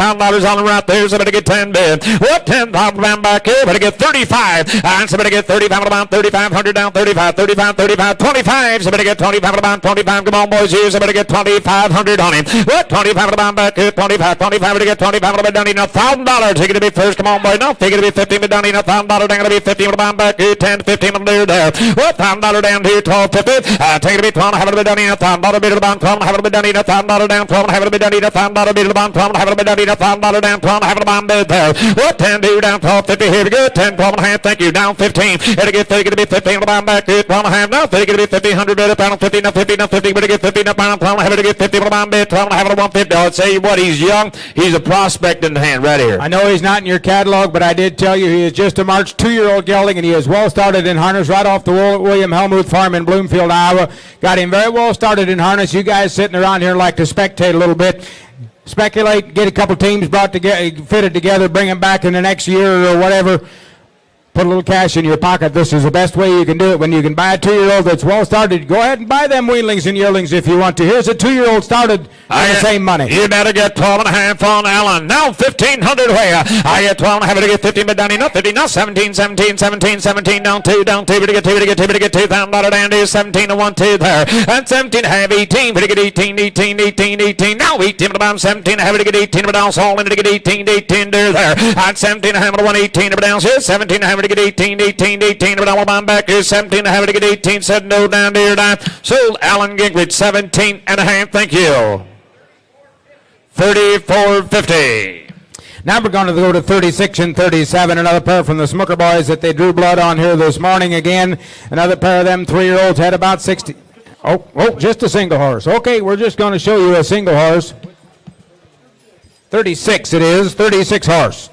on him right there. Somebody get 10 bid. What 10,000 back here? Better get 35. And somebody get 35 about 3,500 down 35. 25. Somebody get 25 about 25. Come on, boys. Here. Somebody get 2,500 on him. What 25 about back here? 25 to get 25 about down in $1,000. Take it to be first. Come on, boy. No, take it to be 15 but down in $1,000. Down to be 15 about back here. 10 to 15 there. What $1,000 down here, 12.50. Take it to be 12, have it be done in $1,000 bid about 12, have it be done in $1,000 down 12, have it be done in $1,000 bid about 12, have it be done in $1,000 down 12, have it about bid there. What 10 do down 12.50? Here we go. 10, 12 and a half. Thank you. Down 15. It'll get 30 to be 15 about back to 12 and a half. Now 30 to be 1,500 bid about 50 now 50 now 50. But get 50 up on 12, have it to get 50 about bid 12 and have it 150. I'll tell you what, he's young. He's a prospect in the hand right here. I know he's not in your catalog, but I did tell you he is just a March 2-year-old gelding, and he is well started in harness right off the William Helmuth farm in Bloomfield, Iowa. Got him very well started in harness. You guys sitting around here like to spectate a little bit. Speculate, get a couple teams brought together, fitted together, bring them back in the next year or whatever. Put a little cash in your pocket. This is the best way you can do it. When you can buy a 2-year-old that's well started, go ahead and buy them weanlings and yearlings if you want to. Here's a 2-year-old started for the same money. You better get 12 and a half on Allen. Now 1,500 where? I get 12 and a half to get 15, but down enough 50. Now 17 down 2, to get $2,000 down to 17 to 1, 2 there. And 17 have 18, but to get 18. Now 18 to down 17, have to get 18, but also all in to get 18 there. And 17 have to 1, 18 but down here, 17 have to get 18, but I want mine back here, 17 have to get 18, said no down here, down. Sold Alan Gingrich, 17 and a half, thank you. 34.50. Now we're going to go to 36 and 37. Another pair from the Smoker boys that they drew blood on here this morning again. Another pair of them 3-year-olds had about 60. Oh, just a single horse. Okay, we're just going to show you a single horse. 36 it is, 36 horse.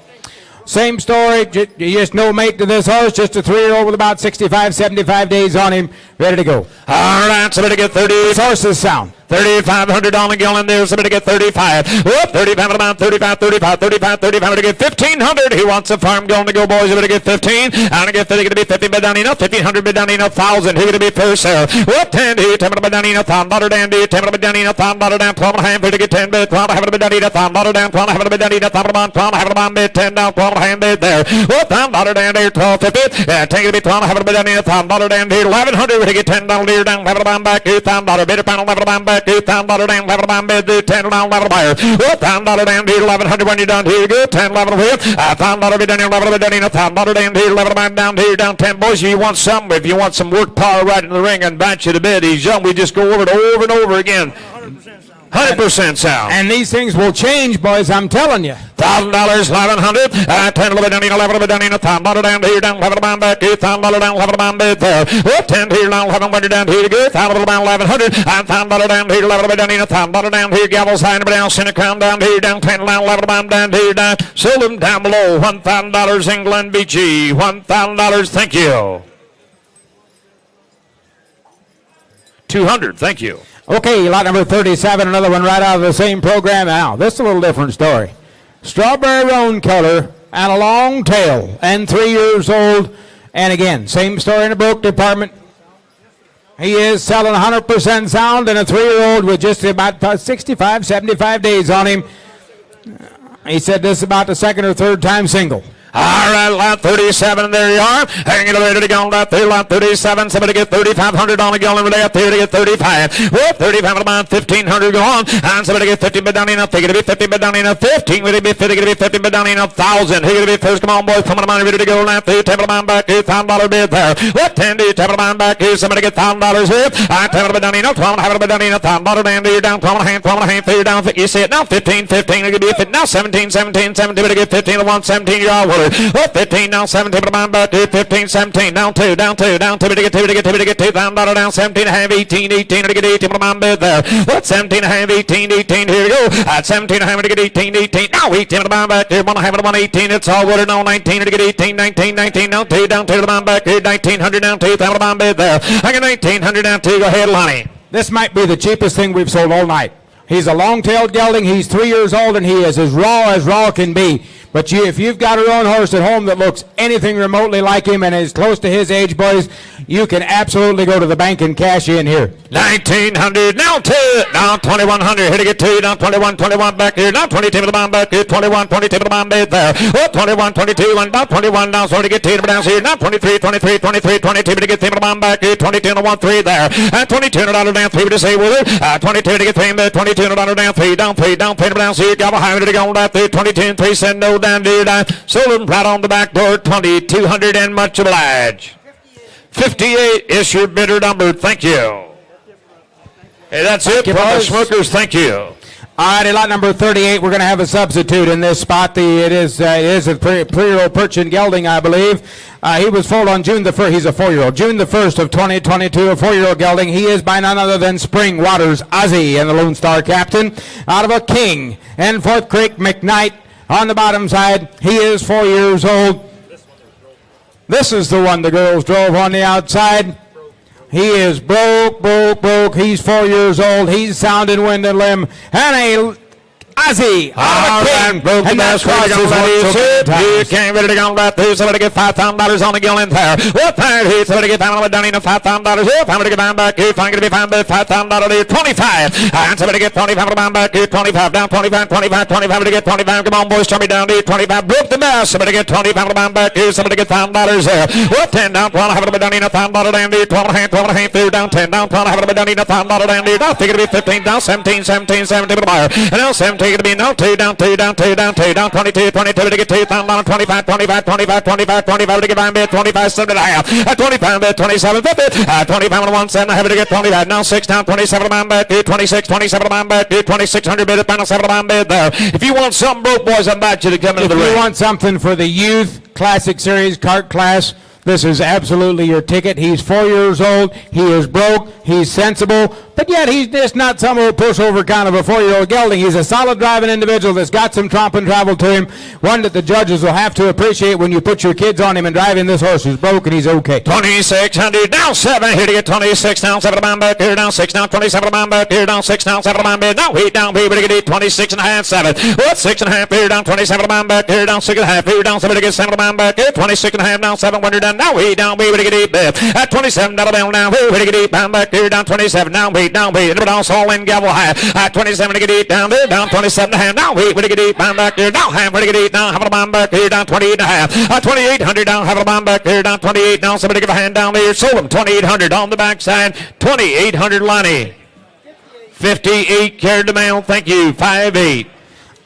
Same story, you just no mate to this horse, just a 3-year-old with about 65, 75 days on him, ready to go. All right, somebody get 30. This horse is sound. 3,500 on the gallon there. Somebody get 35. Whoop, 35 about 35, 35, 35, 35 to get 1,500. He wants a farm going to go, boys. Somebody get 15. I'm going to get 50. Going to be 50 bid down enough. 1,500 bid down enough. 1,000. He's going to be first there. Whoop, 10 to 10 bid down enough. $1,000 down to 10 bid down enough. $1,000 down. 12 and a half to get 10 bid. 12 and a half bid down enough. $1,000 down. 12 and a half bid down enough. 12 and a half bid 10 down. 12 and a half bid there. Whoop, $1,000 down there. 12.50. Yeah, take it to be 12 and a half bid down enough. $1,000 down to 1,100 to get $10 here down. $11 back. $2,000 bid down. $11 back. $2,000 down. Level down bid, $10 down level buyer. $1,000 down to 1,100 when you're done. Here you go. 10 level here. $1,000 bid down here. Level bid down here. $1,000 down here. Level down here. Down 10 boys. You want some? If you want some work power right in the ring and bat you to bid, he's young. We just go over it over and over again. 100% sound. And these things will change, boys, I'm telling you. $1,000, 1,100, 10 little bit down, 11 bit down, $1,000 down here, down, 11 down back, $2,000 down, 11 down bit there. 10 here, down, 11 went down here, good, $1,000 down, 1,100, $1,000 down here, 11 bit down, $1,000 down here, Gavels high, down, center crown down here, down, 10 down, 11 down here, down, sold them down below, $1,000 in Glen BG, $1,000, thank you. 200, thank you. Okay, lot number 37, another one right out of the same program. Now, this is a little different story. Strawberry roan color and a long tail and 3 years old. And again, same story in the broke department. He is selling 100% sound and a 3-year-old with just about 65, 75 days on him. He said this is about the second or third time single. All right, lot 37, there you are. Hanging ready to go, lot 37. Somebody get 3,500 on the gallon relay up there to get 35. Whoop, 35 about 1,500 go on. And somebody get 50 bid down enough. They're going to be 50 bid down enough. 15, going to be 50, going to be 50 bid down enough. 1,000. He's going to be first. Come on, boys. Come on, ready to go. Lot 3, table man back here. $1,000 bid there. What, 10 to table man back here. Somebody get $1,000 here. Table bid down enough. 12 and a half bid down enough. $1,000 down here, down 12 and a half, 12 and a half. There down. You see it now. 15, 15. Going to be 50. Now 17, 17, 17. Going to get 15 to 1, 17. You're all winner. What, 15. Now 17 to mine back to 15, 17, down 2, down 2, down 2 to get $2,000 down 17 and a half, 18, 18 to get 18 to mine bid there. What 17 and a half, 18, 18, here we go. At 17 and a half to get 18, 18, now 18 to mine back here, 1 and a half to 1, 18, it's all good, now 19 to get 18, 19, 19, down 2 to mine back here, 1,900 down 2,000 to mine bid there. I got 1,900 down 2, go ahead, Lonnie. This might be the cheapest thing we've sold all night. He's a long-tailed gelding. He's 3 years old, and he is as raw can be. But if you've got a roan horse at home that looks anything remotely like him and is close to his age, boys, you can absolutely go to the bank and cash in here. 1,900, now 2, now 2,100, here to get 2, now 21, 21 back here, now 22 to the bomb back here, 21, 22 to the bomb bid there. Oh, 21, 22, and now 21 down, so to get 2 to down here, now 23, 23, 23, 22 to get 3 to the bomb back here, 22 to 1, 3 there, and $22 down 3 to say with it, 22 to get 3, $22 down 3, down 3, down 3 down here, got behind it to go down 3, 22 and 3, send no down there, down, sold him right on the back door, 2,200 and much obliged. 58 is your bidder number. Thank you. Hey, that's it for the smokers. Thank you. All right, lot number 38. We're going to have a substitute in this spot. It is a 3-year-old Perchin gelding, I believe. He was foaled on June the 1st. He's a 4-year-old. June the 1st of 2022, a 4-year-old gelding. He is by none other than Spring Waters Ozzie and the Lone Star Captain out of a King and Fourth Creek McKnight on the bottom side. He is 4 years old. This is the one the girls drove on the outside. He is broke. He's 4 years old. He's sounding wind and limb. And a Ozzie. All right, broke the best way to go. You came ready to go right through. Somebody get $5,000 on the gallon there. What there? He somebody get down in $5,000 here. Somebody get down back here. Find going to be found $5,000 here. 25. And somebody get 25 down back here. 25 down. 25 to get 25. Come on, boys, turn me down here. 25. Broke the best. Somebody get 25 down back here. Somebody get $1,000 there. What 10 down? 12 have to be down in $1,000 down here. 12 and a half through down 10 down. 12 have to be down in $1,000 down here. Now think it'll be 15 down. 17 to the buyer. And now 17. Going to be now 2 down, 22, 22 to get 2,000, 25 to get by bid, 25, 7 and a half, 25 bid, 27, 50, 25 and 1 7, have to get 25, now 6 down, 27 man bid, 26, 27 man bid, 2,600 bid, final 7 man bid there. If you want something, broke boys, I invite you to come into the ring. If you want something for the youth Classic Series cart class, this is absolutely your ticket. He's 4 years old. He is broke. He's sensible. but yet he's just not some old pushover kind of a 4-year-old gelding. He's a solid driving individual that's got some tromp and travel to him, one that the judges will have to appreciate when you put your kids on him and driving. This horse is broke and he's okay. 2,600 down 7. Here to get 26 down 7 to bound back here down 6 down 27 to bound back here down 6 down 7 to bound back. Now he down B, but he get 26 and a half 7. What 6 and a half here down 27 to bound back here down 6 and a half here down 7 to get 7 to bound back here 26 and a half down 7 when you're done. Now he down B, but he get 8 at 27 down now. Who he get 8 bound back here down 27 down B down B. And down all in gavel high at 27 to get 8 down there down 27 and a half. Now he but he get 8 bound back here down half when he get 8 down have a bound back here down 28 and a half. 2,800 down have a bound back here down 28 down. Somebody give a hand down there. Sold him 2,800 on the backside. 2,800 Lonnie. 58 carried the mail. Thank you. 5-8.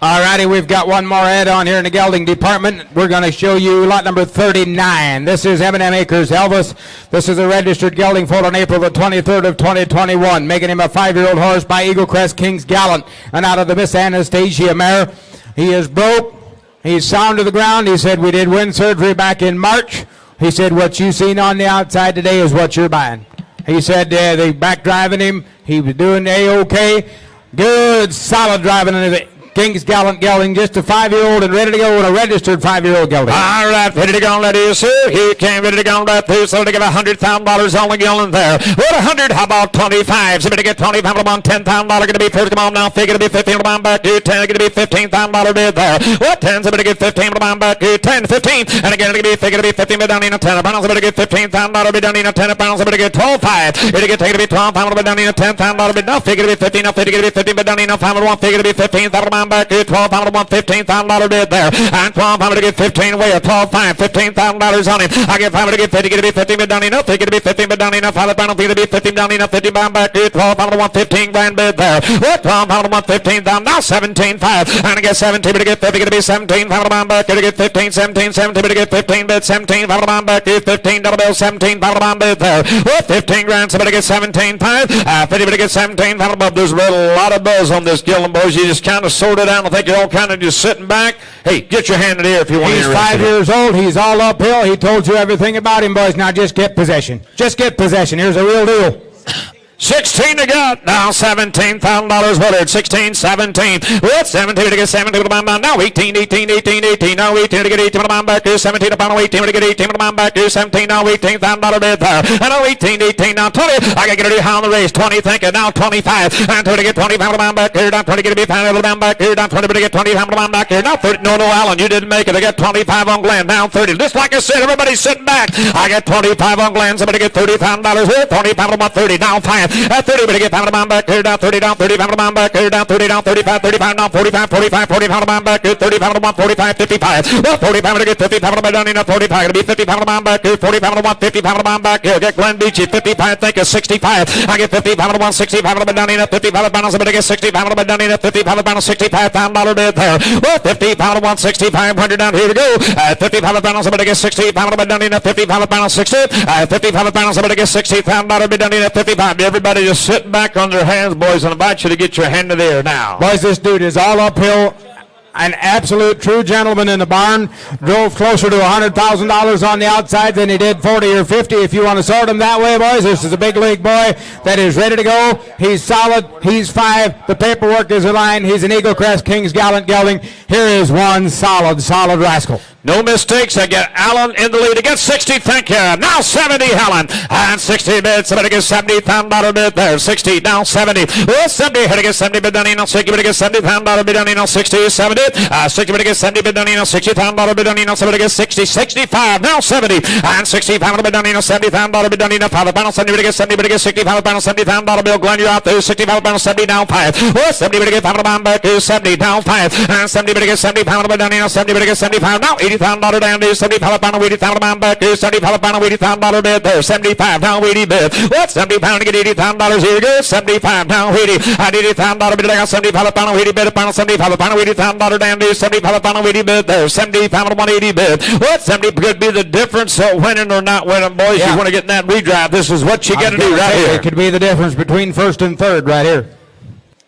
All righty, we've got one more add-on here in the gelding department. We're going to show you lot number 39. This is M&M Acres Elvis. This is a registered gelding foaled on April the 23rd of 2021, making him a 5-year-old horse by Eagle Crest King's Gallant, and out of the Miss Anastasia mare. He is broke. He's sound to the ground. He said we did wind surgery back in March. He said what you seen on the outside today is what you're buying. He said they back driving him. He was doing A-OK. Good, solid driving in the King's Gallant gelding, just a 5-year-old and ready to go with a registered 5-year-old gelding. All right, ready to go, ready to sue. He came ready to go right through, so to give $100,000 on the gelding there. What 100? How about 25? Somebody get 25 on $10,000. Going to be first. Come on now, figure to be 15 on back to 10. Going to be $15,000 bid there. What 10? Somebody get 15 on back to 10, 15, and again going to be figure to be 15 bid down in a 10 pounds. Somebody get $15,000 bid down in a 10 pounds. Somebody get 12.5. Going to get taken to be 12 pounds bid down in a $10,000 bid. Now figure to be 15. Now figure to be 15 bid down in a 5 figure to be 15,000 on back to 12 pounds. $15,000 bid there, and 12 to get 15 away at 12 5 $15,000 on him. I get 5 to get 50, get to be 15 bid down enough, get to be 15 bid down enough, 5 pound to be 15 down enough, 50 pound back to 12 pound to 15 grand bid there. What 12 pound to 15 down now 17 5, and I get 17 to get 50, get to be 17 5 pound back to get 15 17 17 to get 15 bid 17 5 pound back to 15 double bill 17 5 pound bid there. What 15 grand, somebody get 17 5, 50 to get 17 5 above. There's a lot of buzz on this Gillen boys. You just kind of sort it out. I think you're all kind of just sitting back. Hey, get your hand in the air if you want to. He's 5 years old. He's all uphill. He told you everything about him, boys. Now just get possession. Just get possession. Here's a real deal. 16 to get. Now $17,000 Willard. 16, 17. What? 17 to get 17 to bound now. 18, 18, 18, 18. Now 18 to get 18 to bound back to 17 to bound 18 to get 18 to bound back to 17. Now $18,000 bid there. And now 18, 18. Now 20. I can get a high on the race. 20, thank you. Now 25. And 20 to get 25 to bound back here. Down 20 to get a pound to bound back here. Down 20 to get 25 to bound back here. Now 30. No, Allen, you didn't make it. I got 25 on Glenn. Now 30. Just like I said, everybody's sitting back. I got 25 on Glenn. Somebody get $30,000 here. 25 to 30. Now 5. At 30, but get 5 to bound back here. Down 30, down 35 to bound back here. Down 30, down 35, 35, down 45, 45, 45 to bound back here. 35 to 45, 55. Well, 45 to get 55 to bound down in 45. Going to be 55 to bound back here. 45 to 55 to bound back here. Get Glenn Beachy. 55, think of 65. I get 55 to 165 to bound down in 55 to bound. Somebody get 65 to bound down in 55 to bound. $65,000 bid there. Well, 55 to 165. 100 down here to go. 55 to bound. Somebody get 65 to bound down in 55 to bound. 60. 55 to bound. Somebody get $60,000 bid down in 55. Everybody just sitting back on their hands, boys, and I invite you to get your hand in the air now. Boys, this dude is all uphill. An absolute true gentleman in the barn. Drove closer to $100,000 on the outside than he did 40 or 50 if you want to sort him that way, boys. This is a big league boy that is ready to go. He's solid. He's 5. The paperwork is aligned. He's an Eagle Crest King's Gallant gelding. Here is one solid rascal. No mistakes. I get Allen in the lead. I get 60. Thank you. Now 70, Allen. And 60 bid. Somebody get $70,000 bid there. 60. Now 70. Well, 70. Had to get 70 bid down in on 60. But to get $70,000 bid down in on 60. 70. 60. But to get 70 bid down in on $60,000 bid down in on 70. Get 60. 65. Now 70. And 65 bid down in on $70,000 bid down in on 5. Final 70. But to get 70. But to get 65. Final $70,000 bill. Glenn, you're out there. 65 final 70. Down 5. Well, 70. But to get 5 bound back to 70. Down 5. And 70. But to get 70 pound bid down in on 70. But to get 75. Now $80,000 down to 75 pound, $80,000 back to 75 pound, $80,000 bid there. 75 down, 80 bid. What? 70 pound to get $80,000 here. Good. 75 down, 80. I did $80,000 bid. I got 75 pound, 80 bid. Pound 75 pound, $80,000 down to 75 pound, 80 bid there. 70 pound, 180 bid. What? 70 could be the difference. So winning or not winning, boys, you want to get in that redrive. This is what you got to do right here. It could be the difference between first and third right here.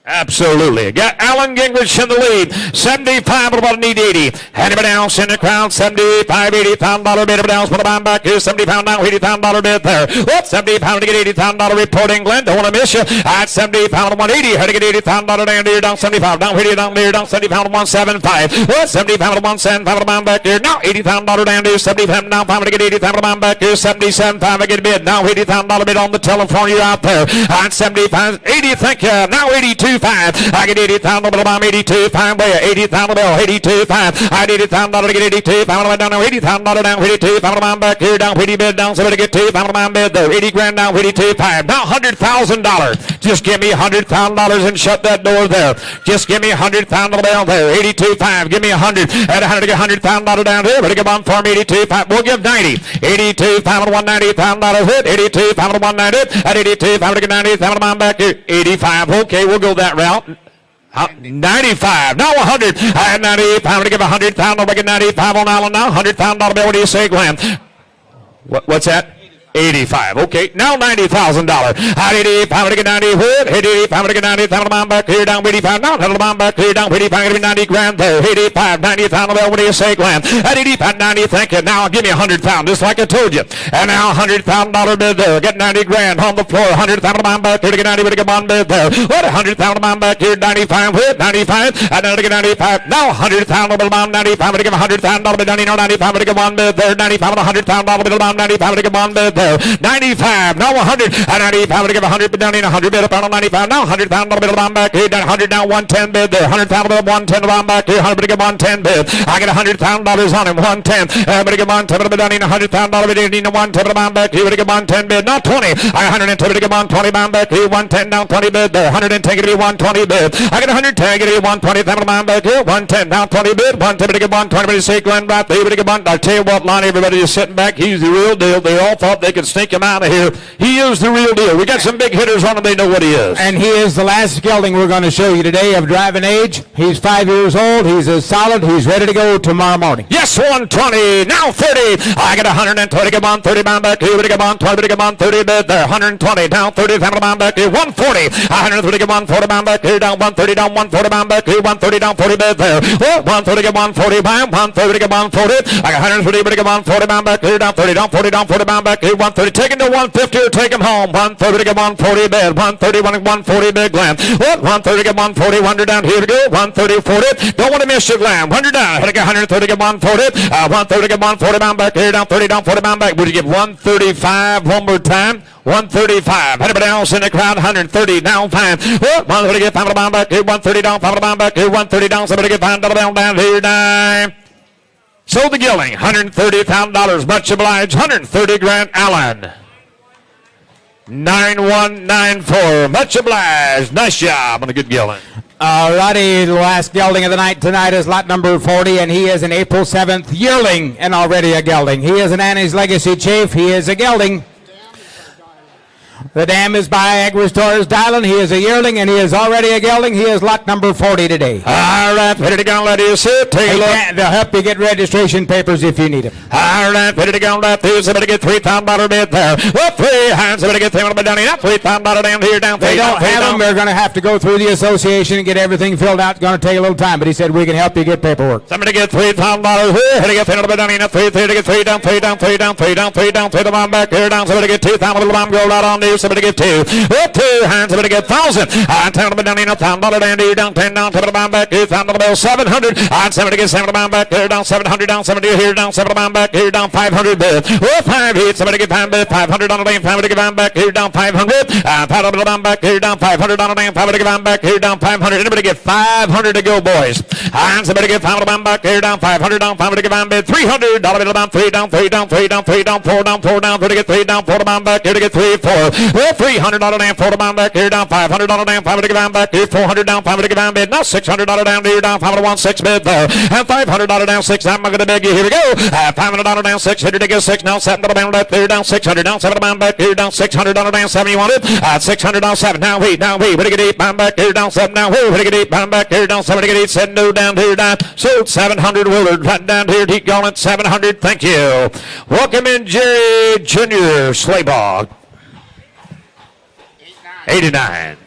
Absolutely. Got Alan Gingrich in the lead. 75, about an 80. Anybody else in the crowd? 75, $80,000 bid. Everybody else put a bomb back here. 70 pound down, $80,000 bid there. Whoop, 70 pound to get $80,000 reporting. Glenn, don't want to miss you. At 70 pound 180. Had to get $80,000 down here. Down 75. Down here, down there. Down 70 pound 175. Whoop, 70 pound 175 bomb back here. Now $80,000 down here. 70 pound down. Pound to get $80,000 bomb back here. 77 pound to get a bid. Now $80,000 bid on the telephone. You're out there. At 70 pounds, 80. Thank you. Now 82. I get $80,000 bill bomb 82 pound way $80,000 bill 82 pound I get $80,000 to get 82 pound down now $80,000 down 82 pound bomb back here down 80 bid down somebody get 2 pound bomb bid there 80 grand down 82 pound now $100,000 just give me $100,000 and shut that door there just give me $100,000 bill there 82 pound give me 100 at 100 to get $100,000 down here but give on for me 82 pound we'll give 90 82 pound $190,000 hit 82 pound 190 at 82 pound to get 90,000 bomb back here 85 okay we'll go that route 95, now 100, I had 98 pound to give 100,000, I'll make it 95 on Allen now, $100,000 bill, what do you say, Glenn? What's that? 85. Okay, now $90,000. I did 85 to get 90 wood. 85 to get 90,000 bomb back here down 85. Now the bomb back here down 85. Gonna be 90 grand there. 85, 90,000. What do you say, Glenn? At 85, 90. Thank you. Now give me 100,000, just like I told you. And now $100,000 bid there. Get 90 grand on the floor. 100,000 bomb back here to get 90. But get one bid there. What 100,000 bomb back here? 95 wood. 95. And now to get 95. Now 100,000 bomb 95. But give $100,000 bid 95. But get one bid there. 95 $100,000 bid bomb 95. But get one bid there. 95, now 100, and 95 to give 100 bid down in 100 bid up on 95, now 100,000 bid bomb back here, down 100 down 110 bid there, 100,000 bid 110 bomb back here, 100 to give 110 bid. I get $100,000 on him, 110, but to give 110 bid down in $100,000 bid in 110 bid bomb back here, to give 110 bid, now 20, I 110 to give 120 bomb back here, 110 down 20 bid there, 110 to give 120 bid. I get 110 to give 120 bomb back here, 110 down 20 bid, 110 to give 120 bid, say Glenn right there, to give 1. I tell you what, Lonnie, everybody is sitting back, he's the real deal. They all thought they could sneak him out of here. He is the real deal. We got some big hitters on him. They know what he is. And he is the last gelding we're going to show you today of driving age. He's 5 years old. He's as solid. He's ready to go tomorrow morning. Yes, 120. Now 30. I get 120. Come on, 30 bound back here. Come on, 20. Come on, 30 bid there. 120. Down 30. Bound back here. 140. 130. Come on, 40 bound back here. Down 130. Down 140 bound back here. 130 down 40 bid there. Oh, 130. Come on, 40 bound. 130. Come on, 40. I got 130. Come on, 40 bound back here. Down 30. Down 40. Down 40 bound back here. 130. Take him to 150 or take him home. 130 to get 140 bid. 130, 140 bid, Glenn. What? 130 to get 140. 100 down here to go. 130, 40. Don't want to miss your Glenn. 100 down. Had to get 130 to get 140. 130 to get 140 bound back here. Down 30, down 40 bound back. Would you give 135 one more time? 135. Anybody else in the crowd? 130 down 5. 130 to get 5 bound back here. 130 down 5 bound back here. 130 down. Somebody get 5 down here. Dime. So the Gilling, $130,000. Much obliged. 130 grand, Allen. 9194. Much obliged. Nice job on a good gelding. All righty, the last gelding of the night tonight is lot number 40, and he is an April 7th yearling and already a gelding. He is an Annie's Legacy Chief. He is a gelding. The dam is by Agris Torres Dylan. He is a yearling, and he is already a gelding. He is lot number 40 today. All right, ready to go, let you sit. Take a look. They'll help you get registration papers if you need them. All right, ready to go, let you. Somebody get $3,000 bid there. Well, 3 hands. Somebody get $3,000 down here. $3,000 down here, down. They don't have them. They're going to have to go through the association and get everything filled out. It's going to take a little time, but he said we can help you get paperwork. Somebody get $3,000 here. Had to get $3,000 down here. 3 to get 3 down, 3 down, 3 down, 3 down, 3 down, 3 the bomb back here down. Somebody get $2,000 bomb gold out on you. Somebody get 2. 2 hands, somebody get 1,000. I tell them down here, $1,000 down here, down 10 down, 7 bomb back here, $1,000 bill, 700. I somebody get 7 bomb back here, down 700, down 70 here, down 7 bomb back here, down 500 bid. Oh, 5 hits, somebody get 5 bid, 500 on the lane, 500 get bomb back here, down 500. $500 bomb back here, down 500 on the lane, 500 get bomb back here, down 500. Anybody get 500 to go, boys? And somebody get 500 bomb back here, down 500, down 500 get bomb bid, $300 bill down 3 down 3 down 3 down 3 down 4 down 4 down 3 to get 3 down 4 bomb back here to get 3 4. Well, $300 down 4 bomb back here, down $500 down 500 get bomb back here, $400 down 500 get bomb bid. Now $600 down here, down 516 bid there, and $500 down 6. I'm going to beg you. Here we go. $500 down 600 to get 6. Now $7 down back there, down 600 down 7 bomb back here, down $600 down 7. You want it? $600 down 7. Now wait. What do you get 8 bomb back here, down 7. Now wait. What do you get 8 bomb back here, down 7 to get 8. 7 no down here, down. So 700 Willard right down here. Keep going at 700. Thank you. Welcome in Jerry Jr. Slaybog. 89.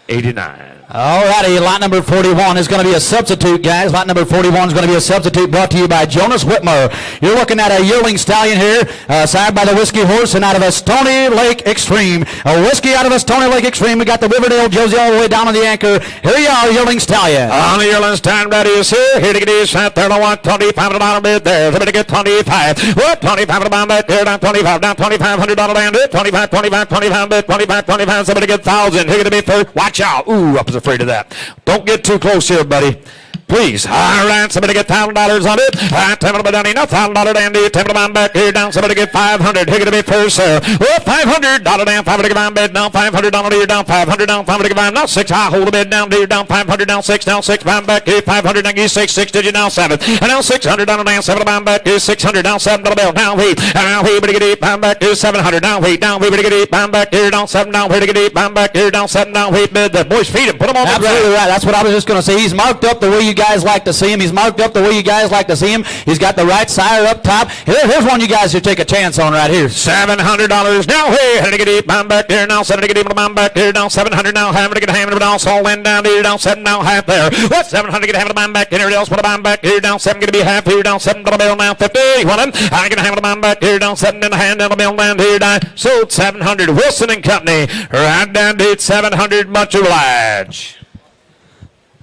All righty, lot number 41 is going to be a substitute, guys. Lot number 41 is going to be a substitute brought to you by Jonas Whitmer. You're looking at a yearling stallion here, sired by the Whiskey Horse and out of a Stony Lake Extreme. A whiskey out of a Stony Lake Extreme. We got the Riverdale Josie all the way down on the anchor. Here you are, yearling stallion. On the yearling stallion, ready is here. Here to get his shot there. I want $2,500 bid there. Somebody get 25. What? $2,500 bid there. Down 25. Down $2,500 down bid. 25, 25, 25 bid. 25, 25. Somebody get 1,000. Here to be first. Watch out. Ooh, I was afraid of that. Don't get too close here, buddy. Please. All right, somebody get $1,000 on it. $10 down, enough $1,000 down, $10 back here down. Somebody get 500. Here to be first, sir. Oh, $500 down, 500 get bid down, $500 here down, 500 down, 500 get down, 6. I hold the bid down, here down, 500 down, 6 down, 6 back here, 500 down, 6 digit down, 7. And now 600 down, 7 back here, 600 down, $7 bill down, wait. And now we get 8 back here, 700 down, wait down, we get 8 back here down, 7 down, where to get 8 back here down, 7 down, wait bid. The boys feed him, put him on the ground. Absolutely right. That's what I was just going to say. He's marked up the way you guys like to see him. He's marked up the way you guys like to see him. He's got the right sire up top. Here's one you guys should take a chance on right here. $700 now. Hey, had to get 8 back there now. 7 to get 8 back here down. 700 now. Having to get hammered down. All in down here down. 7 now. Half there. What? 700 get hammered back here. Else put a back here down. 7 gonna be half here down. 7 to the bill now. 50. One of them. I get hammered back here down. 7 in the hand down the bill down here down. Sold 700. Wilson and Company. Right down to 700. Much obliged.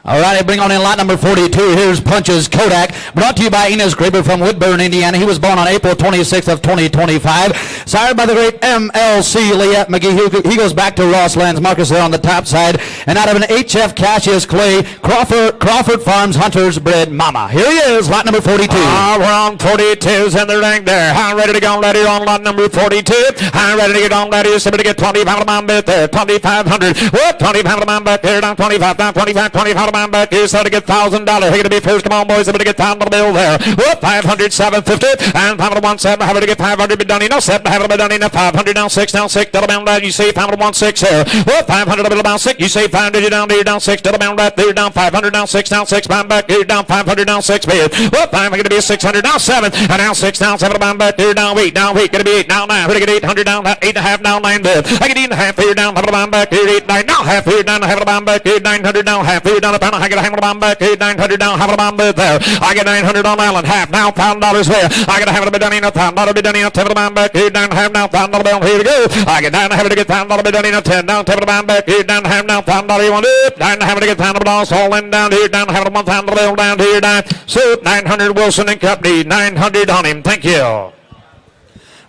All right, bring on in lot number 42. Here's Punches Kodak, brought to you by Enos Graber from Woodburn, Indiana. He was born on April 26th of 2025. Sired by the great MLC Leah McGee. He goes back to Ross Lands Marcus there on the top side. And out of an HF Cassius Clay, Crawford Farms Hunters Bred Mama. Here he is, lot number 42. We're on 42's in the rank there. I'm ready to go, ready on lot number 42. I'm ready to get on, ready. Somebody get 25 of my bit there. 2,500. What? 25 of my back there down 25. Down 25, 25 back here, so to get $1,000. Here to be first. Come on, boys. Somebody get $1,000 bill there. Whoop, 500, 750, and 517. Having to get 500 be done enough. 7 having to be done enough. 500 down 6 down 6. Double down right. You say 516 here. Whoop, 500 double down 6. You say 500 down there down 6. Double down right there down 500 down 6 down 6. Bound back here down 500 down 6 bid. Whoop, 500 to be 600 down 7 and now 6 down 7 bound back here down 8 down 8. Gonna be 8 now 9. We're gonna get 800 down 8.5 down 9 bid. I get 8.5 here down. Bound back here 8 9 now half here down. Have a bound back here 900 down half here down. I get a hammer bound back here 900 down. Have a bomb bid there. I get 900 on Allen. Half now $1,000 there. I get a have to be done in a $1,000 be done in a 10 bomb back here down. Half now $1,000 bill. Here we go. I get 9 have to get $1,000 be done in a 10 down. 10 bomb back here down. Half now $1,000 you want it. 9 have to get $1,000 all in down here down. Have a $1,000 bill down here down. So 900 Wilson and Company. 900 on him. Thank you.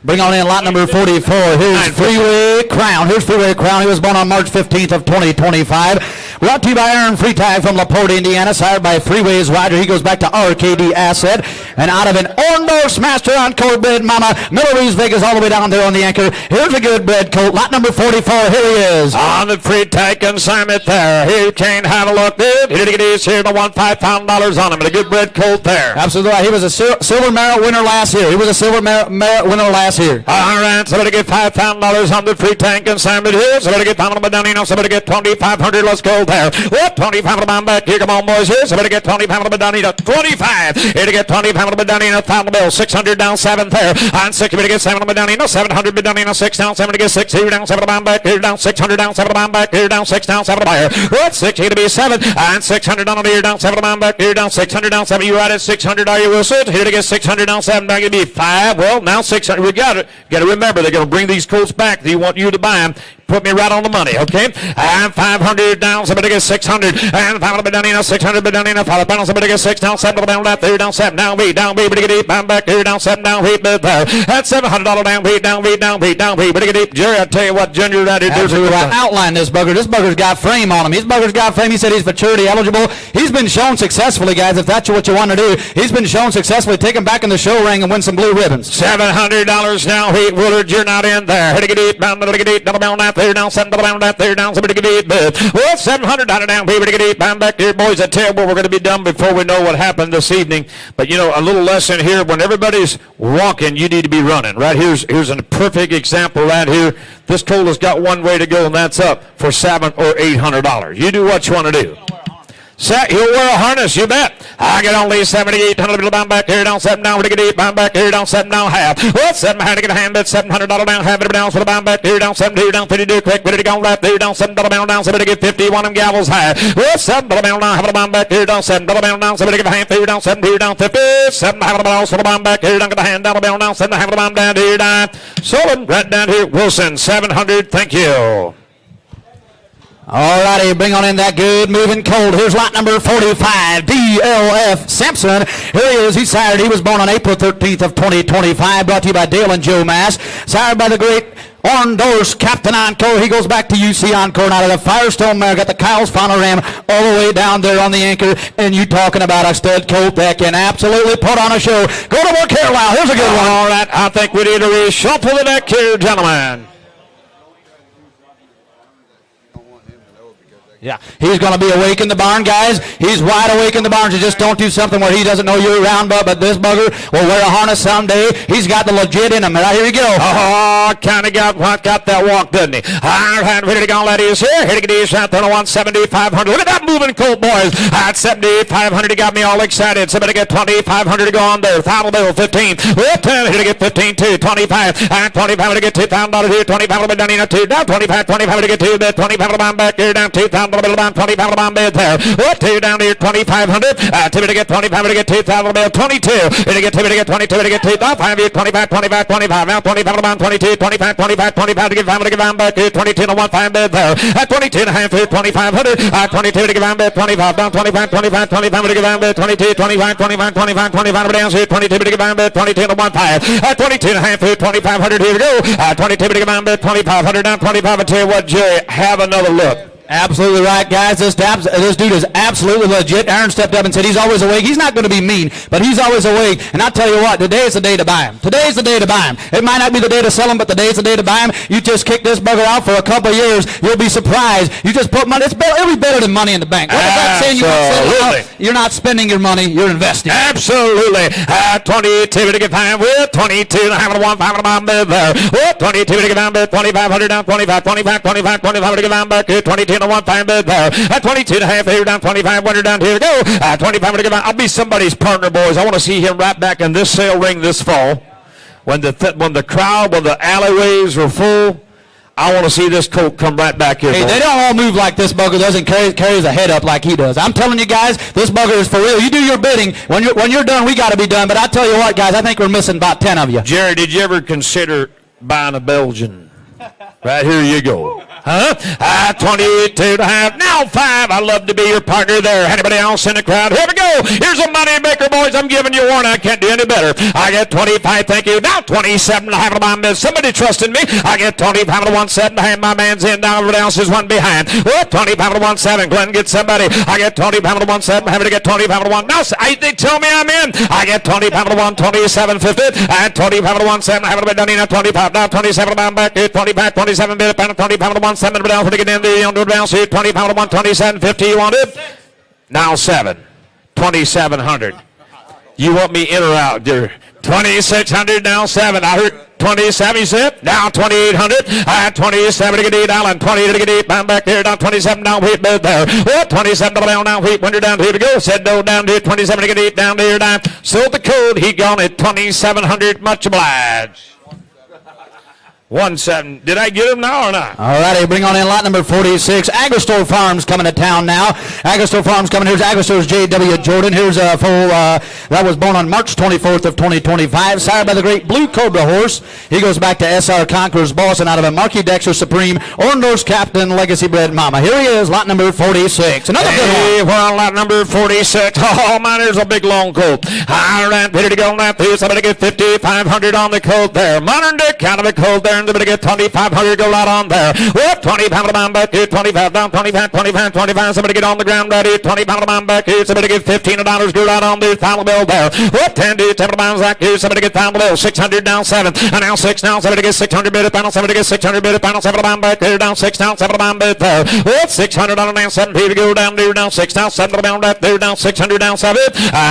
Bring on in lot number 44. Here's Freeway Crown. Here's Freeway Crown. He was born on March 15th of 2025. Brought to you by Aaron Freetag from LaPorte, Indiana. Sired by Freeway's rider. He goes back to RKD Asset. And out of an Orndorff's Master on coat bred Mama. Miller Reeves Vegas all the way down there on the anchor. Here's a good bred coat. Lot number 44. Here he is. On the Freetag consignment there. Here can't have a look there. Here to get his here to want $5,000 on him. And a good bred coat there. Absolutely right. He was a silver merit winner last year. He was a silver merit winner last year. All right, somebody get $5,000 on the Freetag consignment here. Somebody get $500 down here. Somebody get 2,500. Let's go there. What? 2,500 bound back here. Come on, boys here. Somebody get 2,500 down here. 25. Here to get 2,500 down here. 1,000 bill. 600 down 7 there. On 6, to get 700 down here. 700 be down here. 6 down 7 to get 6 here down 7 bound back here down 600 down 7 bound back here down 6 down 7 buyer. What? 6 here to be 7 and 600 down here down 7 bound back here down 600 down 7. You right at 600. Are you Wilson? Here to get 600 down 7. Now going to be 5. Well, now 600. We got it. Got to remember they're going to bring these coats back. They want you to buy them. Put me right on the money, okay? And 500 down, somebody gets 600. And 500 down in, 600 down in, 500 down, somebody gets 6 down, 7 down, left, 3 down, 7 down, B, down, B, but get 8, bound back here, down, 7 down, B, but there. That's $700 down, B, down, B, down, B, down, B, but get 8. Jerry, I tell you what, Junior, that is. Absolutely right. Outline this bugger. This bugger's got frame on him. His bugger's got frame. He said he's maturity eligible. He's been shown successfully, guys, if that's what you want to do. He's been shown successfully. Take him back in the show ring and win some blue ribbons. $700 now, Heat Woolard, you're not in there. Here to get 8, bound, get 8, double down, there, down, 7, double down, there, down, somebody get 8, but well, $700 down, baby, to get 8, bound back here, boys. I tell you what, we're going to be done before we know what happened this evening. But you know, a little lesson here: when everybody's walking, you need to be running. Right here's a perfect example right here. This colt has got one way to go, and that's up for $700 or $800. You do what you want to do. Set, he'll wear a harness, you bet. I get only 7,800 down back here, down 7 down, to get 8 down back here, down 7 down half. Well, 7 behind to get a hand, bet $700 down, half it down for the down back here, down 72, down 52, quick, ready to go right there, down $7 down, so better get 50, one of them gavels high. Well, $7 down, have it down back here, down $7 down, so better get a hand here, down 72, down 50, 7 have it down, so the down back here, down get a hand down, down 7 have it down here, down. Sold him right down here, Wilson, 700, thank you. All righty, bring on in that good moving colt. Here's lot number 45, DLF Simpson. Here he is. He's sired. He was born on April 13th of 2025. Brought to you by Dale and Joe Mass. Sired by the great Orndor's Captain Encore. He goes back to UC Encore out of the Firestone mare. Got the Kyle's final ram all the way down there on the anchor. And you talking about a stud colt that can absolutely put on a show. Go to work here, Lyle. Here's a good one. All right, I think we need to reshuffle the deck here, gentlemen. Yeah, he's going to be awake in the barn, guys. He's wide awake in the barn. You just don't do something where he doesn't know you're around, but this bugger will wear a harness someday. He's got the legit in him. Right, here we go. Oh, kind of got that walk, didn't he? All right, ready to go, ladies. Here, here to get these out there on 7,500. Look at that moving colt, boys. At 7,500, he got me all excited. Somebody get 2,500 to go on there. Final bill, 15. Well, 10, here to get 15, too. 25. And 25 to get $2,000 here. 25 to be done in a 2. Down 25 to get 2. 25 to back here. Down 2,000. Down 25 on bid there. What, 2 down here, 2,500. Timmy to get 25 to get 2,000 bill, 22. To get Timmy to get 22 to get 2,500. 25, 25, 25. Now 25 on 22, 25, 25, 25 to get 5 to get back here. 22 to 1 bid there. At 22 and a half here, 2,500. 22 to get bid, 25. Down 25, 25, 25 to get bid, 22, 25, 25, 25, 25 down here, 22 to get bid, 22 to 1 At 22 and a half here, 2,500. Here we go. 22 to get bid, 2,500. Down 25. I tell you what, Jerry, have another look. Absolutely right, guys. This dude is absolutely legit. Aaron stepped up and said he's always awake. He's not going to be mean, but he's always awake. And I'll tell you what, today is the day to buy him. Today's the day to buy him. It might not be the day to sell him, but today's the day to buy him. You just kick this bugger out for a couple of years, you'll be surprised. You just put money. It'll be better than money in the bank. What is that saying? You're not spending your money, you're investing. Absolutely. 22 to get 5 with 22 and a half and 1 5 and a bid there. 22 to get down bid, 2,500 down 25, 25, 25, 25 to get down back here, 22 and a 1 bid there. 22 and a half here down 25, 100 down here to go. 25 to get down. I'll be somebody's partner, boys. I want to see him right back in this sale ring this fall. When the crowd, when the alleyways are full, I want to see this colt come right back here. Hey, they don't all move like this bugger does and carries a head up like he does. I'm telling you guys, this bugger is for real. You do your bidding. When you're done, we got to be done. But I tell you what, guys, I think we're missing about 10 of you. Jerry, did you ever consider buying a Belgian? Right here you go. Huh? 22 and a half. Now 5. I'd love to be your partner there. Anybody else in the crowd? Here we go. Here's a money maker, boys. I'm giving you one. I can't do any better. I get 25. Thank you. Now 27 and a half of my men. Somebody trusted me. I get 25 to 1-7 behind my man's in. Now everybody else is one behind. Oh, 25 to 1-7. Glenn gets somebody. I get 25 to 1-7. Having to get 25 to 1. Now they tell me I'm in. I get 25 to 1, 27.50. And 25 to 1-7. Having to be done in at 25. Now 27 to back here. 25, 27 bit. 25 to 1-7. Down to get in there. You don't do it down. See 25 to 1, 27.50. You want it? Now 7. 2,700. You want me in or out, dear? 2,600, now 7. I heard 27, you said? Now 2,800. 27 to get 8 down. 20 to get 8. Down back here. Down 27 down wheat bed there. Oh, 27 down now wheat. When you're down here to go. Said no down here. 27 to get 8 down there. Down. Sold the code. He gone at 2,700. Much obliged. 1-7. Did I get him now or not? All righty, bring on in lot number 46. AgriStore Farms coming to town now. AgriStore Farms coming. Here's AgriStore's J.W. Jordan. Here's a foal that was born on March 24th of 2025. Sired by the great Blue Cobra horse. He goes back to S.R. Conqueror's Boston out of a Marquis Dexter Supreme Orndor's Captain Legacy Bred Mama. Here he is, lot number 46. Another good one. Well, lot number 46. Oh, man, there's a big long colt. All right, ready to go on that piece. I'm going to get 5,500 on the colt there. Modern day kind of a colt there. And they're going to get 2,500 go out on there. What? 20 pound of bomb back here. 25 down. 25, 25, 25. Somebody get on the ground right here. 20 pound of bomb back here. Somebody get $15 go out on there. Final bill there. What? 10 to 10 pounds back here. Somebody get final bill. 600 down 7. And now 6 now. Somebody get 600 bid at final. Somebody get 600 bid at final. 7 bomb back here. Down 6 down. 7 bomb bid there. What? 600 on down 7 to go down there. Down 6 down. 7 down right there. Down 600 down 7.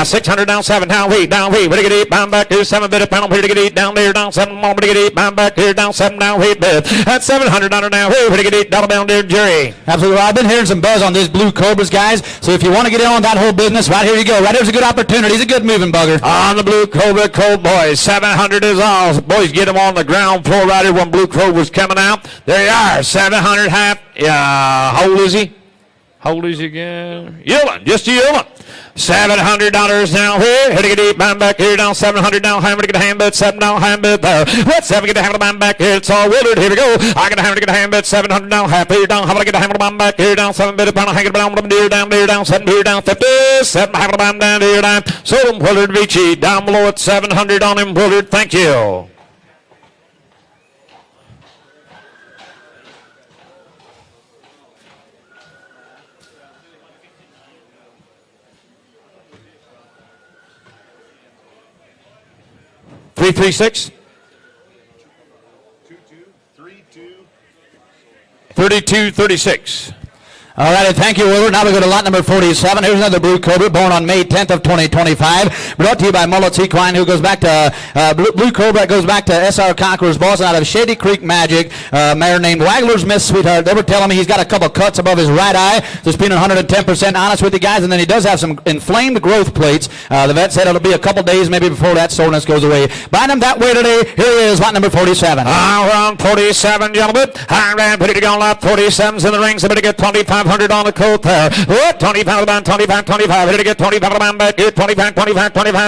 600 down 7. Down wheat. Down wheat. Ready to get 8 bomb back here. 7 bid at final. Here to get 8 down there. Down 7 more. Ready to get 8 bomb back here. Down 7 down, wait, bid. That's $700 now. Hey, pretty good $8 down there, Jerry. Absolutely. Well, I've been hearing some buzz on these Blue Cobras, guys. So if you want to get in on that whole business, right here you go. Right here's a good opportunity. He's a good moving bugger. On the Blue Cobra, Cold Boys, 700 is all. Boys, get them on the ground floor right here when Blue Cobra's coming out. There you are, 700 half. Yeah, how old is he? How old is he again? Yearling, just a yearling. $700 now here. Here to get deep, man back here down. 700 down. Hammer to get a hand bid. 7 down, hand bid there. Let's have to get the hammer to man back here. It's all Willard. Here we go. I got a hammer to get a hand bid. 700 down. Half here down. Hammer to get a hammer to man back here down. 7 bid upon a hanger down. Deer down. 7 here down. 50. 7 hammer to man down. Here down. Sold him Willard Vici. Down below at 700 on him Willard. Thank you. Three, 6. 32-36. All right, thank you, Willard. Now we go to lot number 47. Here's another Blue Cobra, born on May 10th of 2025. Brought to you by Mullets Equine, who goes back to, Blue Cobra goes back to S.R. Conqueror's boss out of Shady Creek Magic, mare named Wagler's Miss Sweetheart. They were telling me he's got a couple cuts above his right eye, just being 110% honest with you guys, and then he does have some inflamed growth plates. The vet said it'll be a couple days maybe before that soreness goes away. Buying him that way today, here he is, lot number 47. Round 47, gentlemen. High ran, put it on lot 47's in the ring. Somebody get 2,500 on the coat there. What? 25 about 25. Ready to get 25 about back here. 25.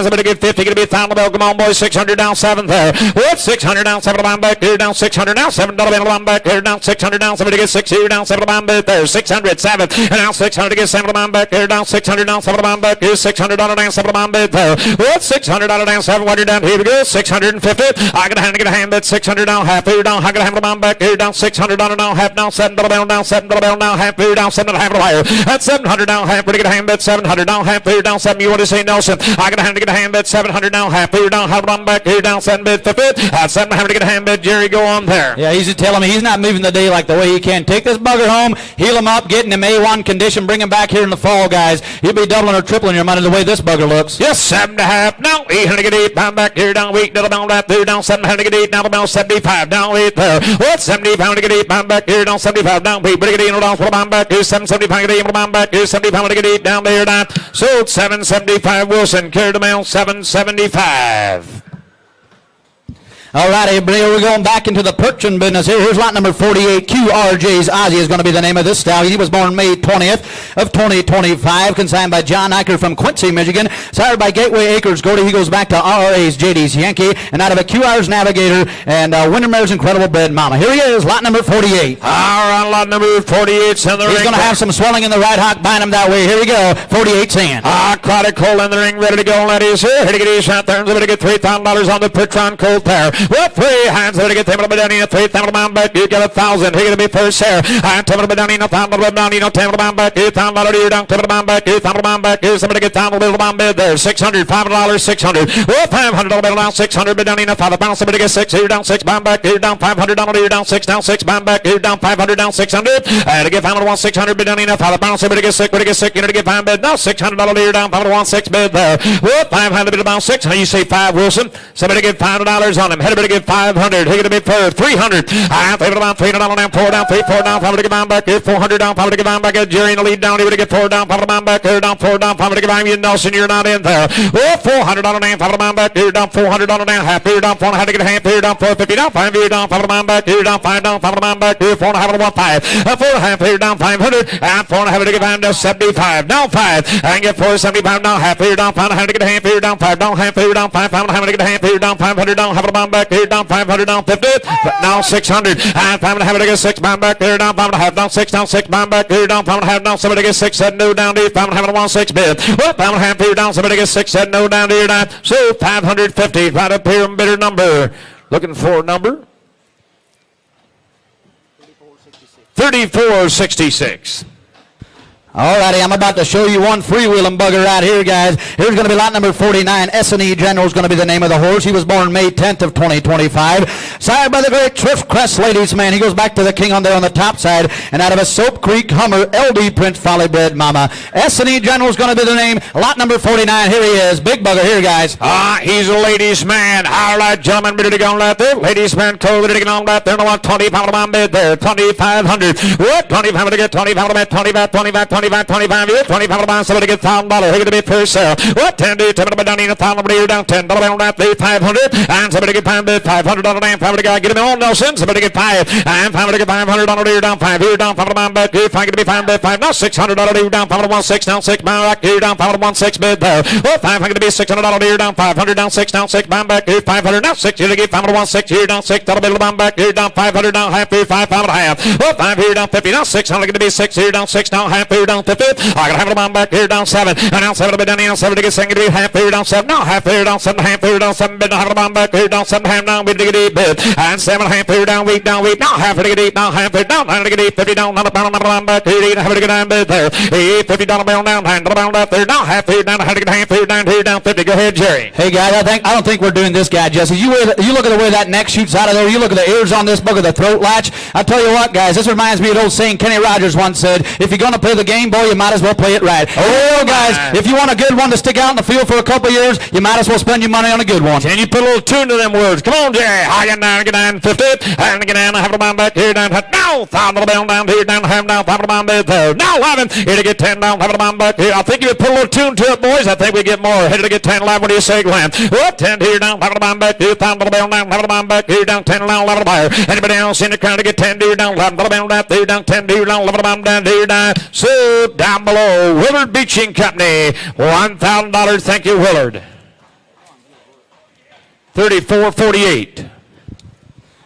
Somebody get 50. Gonna be $1,000 bill. Come on, boys. 600 down, 7 there. What? 600 down, 7 about back here. Down 600 now. $7 bill about back here. Down 600 down. Somebody get 6 here. Down 7 about back there. 600, 7. And now 600 to get 7 about back here. Down 600 down, 7 about back here. $600 down, 7 about back there. What? $600 down, 700 down. Here we go. 650. I got a hand to get a hand bid. 600 down, half here down. I got a hand about back here. Down 600 down, half down. $7 bill down, $7 bill down, half here down. 7 half wire. That's 700 down, half. Ready to get a hand bet. 700 down, half here down. 7. You want to say Nelson? I got a hand to get a hand bet. 700 down, half here down. Half on back here down. 7 bid, 50. That's 700 to get a hand bet. Jerry, go on there. Yeah, he's just telling me he's not moving the day like the way he can. Take this bugger home, heal him up, get him in A1 condition, bring him back here in the fall, guys. He'll be doubling or tripling your money the way this bugger looks. Yes, 7.5. Now 800 to get 8. Pound back here down. Weak. Little down right there. Down 700 to get 8. Down about 75. Down 8 there. What? 70 pound to get 8. Pound back here down 75. Down 8. Ready to get 8. Down. Pound back here. 775 to get 8. Pound back here. 75 to get 8. Down there. Down. Sold 775. Wilson carried the mail 775. All right, everybody, we're going back into the perching business here. Here's lot number 48. QRJ's Ozzy is going to be the name of this stallion. He was born May 20th of 2025, consigned by John Eicher from Quincy, Michigan. Sired by Gateway Acres, Gordy. He goes back to RRA's JD's Yankee, and out of a QR's Navigator and Windermere's Incredible Bred Mama. Here he is, lot number 48. All right, lot number 48's in the ring. He's going to have some swelling in the right hock, buying him that way. Here we go, 48's in. Crowded Cole in the ring, ready to go, ladies. Here to get his shot there. Ready to get $3,000 on the Petron Colt pair. What? 3 hands ready to get $10 down in 3,000 pound back. You get 1,000. Here going to be first here. $10 down in 1,000 down in 10 pound back. $1,000 here down 10 pound back. 1,000 pound back. Here somebody get $1,000 pound bid there. $600. $500. $600. Well, $500 bill down 600 bid down in 5 pound. Somebody get 6 here down 6 pound back. Here down $500 here down 6 down 6 pound back. Here down 500 down 600. To get $500 600 bid down in 5 pound. Somebody get 6. Ready to get 6. You know to get 5 bid. Now $600 here down 500 6 bid there. Well, $500 bid down 6. How you say 5 Wilson? Somebody get $500 on him. Head to get 500. Here to be for 300. $300 down 4 down 3 4 down 5 to get down back here 400 down 5 to get down back here. Jerry in the lead down. He would get 4 down 5 down back here down 4 down 5 to get down. You Nelson, you're not in there. Oh, $400 down 5 down back here down $400 down half here down 4 to get a half here down 450 down 5 here down 5 down back here down 5 down 5 down back here 4 to 1 5 4 half here down 500 and 4 to get down to 75 down 5 and get 475 down half here down 5 to get a half here down 5 down half here down 5 to get a half here down 500 down 5 down back here down 500 down 50 now 600 and 5 to get 6 pound back here down 5 down 6 down 6 pound back here down 5 down somebody get 6 said no down to 5 to 1 6 bid well 5 here down somebody get 6 said no down here down so 550 right up here in bidder number looking for a number 3466. All righty, I'm about to show you one freewheeling bugger right here, guys. Here's going to be lot number 49. S&E General is going to be the name of the horse. He was born May 10th of 2025. Sired by the great Triff Crest, ladies man. He goes back to the king on there on the top side. And out of a Soap Creek Hummer, LD Print Folly Bred Mama. S&E General is going to be the name. Lot number 49. Here he is. Big bugger here, guys. He's a ladies' man. All right, gentlemen, ready to go on right there. Ladies' man, cold, ready to go on right there. No one, 20 pound of my bed there. 2,500. What? 25 to get 20 pound of my 25, 25, 25, 25. 25 pound, somebody get $1,000. Here to be first sale. What? 10 to 10 down in $1,000. You're down $10 on that there. 500. And somebody get $500 and $500 guy. Get him on Nelson. Somebody get 5. And 500 get $500. You're down 5. You're down 5 pound back. You're to be 5. Now $600. You're down 516. Now 6 pound back. You're down 516 bid there. Oh, 500 to be $600. You're down 500. Down 6. Down 6 pound back. You're 500. Now 6. You're to get 516. You're down 6. That'll be the pound back. You're down 500. Down half. You're 5 pound and a half. Oh, 5. You're down 50. Now 600 to be 6. You're down 6. Down half. You're down 50. I got half of the pound back. You're down 7. And now 7 to be down. Now 7 to get 2nd to be half. You're down 7. Now half. You're down 7. Half. You're down 7. Bid. Half of the pound back. You're down 7. Half. Now bid to get 8 bid. And 7 half. You're down weak. Down weak. Now half to get 8. Now half. You're down 9 to get 8. 50 down. Not a pound. Not a pound back. You're 8. Half to get 9 bid there. $50 down. Down. Hand to the pound up there. Now half. You're down. Half to get half. You're down. You're down 50. Go ahead, Jerry. Hey guys, I don't think we're doing this guy, Jesse. You look at the way that neck shoots out of there. You look at the ears on this bugger, the throat latch. I tell you what, guys, this reminds me of the old saying Kenny Rogers once said, if you're going to play the game, boy, you might as well play it right. Oh, guys, if you want a good one to stick out in the field for a couple of years, you might as well spend your money on a good one. Can you put a little tune to them words? Come on, Jerry. I get down 50. And get down. I have a bomb back here down. Now, $1,000 down here down. Have down. Have a bomb back there. Now 11. Here to get 10 down. Have a bomb back here. I think you would put a little tune to it, boys. I think we get more. Headed to get 10 11. What do you say, Glenn? What? 10 here down. Have a bomb back here. $1,000 down. Have a bomb back here down. 10 down. 11 buyer. Anybody else in the crowd to get 10 here down? $11 down. There down. 10 here down. 11 down. Down here down. So down below, Willard Beaching Company. $1,000. Thank you, Willard. 34.48.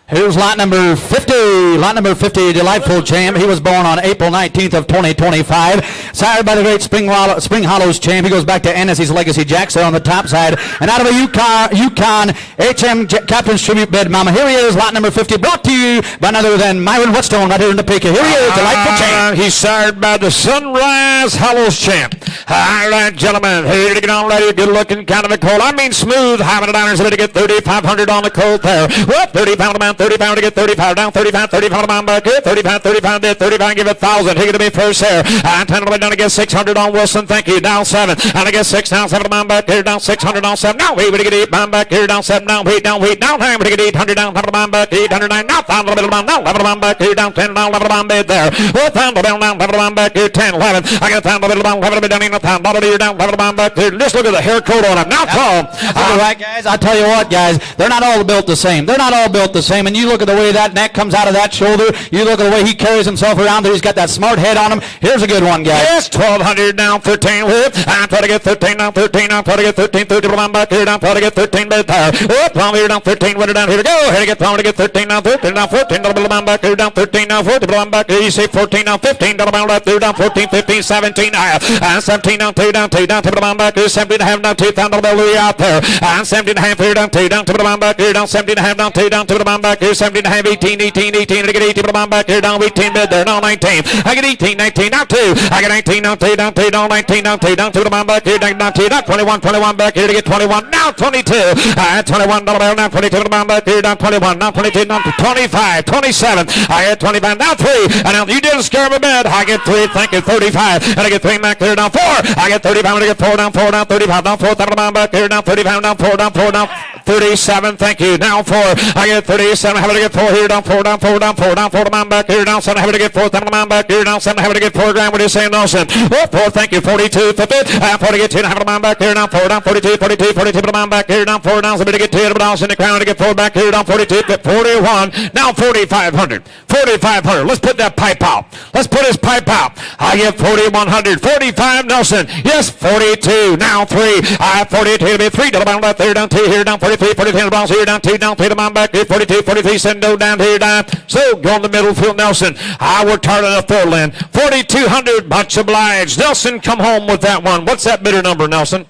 Here's lot number 50. Lot number 50, Delightful Champ. He was born on April 19th of 2025. Sired by the great Spring Hollows Champ. He goes back to Ennis's Legacy Jacks there on the top side. And out of a Yukon HM Captain's Tribute Bed Mama. Here he is, lot number 50, brought to you by none other than Myron Whetstone right here in Topeka. Here he is, Delightful Champ. He's sired by the Sunrise Hollows Champ. All right, gentlemen, here to get on ready. Good looking, kind of a colt. I mean smooth. $500 ready to get 3,500 on the colt there. What? 30 pound amount. 30 pound to get 35 down, 35 pound back here, 35 bid, 35 give it 1,000. He going to be first here. And 10 down to get 600 on Wilson. Thank you. Down 7. And I get 6 down, 7 pound back here, down 600 down 7. Now we to get 8 pound back here, down 7 down, wait down, down time to get 800 down, 7 pound back, 809. Now 1,000 pound now, 11 pound back here, down 10 down, 11 pound bid there. 1,000 down, 11 pound back here, 10, 11. I got 1,000 down, 11 down, 1,000 here down, 11 pound back here. Just look at the hair coat on him. Now come. All right, guys. I tell you what, guys, they're not all built the same. They're not all built the same. And you look at the way that neck comes out of that shoulder. You look at the way he carries himself around there. He's got that smart head on him. Here's a good one, guys. Yes, 1,200 down, 13 whip. I'm trying to get 13 down, 13 down, trying to get 13, 30 down back here down, trying to get 13 bid there. Oh, 12 here down, 13 winner down here to go. Here to get 12 to get 13 down, 13 down, 14 down back here down, 13 down, 40 down back here. You say 14 down, 15 down right there down, 14, 15, 17 and 17 down, 2 down, 2 down, 2 down back here, 17 and a half down, 2 down, Louis out there. And 17 and a half here down, 2 down, 2 down back here down, 17 and a half down, 2 down, 2 down back here, 17 and a half, 18, 18, 18, to get 18 down back here down, 18 bid there, now 19. I get 18, 19, now 2. I get 19, now 2 down, 2 down, 19, down 2 down, 2 down back here, down 2 down, 21, 21 back here to get 21, now 22. $21 now 22 down back here, down 21, now 22, down to 25, 27. I get 25, now 3. And now you didn't scare me bad. I get 3, thank you, 35. And I get 3 back here, down 4. I get 35, and I get 4 down, 4 down, 35, down 4, down back here, down 35, down 4 down, 4 down, 37, thank you, now 4. I get 37, having to get 4 here, down 4 down, 4 down, 4 down, 4 down back here, down 7, having to get 4 down back here, down 7, having to get 4 grand. What do you say, Nelson? Oh, 4, thank you, 42, 50, 40, get 10, having to back here, down 4 down, 42, 42, 42, down back here, down 4 down, somebody get 10 down in the crown to get 4 back here, down 42, 41, now 4,500, 4,500. Let's put that pipe out. Let's put his pipe out. I get 4,100, 45, Nelson. Yes, 42, now 3. I have 42 to be 3, down left there, down 2 here, down 43, 43, down here, down 2, down 3, down back here, 42, 43, send down here, down. So go in the middle field, Nelson. I worked hard on the full land. 4,200, much obliged. Nelson, come home with that one. What's that bidder number, Nelson?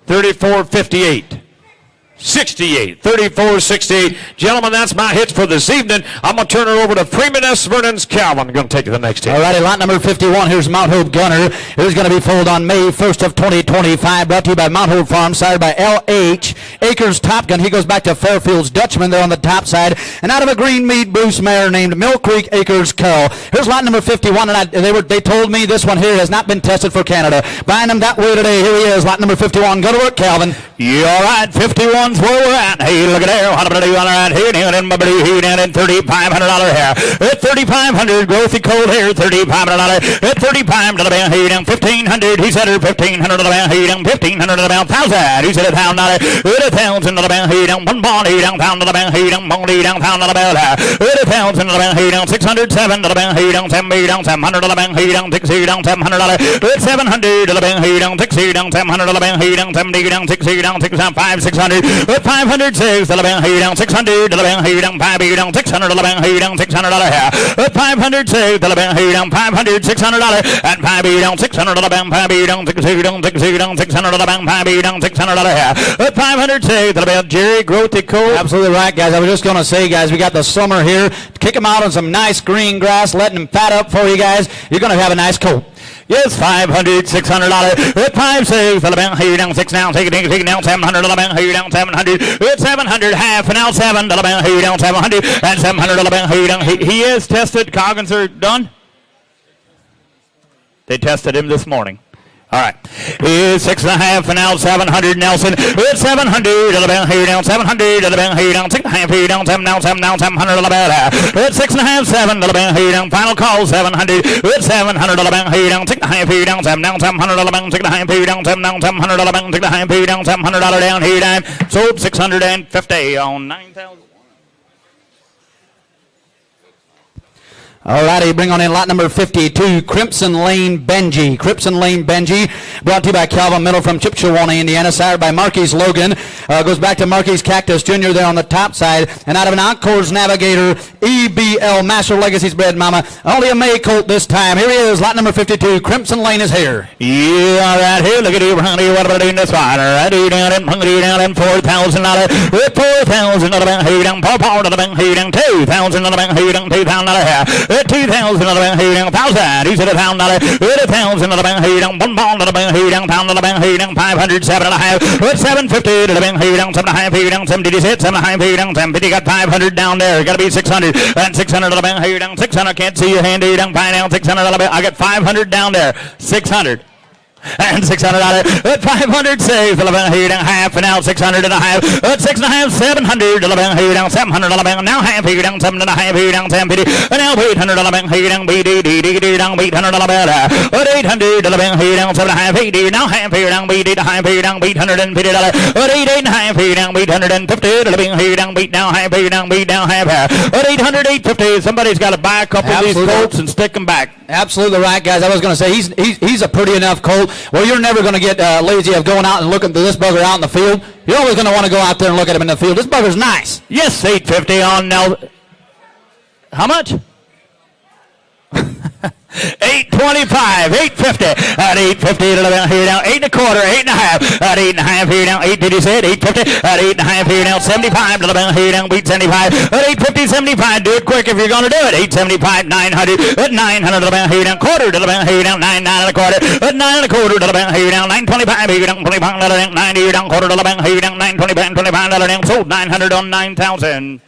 3458. 68, 34-68. Gentlemen, that's my hits for this evening. I'm going to turn it over to Freeman S. Vernon's Calvin. Going to take the next hit. All righty, lot number 51. Here's Mount Hope Gunner, who's going to be foaled on May 1st of 2025. Brought to you by Mount Hope Farm, sired by L.H. Acres Top Gun. He goes back to Fairfield's Dutchman there on the top side. And out of a green meat Bruce mare named Mill Creek Acres Cull. Here's lot number 51, and they told me this one here has not been tested for Canada. Buying them that way today. Here he is, lot number 51. Go to work, Calvin. You all right? 51's where we're at. Hey, look at there. What about you all right? Here, down in my buddy, here, down in $3,500 hair. At $3,500, growthy cold hair, $3,500. At $3,500, here, down $1,500. He said her $1,500, here, down $1,500, $1,000. He said $1,000. At $1,000, here, down one bond, here, down $1,000, here, down bond, here, down $1,000. At $1,000, here, down $607, here, down $700, here, down $600, down $700. At $700, here, down $600, down $700, here, down $70, down $600, down $600. At $506, here, down $600, here, down $500, down $600, here, down $600. At $506, here, down $500, $600. At $500, down $600, $500, down $600, down $600, down $600, $500, down $600. At $506, Jerry Grothy Cole. Absolutely right, guys. I was just going to say, guys, we got the summer here. Kick them out on some nice green grass, letting them fat up for you guys. You're going to have a nice coat. Yes, $500, $600. At $506, here, down $6 down, take it down $700, here, down $700. At $700, half an ounce, $7, here, down $700. At $700, here, down. He is tested. Coggins are done. They tested him this morning. All right. Here's 6.5 and now 700 Nelson. It's 700 here down 700 here down 6.5 here down 7 down 7 down 700 it's 6.5 7 here down final call 700 it's 700 here down 6.5 here down 7 down 700 6.5 here down 7 down 700 6.5 here down $700 down here down sold 650 on 9,000. All righty, bring on in lot number 52, Crimson Lane Benji. Crimson Lane Benji, brought to you by Calvin Miller from Chippewa, Indiana, sired by Marquise Logan. Goes back to Marquise Cactus Jr. there on the top side. And out of an Encore's Navigator, EBL Master Legacies bred mama. Only a May colt this time. Here he is, lot number 52, Crimson Lane is here. Yeah, all right, here, look at you, honey, what about doing this one? All right, you down in hungry, down in $4,000. With $4,000, here down, paw, here down $2,000, here down $2,000. At $2,000, here down $1,000. He said $1,000. At $1,000, here down one bond, here down £1,000, here down 500, 7.5. At $750, here down 7.5, here down 70. He said 7.5, here down 750. Got 500 down there. Got to be 600. And 600, here down 600. Can't see your hand. Here down 5 down 600. I got 500 down there. 600. And $600 at 500 saves here down half and out 600 and a half at 6.5 700 here down 700 now half here down 7.5 here down 750 and now 800 here down BD down 800 at 800 here down 7.5 80 now half here down BD half here down $850 at 8.5 here down $850 here down beat down half here down beat down half at 800 850 somebody's got to buy a couple of these colts and stick them back. Absolutely right, guys. I was going to say he's a pretty enough colt. Well, you're never going to get lazy of going out and looking at this bugger out in the field. You're always going to want to go out there and look at him in the field. This bugger's nice. Yes, 850 on now. How much? 825, 850 at 850 here down 8 1/4, 8 1/2 at 8 1/2 here down 8 did he say it 850 at 8 1/2 here down 75 here down beat 75 at 850 75 do it quick if you're going to do it 875 900 at 900 here down quarter here down 9 1/4 at 9 1/4 here down 925 here down 25 90 here down quarter here down 925 25 down sold 900 on 9,000.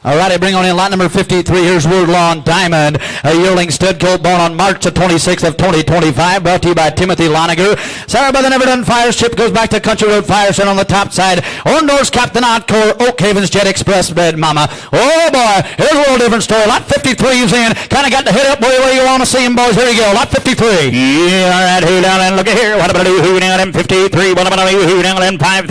All right, I bring on in lot number 53. Here's Woodlawn Diamond, a yearling stud colt born on March the 26th of 2025, brought to you by Timothy Loniger. Sorry about the Never Done Fire Ship, goes back to Country Road Fire Center on the top side. Orndorff's Captain Encore, Oak Haven's Jet Express bred mama. Oh boy, here's a little different story. Lot 53 is in, kind of got the head up where you want to see him, boys. Here you go, lot 53. Yeah, all right, here down and look at here. What about who down in 53? What about who down in $5,000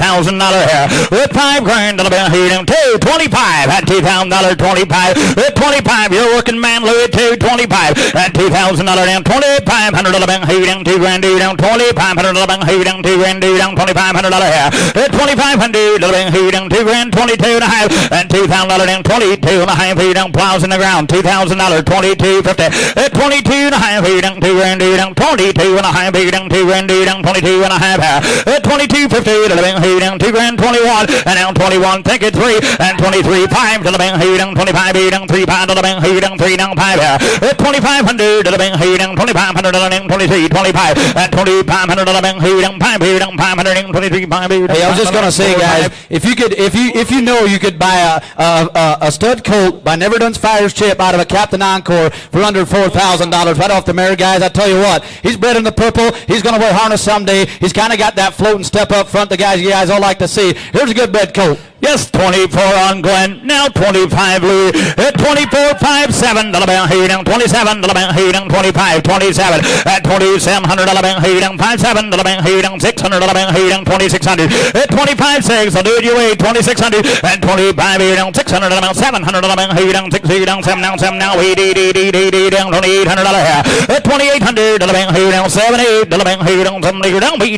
here? With $5 grand, here down 225 at 2,000. $25. At 25, you're working man, Louis, 225. At $2,000 down, 2,500 down, hey down, $2,000 down, 2,500 down, hey down, $2,000 down, $2,500 here. At 2,500 down, hey down, $2,000, 22 and a half. At $2,000 down, 22 and a half, hey down, plows in the ground, $2,000, 22.50. At 22 and a half, hey down, $2,000 down, 22 and a half, hey down, $2,000 down, 22 and a half here. At 22.50 down, hey down, $2,000, 21 and down 21, take it 3 and 23, 5 to the bank, hey down, 25, hey down, 3 pound to the bank, hey down, 3 down, 5 here. At 2,500 to the bank, hey down, 2,500 to the bank, 23, 25. At 2,500 to the bank, hey down, 5, hey down, 500, 23, 5, hey down. Hey, I was just gonna say, guys, if you know you could buy a stud colt by Never Done's Fire's Chip out of a Captain Encore for under $4,000 right off the mare, guys. I tell you what, he's bred in the purple. He's gonna wear harness someday. He's kind of got that float and step up front. The guys you guys all like to see. Here's a good bred colt. Yes, 24 on Glenn. Now 25 Louis. At 24, 5, 7 to the bank, hey down, 27 to the bank, hey down, 25, 27. At 2,700 to the bank, hey down, 5, 7 to the bank, hey down, 600 to the bank, hey down, 2,600. At 25, 6, I'll do it your way, 2,600. At 25, hey down, 600 to the bank, 700 to the bank, hey down, 6, hey down, 7 down, 7 down, 8 down, $2,800 here. At 2,800 to the bank, hey down, 7, 8 to the bank, hey down, 7, 8 down, 8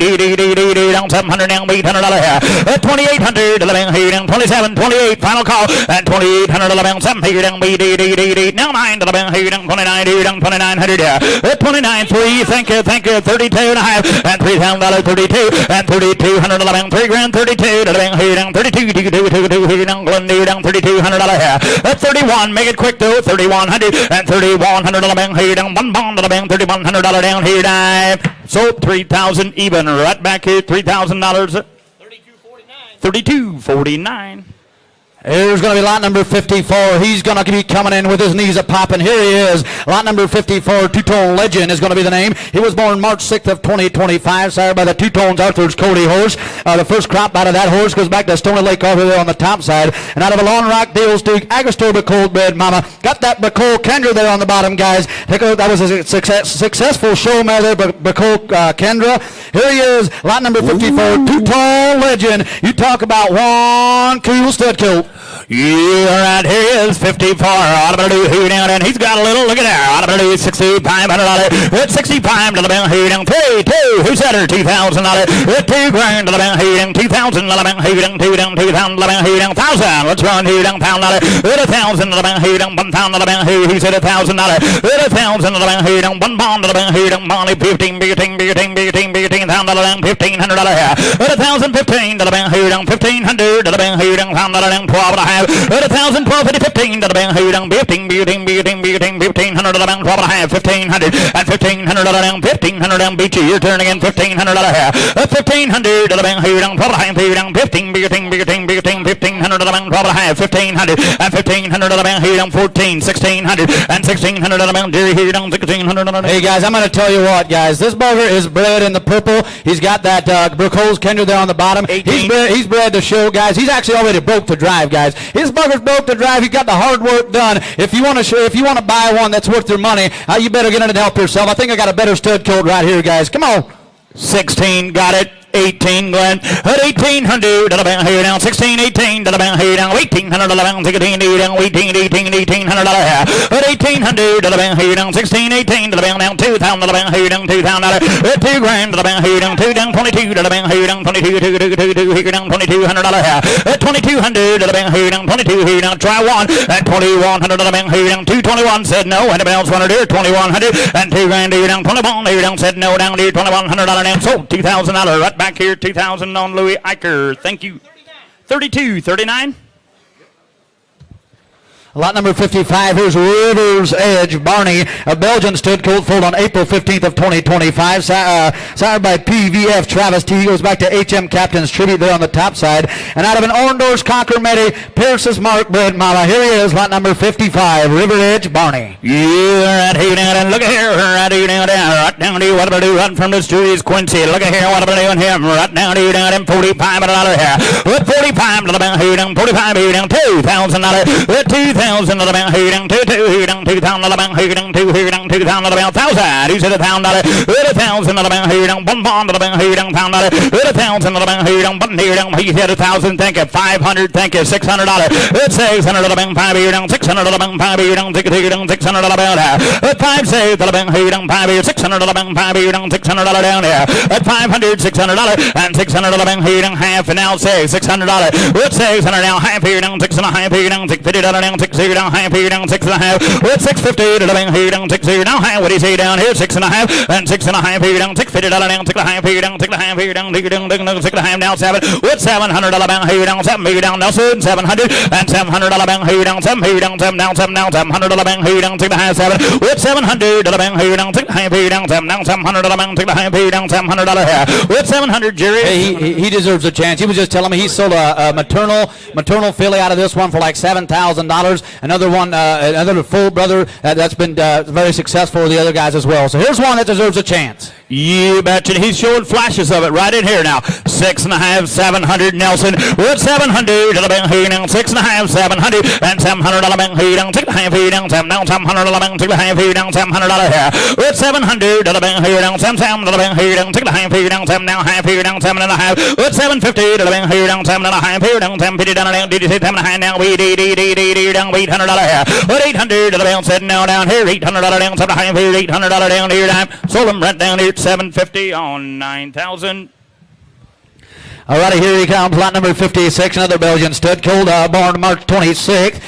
down, 700 down, $800 here. At 2,800 to the bank, hey down, 27, 28, final call. At 2,800 to the bank, 7, hey down, 8 now 9 to the bank, hey down, 29, hey down, 2,900 here. At 29, 3, thank you, 32 and a half. At $3,000, 32. At 3,200 to the bank, $3,000, 32 to the bank, hey down, 32, hey down, Glenn, hey down, $3,200 here. At 31, make it quick though, 3,100. At 3,100 to the bank, hey down, 1 pound to the bank, $3,100 down, here dive. So 3,000 even, right back here, $3,000. 32.49. Here's going to be lot number 54. He's going to be coming in with his knees a-popping. Here he is. Lot number 54, Two-Tone Legend is going to be the name. He was born March 6th of 2025, sired by the Two-Tones Arthur's Cody horse. The first crop out of that horse goes back to Stony Lake over there on the top side. And out of a Lone Rock Dale Duke, Agastova Cold Bred Mama. Got that Bacole Kendra there on the bottom, guys. That was a successful show mare there, Bacole Kendra. Here he is, lot number 54, Two-Tone Legend. You talk about one cool stud colt. Yeah, right here is 54. He down, and he's got a little, look at that. $6,500. At 65 to the bank, he down, 3, 2. Who said her? $2,000. At $2,000 to the bank, he down, 2,000 to the bank, he down, 2 down, 2,000 to the bank, he down, 1,000. Let's run, he down, $1,000. At 1,000 to the bank, he down, 1,000 to the bank, he said $1,000. At 1,000 to the bank, he down, 1 pound to the bank, he down, 15, $1,500 down, $1,500 here. At 1,015 to the bank, he down, 1,500 to the bank, he down, $1,000 down, 12 and a half. At 1,000, 12, 15 to the bank, he down, 1500 to the bank, 12 and a half, 1,500. At 1,500 to the down, 1,500 down, beat you. Your turn again, $1,500 here. At 1,500 to the bank, he down, 12 and a half, he down, 1,500 to the bank, 12 and a half, 1,500. At 1,500 to the bank, he down, 14, 1,600. And 1,600 to the bank, Jerry, he down, 1,600. Hey guys, I'm going to tell you what, guys. This bugger is bred in the purple. He's got that Brocole's Kendra there on the bottom. He's bred to show, guys. He's actually already broke to drive, guys. His bugger's broke to drive. He's got the hard work done. If you want to buy one that's worth your money, you better get in and help yourself. I think I got a better stud colt right here, guys. Come on. 16, got it. 18, Glenn. At 1,800 to the bank, here down. 16, 18 to the bank, here down. 1,800 to the bank, 16, down. 1,800 here. At 1,800 to the bank, here down. 16, 18 to the bank, down. 2,000 to the bank, here down. 2,000. At $2,000 to the bank, here down. 2 down. 22 to the bank, here down. 22, here down. $2,200 here. At 2,200 to the bank, here down. 22 here down. Try one. At 2,100 to the bank, here down. 221 said no. Anybody else want to do it? 2,100. And $2,000 here down. 21 here down. Said no down here. $2,100 down. So $2,000 right back here. 2,000 on Louis Eicher. Thank you. 32, 39. Lot number 55, here's River's Edge Barney, a Belgian stud colt foaled on April 15th of 2025, sired by PVF Travis T. He goes back to HM Captain's Tribute there on the top side. And out of an Orndor's Conquer Medi, Pierce's Mark Bred Mama. Here he is, lot number 55, River Edge Barney. Yeah, right here down, and look at here, right here down, right down to you, what about do, right from the streets, Quincy. Look at here, what about doing him, right down to you, down in $45 here. With 45 to the bank, here down, 45 here down, $2,000. With $2,000 2,000 to the bank, here down 2,000 to the bank, here down 2,000 to the bank, 1,000. He said $1,000, 1,000 to the bank, here down 1 to the bank, here down $1,000, 1,000 to the bank, here down button, here down. He said 1,000. Thank you. 500. Thank you. $600. It's 600 to the bank, 5 here down 600 to the bank, 5 here down 600 to the bank. At 5 say to the bank, here down 5 here 600 to the bank, 5 here down $600 down here. At 500, $600 and 600 to the bank, here down half and now say $600. It's 600 now half here down 6 and a half here down $650 down 6 here down half here down 6 and a half. It's 650 to the bank, here down 6 here now half. What do you say down here? 6 and a half and 6 and a half here down $650 down 6 and a half here down 6 and a half here down 6 and a half now 7. It's $700 bank, here down 7 here down now soon 700 and $700 bank, here down 7 here down 7 down 7 down $700 bank, here down 6 and a half 7. With $700 bank, here down 6 and a half here down 7 down $700 bank, 6 and a half here down $700 here. With 700, Jerry. Hey, he deserves a chance. He was just telling me he sold a maternal filly out of this one for like $7,000. Another one, another full brother that's been very successful with the other guys as well. So here's one that deserves a chance. You betcha. He's showing flashes of it right in here now. 6 and a half, 700 Nelson. With 700 to the bank, here down 6 and a half, 700 and $700 bank, here down 6 and a half here down 7 down $700 bank, 6 and a half here down $700 here. With 700 to the bank, here down 7 to the bank, here down 6 and a half here down 7 down half here down 7 and a half. With 750 to the bank, here down 7 and a half here down 750 down down. Did you say 7 and a half now? We down $800 here. With 800 to the bank, sitting now down here $800 down 7 and a half here $800 down here down. Sold him right down here. 750 on 9,000. Alrighty, here he comes, lot number 56, another Belgian stud, colt, born March 26th,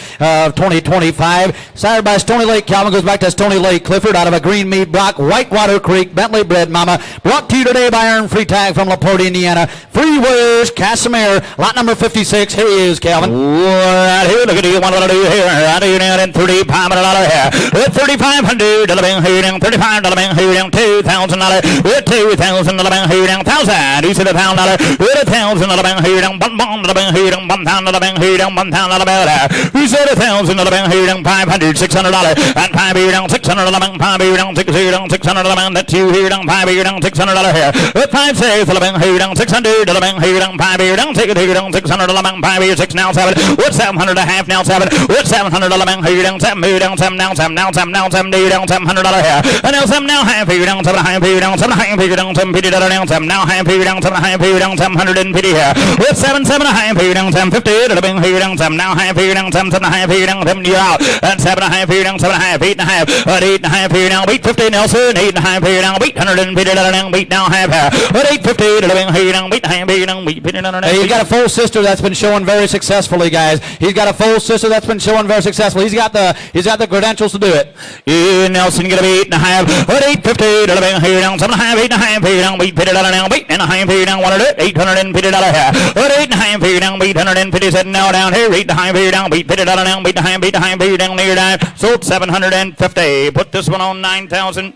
2025. Sired by Stony Lake, Calvin, goes back to Stony Lake, Clifford, out of a Green Mead Block, Whitewater Creek, Bentley bred mama. Brought to you today by Iron Free Tag from LaPorte, Indiana. Freeways, Casimir, lot number 56. Here he is, Calvin. Right here, look at you, what do you here? Right here down in $3,500 here. With $3,500 to the bank, here down $35 to the bank, here down $2,000. With $2,000 to the bank, here down $1,000. He said $1,000. With $1,000 to the bank, here down $1,000 to the bank, here down $1,000 to the bank, here down $1,000 to the bank. He said $1,000 to the bank, here down $500, $600 and 5 here down $600 to the bank, 5 here down 6 here down $600 to the bank. That's you here down 5 here down $600 here. With 5 6 to the bank, here down $600 to the bank, here down 5 here down 6 here down $600 to the bank, 5 here 6 now 7. With 700 a half now 7. With 700 to the bank, here down 7 here down 7 now 7 now 7 now 7 here down $700 here. And now 7 now half here down 7 half here down 7 half here down $750 down 7 now half here down 7 half here down $750 here. With 7 7 a half here down 750 to the bank, here down 7 now half here down 7 7 a half here down 7 you out. And 7 a half here down 7 a half 8 and a half. 8 and a half here down 850 Nelson, 8 and a half here down $850 down 8 now half here. But 850 to the bank, here down 8 and a half here down $850 down. Hey, he's got a full sister that's been showing very successfully, guys. He's got a full sister that's been showing very successfully. He's got the credentials to do it. Yeah, Nelson gonna be 8 and a half. But 850 to the bank, here down 7 and a half, 8 and a half here down $850 down 8 and a half here down $850 here. But 8 and a half here down $857 now down here. 8 and a half here down $850 down 8 and a half here down here down. Sold 750. Put this one on 9,000.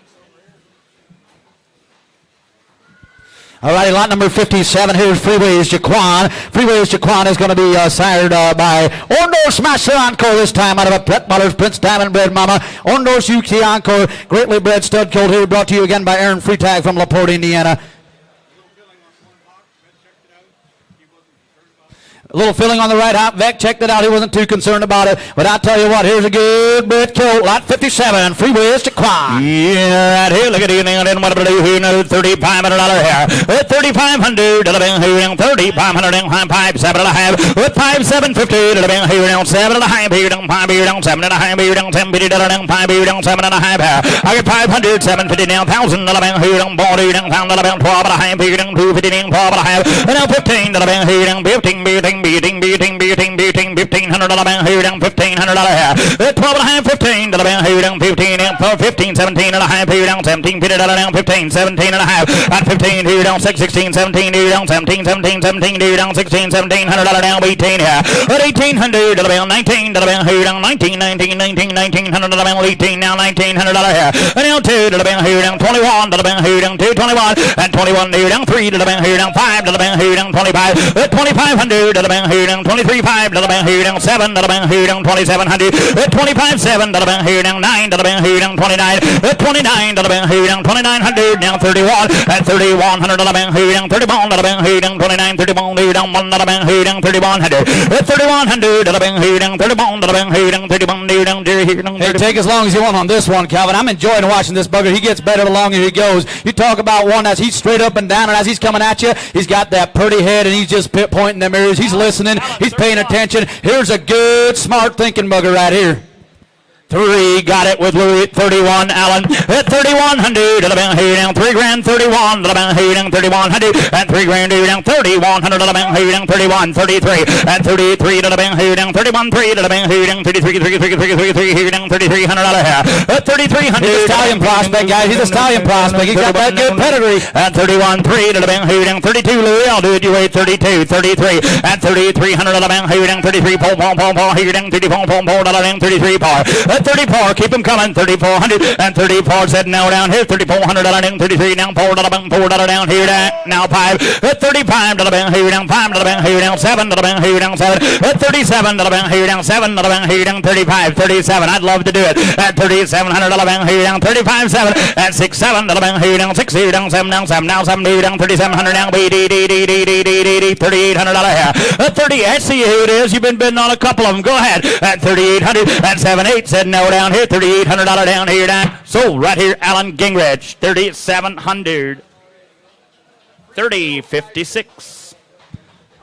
All righty, lot number 57. Here's Freeways Jaquan. Freeways Jaquan is going to be sired by Orndor Smasher Encore this time out of a Pret Butler's Prince Diamond bred mama. Orndor UT Encore, greatly bred stud colt here, brought to you again by Aaron Freetag from LaPorte, Indiana. A little filling on the right hop. Vec checked it out. He wasn't too concerned about it. But I'll tell you what, here's a good bit colt. Lot 57, Freeways Jaquan. Yeah, right here. Look at you now. Then what about you here? Another $3,500 here. With $3,500 to the bank, here down $3,500 down 5 7 and a half. With 5 750 to the bank, here down 7 and a half. Here down 5 here down 7 and a half. Here down $1050 down 5 here down 7 and a half. I get 500 750 down 1,000 to the bank, here down 40 down 1,000 to the bank 12 and a half. Here down 250 down 12 and a half. And now 15 to the bank, here down 15 $1,500 to the bank, here down $1,500 here. 12 and a half, 15 to the bank, here down 15 and 15, 17 and a half, here down 17, $50 down 15, 17 and a half, at 15 here down 6, 16, 17 here down 17, 17, 17 here down 16, $1,700 down 18 here. At 1,800 to the bank, 19 to the bank, here down 19, 19, 19, $1,900 to the bank, 18 now $1,900 here. And now 2 to the bank, here down 21 to the bank, here down 2, 21 and 21 here down 3 to the bank, here down 5 to the bank, here down 25, at 2,500 to the bank. here down 23.5 to the bank here down 7 to the bank here down 2700 25.7 to the bank here down 9 to the bank here down 29 29 to the bank here down 2900 now 31 at 3100 to the bank here down 31 to the bank here down 29 31 here down 1 to the bank here down 3100 3100 to the bank here down 31 to the bank here down 31 here down here down. Hey, take as long as you want on this one, Calvin. I'm enjoying watching this bugger. He gets better the longer he goes. You talk about one as he's straight up and down, and as he's coming at you, he's got that pretty head, and he's just pointing them ears. He's listening. He's paying attention. Here's a good, smart thinking bugger right here. 3 got it with Louis at 31. Allen at 3100 to the bank here down 3 grand 31 to the bank here down 3100 at 3 grand here down 3100 to the bank here down 31 33 at 33 to the bank here down 31 3 to the bank here down 33 3 here down 3300 at 3300. He's a stallion prospect, guys. He's a stallion prospect. He's got that good pedigree. At 31 3 to the bank here down 32 Louis. I'll do it. You wait 32 33 at 3300 to the bank here down 33 Paul here down 34 to the bank 33 par. 34, keep him coming, 3,400, and 34 said now down here, 3,400 down, 33 down, 4 down here, now 5, 35 to the bank here down, 5 to the bank here down, 7 to the bank here down, 7, 37 to the bank here down, 7 to the bank here down, 35, 37, I'd love to do it, at 3,700 to the bank here down, 35, 7, at 6, 7 to the bank here down, 6 here down, 7 down, 7 down, 7 here down, 3,700 down, 3,800 here, at 30, I see who it is, you've been bidding on a couple of them, go ahead, at 3,800, at 7, 8, said no down here, $3,800 down here, down. So right here, Alan Gingrich, 3,700, 30.56.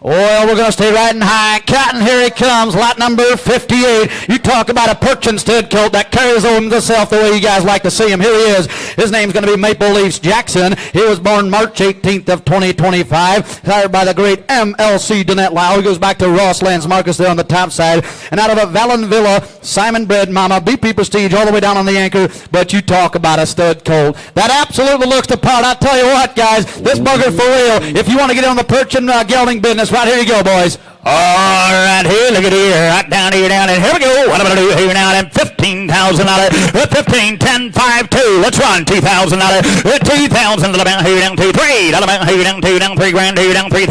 Well, we're going to stay riding high. Cotton, here he comes, lot number 58. You talk about a perch stud colt that carries on himself the way you guys like to see him. Here he is. His name's going to be Maple Leafs Jackson. He was born March 18th of 2025, hired by the great MLC Donette Lau. He goes back to Ross Lance Marcus there on the top side. And out of a Vallon Villa, Simon Bred Mama, BP Prestige all the way down on the anchor. But you talk about a stud colt. That absolutely looks the part. I tell you what, guys, this bugger for real. If you want to get on the perch and gelding business, right here you go, boys. All right, here, look at here, right down here, down, and here we go. What am I going to do here now? And $15,000, 15, 10, 5, 2. Let's run. $2,000, 2,000 to the bank here, down 2, 3 to the bank here, down 2, down 3 grand here, down $3,000,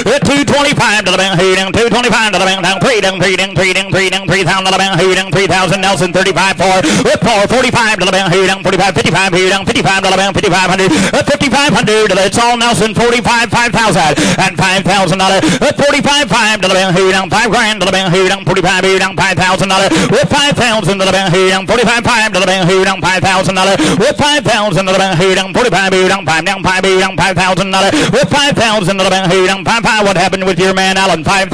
225 to the bank here, down 225 to the bank, down 3, down 3, down 3, down 3, down 3,000 to the bank here, down 3,000. Nelson 35 4, 45 to the bank here, down 45, 55 here, down 55 to the bank, 5,500, 5,500. It's all Nelson 45, 5,000 and $5,000, 45 5 to the bank here, down 5 grand to the bank here, down 45 here, down $5,000, with 5,000 to the bank here, down 45 5 to the bank here, down $5,000, with 5,000 to the bank here, down 45 here, down 5 down 5 here, down $5,000, with 5,000 to the bank here, down 5 5. What happened with your man Allen? $5,000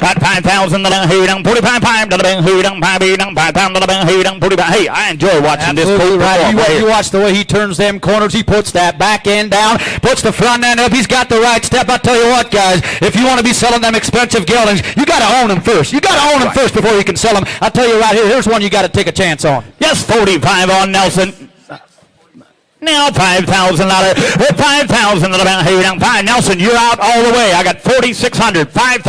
at 5,000 to the bank here, down 45 5 to the bank here, down 5 here, down 5,000 to the bank here, down 45. Hey, I enjoy watching this colt right. You watch the way he turns them corners. He puts that back end down, puts the front end up. He's got the right step. I tell you what, guys, if you want to be selling them expensive geldings, you got to own them first. You got to own them first before you can sell them. I tell you right here, here's one you got to take a chance on. Yes, 45 on Nelson. Now $5,000, 5,000 to the bank here, down 5. Nelson, you're out all the way. I got 4,600, $5,000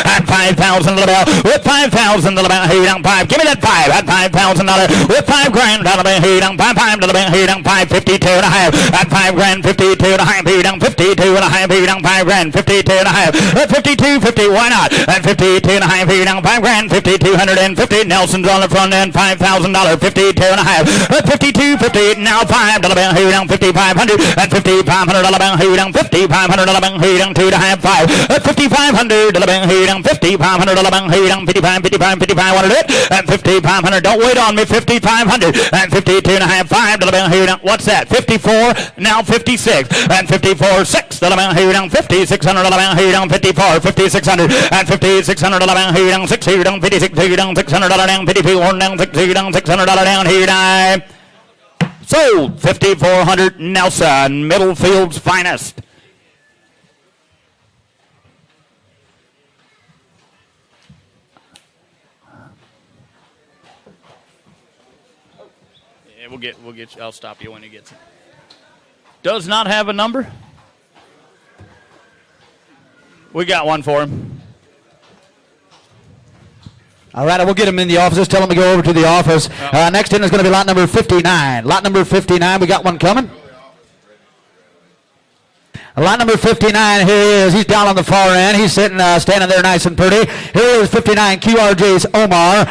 at 5,000 to the bell, with 5,000 to the bank here, down 5. Give me that 5 at $5,000, with 5 grand down the bank here, down 5 to the bank here, down 552 and a half at 5 grand, 52 and a half here, down 52 and a half here, down 5 grand, 52 and a half at 52 50. Why not? At 52 and a half here, down 5 grand, 5,250. Nelson's on the front end, $5,000, 52 and a half at 52 50. Now 5 to the bank here, down 5,500 at 5,500 to the bank here, down 5,500 to the bank here, down 2 to half 5 at 5,500 to the bank here, down 5,500 to the bank here, down 55 100 at 5,500. Don't wait on me. 5,500 at 52 and a half 5 to the bank here, down. What's that? 54 now 56 at 54 6 to the bank here, down 5,600 to the bank here, down 54 5,600 at 5,600 to the bank here, down 6 here, down 56 here, down $600 down 54 down 6 here, down $600 down here, down. Sold 5,400 Nelson, Middlefield's finest. Yeah, we'll get you. I'll stop you when he gets it. Does not have a number. We got one for him. All right, we'll get him in the office. Just tell him to go over to the office. Next in is going to be lot number 59. Lot number 59, we got one coming. Lot number 59, here he is. He's down on the far end. He's standing there nice and pretty. Here is 59 QRJ's Omar,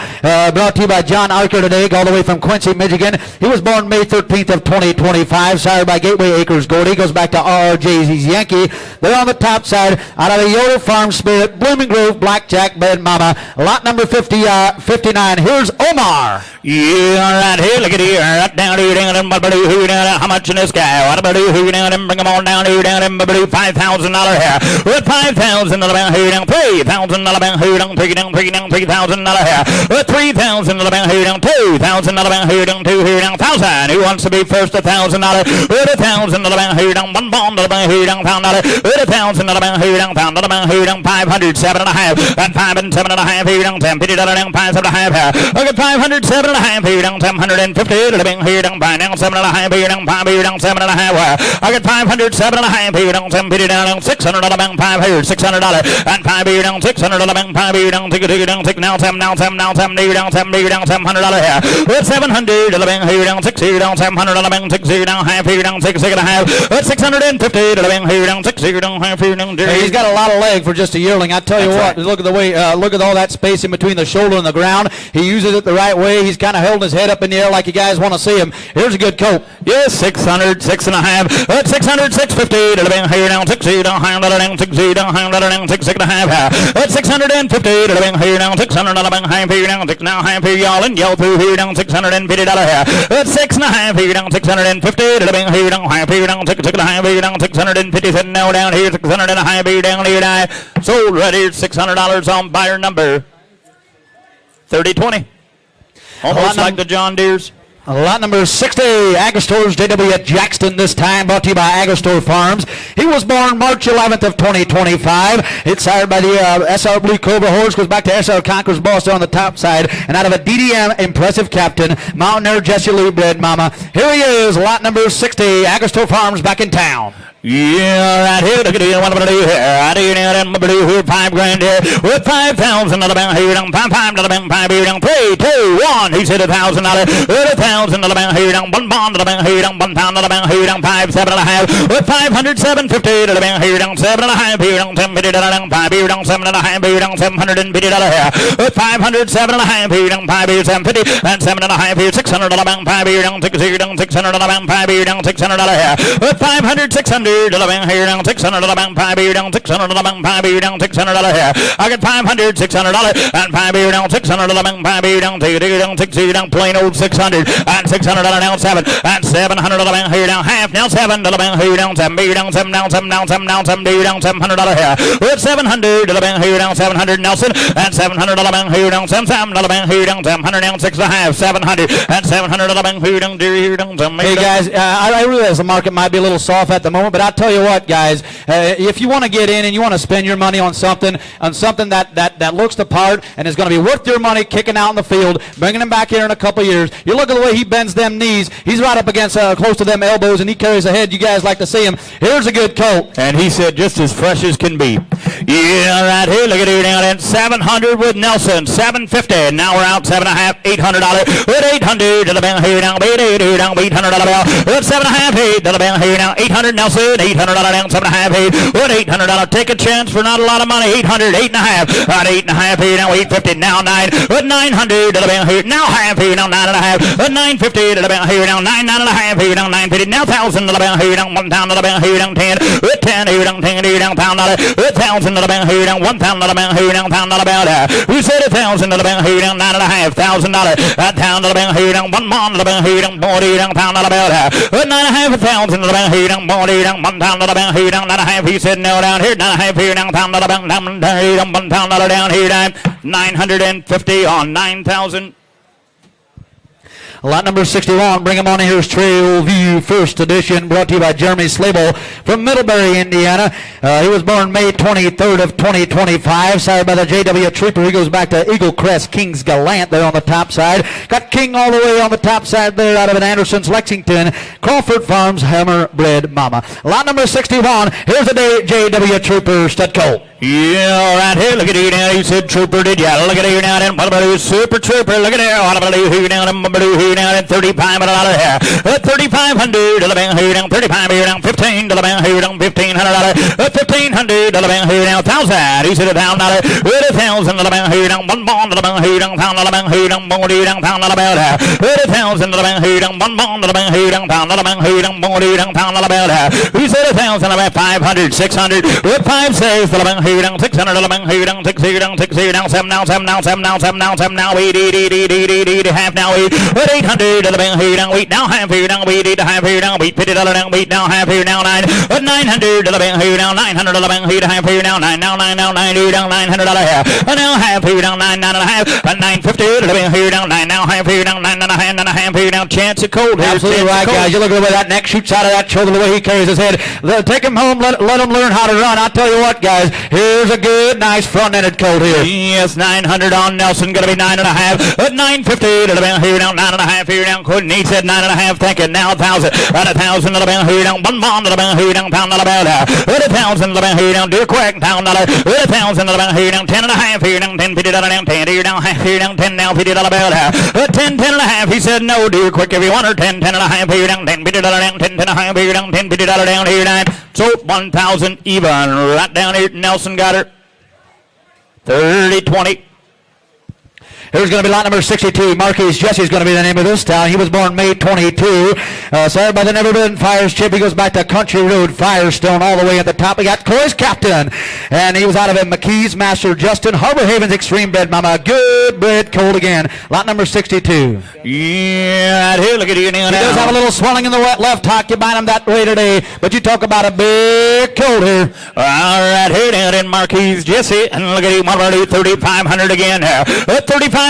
brought to you by John Archer today, all the way from Quincy, Michigan. He was born May 13th of 2025, sired by Gateway Acres Gordy. Goes back to RRJ's Yankee. They're on the top side, out of the Yoder Farm Spirit, Blooming Grove, Blackjack, Bed Mama. Lot number 59, here's Omar. Yeah, all right, here, look at here. Right down here, down, how much in this guy? What about you, down, bring them on down here, down, $5,000 here. With $5,000 here, down, $3,000 here, down, $3,000 here. With $3,000 here, down, $2,000 here, down, $2 here, down, $1,000. Who wants to be first? $1,000. With $1,000 here, down, $1 here, down, $1,000. With $1,000 here, down, $1,000 here, down, 500, 7.5. At 5 and 7.5 here, down, $10, $50 down, 5, 7.5 here. Look at 500, 7.5 here, down, 750 here, down, 5 down, 7.5 here, down, 5 here, down, 7.5. I got 500, 7.5 here, down, 750 down, $600 down, 5 here, $600. And 5 here, down, $600 down, 5 here, down, take it down, 6 now, 7 now, 7 now, 7 here, down, 7 here, down, $700 here. With $700 down here, down, 6 here, down, $700 down, 6 here, down, half here, down, 6.5. With $650 down here, down, 6 here, down, half here, down. Hey, he's got a lot of leg for just a yearling. I tell you what, look at the way, look at all that space in between the shoulder and the ground. He uses it the right way. He's kind of holding his head up in the air like you guys want to see him. Here's a good colt. Yes, 600, 6.5. 600, 650 here, down, 6 here, down, down, 6 here, down, down, 6.5. 650 here, down, $600 half here, down, 6 now, half here, y'all, and y'all through here, down, $650 here. 6.5 here, down, 650 here, down, half here, down, 6.5 here, down, 650 sitting now down here, 600.5 here, down here, now. Sold right here, $600 on buyer number 3020. Almost like the John Deere's. Lot number 60, Agastores J.W. Jackson this time, brought to you by Agastore Farms. He was born March 11th of 2025. It's sired by the SR Blue Cobra horse, goes back to SR Conqueror's Boss there on the top side, and out of a DDM Impressive Captain, Mountaineer Jesse Lou Bred Mama. Here he is, lot number 60, Agastore Farms back in town. Yeah, right here, look at it, what I'm going to do here. Right here, now, I'm going to do here, $5,000 here. With $5,000 here, down, $5 here, down, 3, 2, 1. He said $1,000. With $1,000 here, down, $1 here, down, $1 here, down, 5, 7.5. With 500, 750 here, down, 7.5 here, down, $10 down, 5 here, down, 7.5 here, down, $750 here. With 500, 7.5 here, down, 5 here, 750, and 7.5 here, $600 down, 5 here, down, 6 here, down, $600 down, 5 here, down, $600 here. With 500, 600 here, down, $600 down, 5 here, down, $600 down, 5 here, down, $600 here. I got 500, $600, and 5 here, down, $600 down, 5 here, down, take it down, 6 here, down, plain old 600, and $600 down, 7, and $700 down here, down, half, now $7 down here, down, 7 here, down, 7 down, 7 down, 7 down, 7 here, down, $700 here. With 700 down here, down, 700 Nelson, and $700 down here, down, 7 down here, down, 700 down, 6.5, 700, and $700 down here, down, here, down, 7. Hey guys, I realize the market might be a little soft at the moment, but I tell you what, guys, if you want to get in and you want to spend your money on something that looks the part and is going to be worth your money, kicking out in the field, bringing him back here in a couple years. You look at the way he bends them knees. He's right up against close to them elbows, and he carries the head. You guys like to see him. Here's a good colt. And he said just as fresh as can be. Yeah, right here. Look at it down at 700 with Nelson. 750. Now we're out 7.5, $800. With 800 to the bell here down. $800 with 7.5, $8 to the bell here now. 800 Nelson. $800 down. 7.5, $8. With $800. Take a chance for not a lot of money. 800, 8.5. At 8.5 here now. 850 now 9. With 900 to the bell here now. Half here now 9.5. With 950 to the bell here now. 9.5 here now. 950 now. 1,000 to the bell here down. 1,000 to the bell here down. 10. With 10 here down. 10 here down. $1,000. With 1,000 to the bell here down. 1,000 to the bell here down. $1,000 bell. We said 1,000 to the bell here down. 9.5. $1,000. At 1,000 to the bell here down. 1 mon to the bell here down. 40 down. $1,000 bell. With 9.5. 1,000 to the bell here down. 40 down. 1,000 to the bell here down. 9.5. He said no down here. 9.5 here down. 1,000 to the bell down here down. $1,000 down here down. 950 on 9,000. Lot number 61, bring him on. Here's Trail View First Edition, brought to you by Jeremy Slable from Middlebury, Indiana. He was born May 23rd of 2025, sired by the J.W. Trooper. He goes back to Eagle Crest King's Gallant there on the top side. Got King all the way on the top side there out of an Anderson's Lexington. Crawford Farms Hammer Bred Mama. Lot number 61, here's the J.W. Trooper stud colt. Yeah, right here. Look at you now. You said Trooper, did ya? Look at you now. Then what about you, Super Trooper? Look at there. What about you here now? What about you here now? Then 35 out of here. 3,500 to the bang here down. 35 here down. 15 to the bang here down. 1,500 $1,500 here down, 1,000. He said $1,000, $1,000 here down, one bond here down, $1,000 here down, $1,000 here down, one bond here down, $1,000 here down, $1,000 he said $1,000, 500, 600, with 5 6, here down, $600 here down, 6 here down, 6 here down, 7 now, 7 now, 7 now, 7 now, 7 now, 8, 8, half now, 8, $800 here down, 8 now, half here down, 8, half here down, 8, $50 down, 8 now, half here down, 9, $900 here down, $900 here, half here down, 9 now, 9 now, 9 here down, $900 here, now half here down, 9, 9 and a half, $950 here down, 9 now, half here down, 9 and a half here down, chance of cold here. Absolutely right, guys. You look at the way that neck shoots out of that shoulder, the way he carries his head. Take him home, let him learn how to run. I'll tell you what, guys, here's a good, nice front-ended colt here. Yes, 900 on Nelson, going to be 9 and a half, 950 here down, 9 and a half here down, Quinn, he said 9 and a half, thinking now 1,000, at 1,000 here down, one bond here down, pound about, at 1,000 here down, dear quack, pound at 1,000 here down, 10 and a half here down, 10 $50 down, 10 here down, half here down, 10 now, $50 about, 10, 10 and a half, he said no, dear quick if you want her, 10, 10 and a half here down, 10 $50 down, 10, 10 and a half here down, 10 $50 down here down, so 1,000 even, right down here, Nelson got her, 30, 20. Here's going to be lot number 62. Marquis Jesse's going to be the name of this town. He was born May 22. Started by the Never Been Fires chip. He goes back to Country Road Firestone all the way at the top. We got Cloy's Captain, and he was out of it. McKee's Master Justin. Harbor Haven's Extreme Bred Mama. Good bred colt again. Lot number 62. Yeah, right here, look at you now. He does have a little swelling in the left hock. You bind him that way today, but you talk about a big colt here. All right, here down in Marquis Jesse, and look at him already, 3,500 again here. 3,500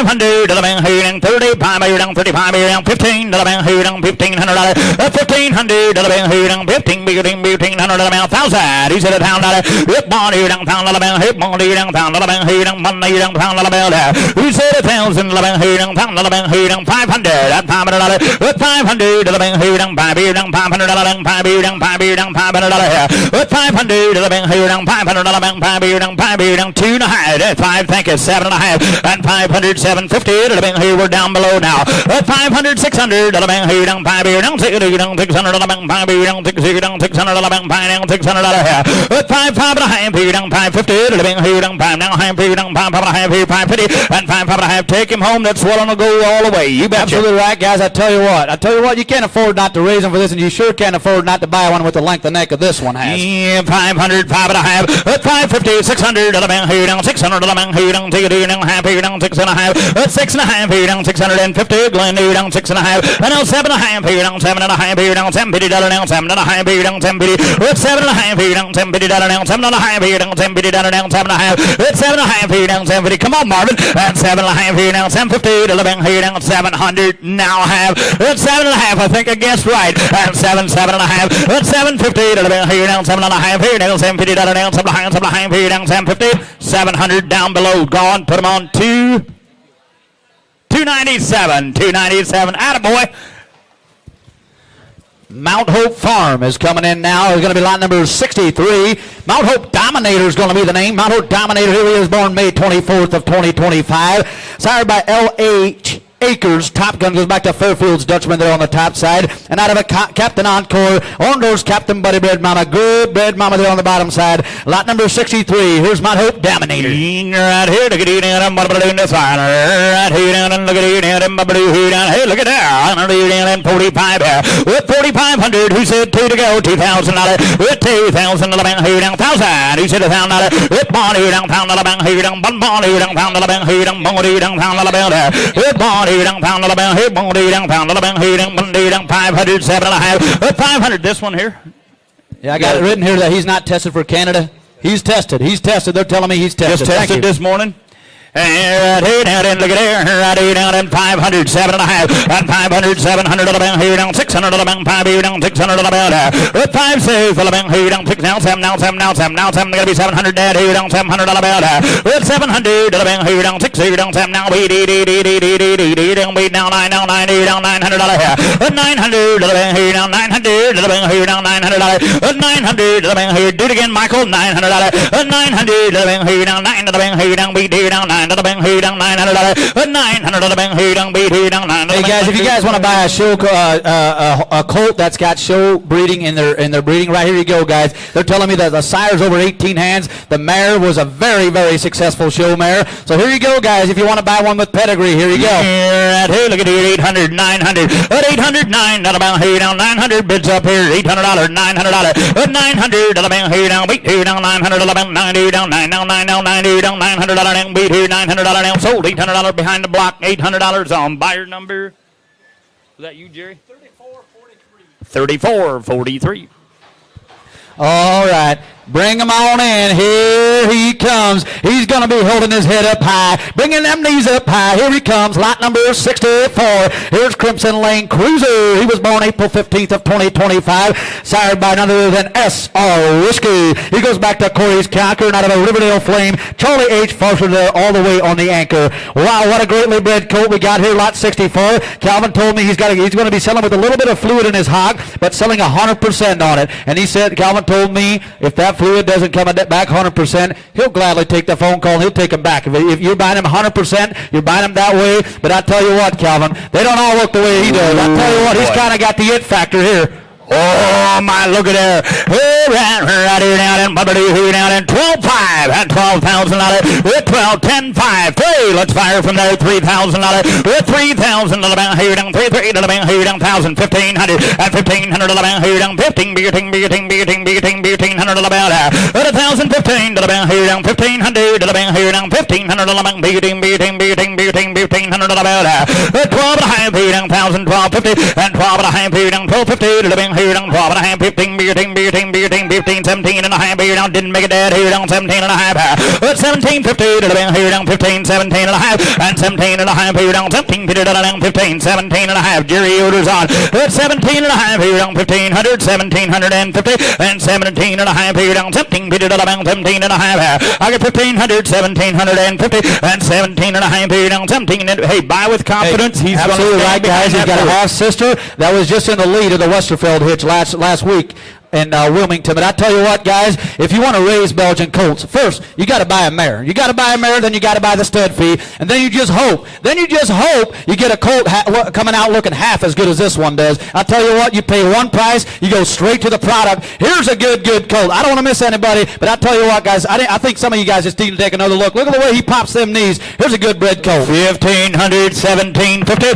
to the man here down, 35 here down, 35 here down, 15 to the man here down, $1,500, 1,500 to the man here down, 1,500 to the man, 1,000. He said $1,000, hip bond here down, pound to the man, hip bond here down, pound to the man here down, money here down, pound to the man. He said $1,000 to the man here down, pound to the man here down, 500, at $500, 500 to the man here down, 5 here down, $500 down, 5 here down, 5 here down, $500 here, 500 to the man here down, 500 to the man, 5 here down, 5 here down, 2 and a half, 5, thank you, 7 and a half, and 500, 750 to the bank here, we're down below now. 500, 600 to the bank here, down 5 here, down 6 here, down 600 to the bank, 5 here, down 6 here, down 600 to the bank, 5 down 600 here. 5, 5 and a half here, down 550 to the bank here, down 5 now, half here, down 5, 5 and a half here, 550, and 5, 5 and a half. Take him home, that's swelling will go all the way. You bet. Absolutely right, guys. I tell you what, you can't afford not to raise them for this, and you sure can't afford not to buy one with the length of neck of this one has. Yeah, 500, 5 and a half, 550, 600 to the bank here, down 600 to the bank here, down 6 here, down half here, down 6 and a half, 6 and a half here, down 650, Glen here, down 6 and a half, and now 7 and a half here, down 7 and a half here, down $750 down 7 and a half here, down $750, 7 and a half here, down $750 down 7 and a half here, down $750 down 7 and a half, 7 and a half here, down $750. Come on, Marvin, and 7 and a half here, down $750 to the bank here, down 700 now half, 7 and a half. I think I guessed right, and 7 and a half, 750 to the bank here, down 7 and a half here, down $750 down 7 and a half here, down 750, 700 down below, gone. Put them on 297, 297. Attaboy. Mount Hope Farm is coming in now. It's going to be lot number 63. Mount Hope Dominator is going to be the name. Mount Hope Dominator, here he is, born May 24th of 2025. Sired by L.H. Acres. Top Gun goes back to Fairfield's Dutchman there on the top side. And out of a Captain Encore, Orndor's Captain Buddy Bred Mama. Good Bred Mama there on the bottom side. Lot number 63. Here's Mount Hope Dominator. Right here, look at you down, right here down, and look at you down, hey, look at that, 45 here, with 4,500, who said 2 to go, $2,000, with 2,000 to the bank here down, 1,000, he said $1,000, with bond here down, pound to the bank here down, bond here down, pound to the bank here down, bond here down, pound to the bank here, with bond here down, pound to the bank here, bond here down, pound to the bank here down, bond here down, 500, 7 and a half, with 500, this one here. Yeah, I got it written here that he's not tested for Canada. He's tested. He's tested. They're telling me he's tested. Just tested this morning. And right here down and look at there, right here down and 500, 7 and a half, and 500, 700 to the bank here down, 600 to the bank, 5 here down, 600 to the bank, with 5 6 to the bank here down, 6 now, 7 now, 7 now, 7 now, 7 gonna be 700 dead here down, 700 to the bank, with 700 to the bank here down, 6 here down, 7 now, down, 9 now, 9 here down, $900 with 900 to the bank here down, 900 to the bank here down, $900 with 900 to the bank here, do it again, Michael, $900 with 900 to the bank here down, 9 to the bank here down, beat here down, 9 Hey guys, if you guys want to buy a show a colt that's got show breeding in their breeding, right here you go, guys. They're telling me that the sire's over 18 hands. The mare was a very, very successful show mare. So here you go, guys. If you want to buy one with pedigree, here you go. Here, look at here, 800, 900, at 809, not about here down 900 bids up here, $800, $900, at 900, about here down, beat here down 900, about 90 down 9 down 9 down 90 down $900 down, beat here $900 down, sold $800 behind the block, $800 on buyer number. Was that you, Jerry? 3443. All right. Bring him on in. Here he comes. He's going to be holding his head up high, bringing them knees up high. Here he comes, lot number 64. Here's Crimson Lane Cruiser. He was born April 15th of 2025, sired by none other than S.R. Whiskey. He goes back to Corey's Conquer, out of a Riverdale Flame. Charlie H. Foster there all the way on the anchor. Wow, what a greatly bred colt we got here, lot 64. Calvin told me he's going to be selling with a little bit of fluid in his hock, but selling 100% on it. And he said, Calvin told me, if that fluid doesn't come back 100%, he'll gladly take the phone call and he'll take them back. If you're buying him 100%, you're buying him that way. But I tell you what, Calvin, they don't all look the way he does. I tell you what, he's kind of got the it factor here. Oh my, look at there. Right here down in Bubba here down in 12.5 at $12,000 with 12, 10, 5, 3. Let's fire from there. $3,000 with $3,000 about here down 3, about here down 1,000, 1,500 at 1,500 about here down 15, $1,500 about at 1,015 about here down 1,500 about here down 1,500 about $1,500 about at 12 and a half here down 1,000, 12.50 and 12 and a half here down 12.50 about here down 12 and a half 15 17 and a half here down didn't make it dead here down 17 and a half at 17.50 about here down 15 17 and a half and 17 and a half here down 17.50 down 15 17 and a half. Jerry orders on at 17 and a half here down 1,500 1,750 and 17 and a half here down 17.50 down 17 and a half. I got 1,500 1,750 and 17 and a half here down 17. Hey, buy with confidence. He's absolutely right, guys. He's got a half sister that was just in the lead of the Westerfeld hitch last week in Wilmington. But I tell you what, guys, if you want to raise Belgian colts, first you got to buy a mare. You got to buy a mare, then you got to buy the stud fee, and then you just hope. You get a colt coming out looking half as good as this one does. I tell you what, you pay one price, you go straight to the product. Here's a good colt. I don't want to miss anybody, but I tell you what, guys, I think some of you guys just need to take another look. Look at the way he pops them knees. Here's a good bred colt. 1,500 1,750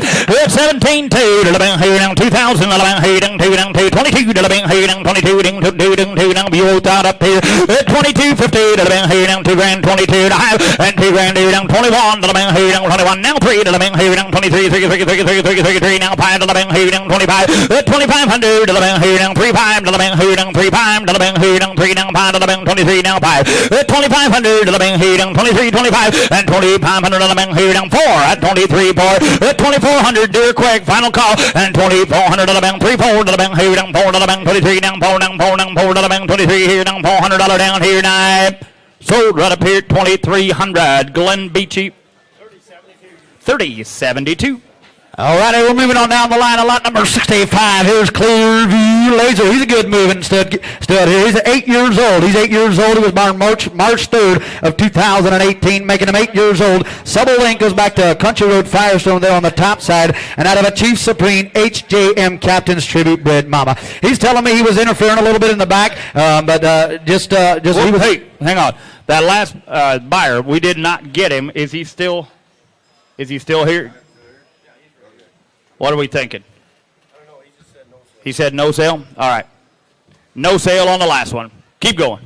17 2 here down 2,000 here down 2 down 2 22 here down 22 down Buell out up here at 22.50 here down 2 grand 22 and a half and 2 grand here down 21 here down 21 now 3 here down 23 3 now 5 here down 25 at 2,500 here down 3.5 here down 3.5 here down 3 now 5 23 now 5 at 2,500 here down 23 25 and 2,500 here down 4 at 23 4 at 2,400 dear quick final call and 2,400 3 4 here down 4 23 down 4 down 23 here down $400 down here now. Sold right up here 2,300. Glenn Beachy 3072. All right, we're moving on down the line. A lot number 65. Here's Clearview Laser. He's a good moving stud here. He's 8 years old. He was born March 3rd of 2018, making him 8 years old. Subtle Link goes back to Country Road Firestone there on the top side, and out of a Chief Supreme HJM Captain's Tribute bred mama. He's telling me he was interfering a little bit in the back, but Hey, hang on. That last buyer, we did not get him. Is he still here? What are we thinking? I don't know. He just said no sale. He said no sale? All right. No sale on the last one. Keep going.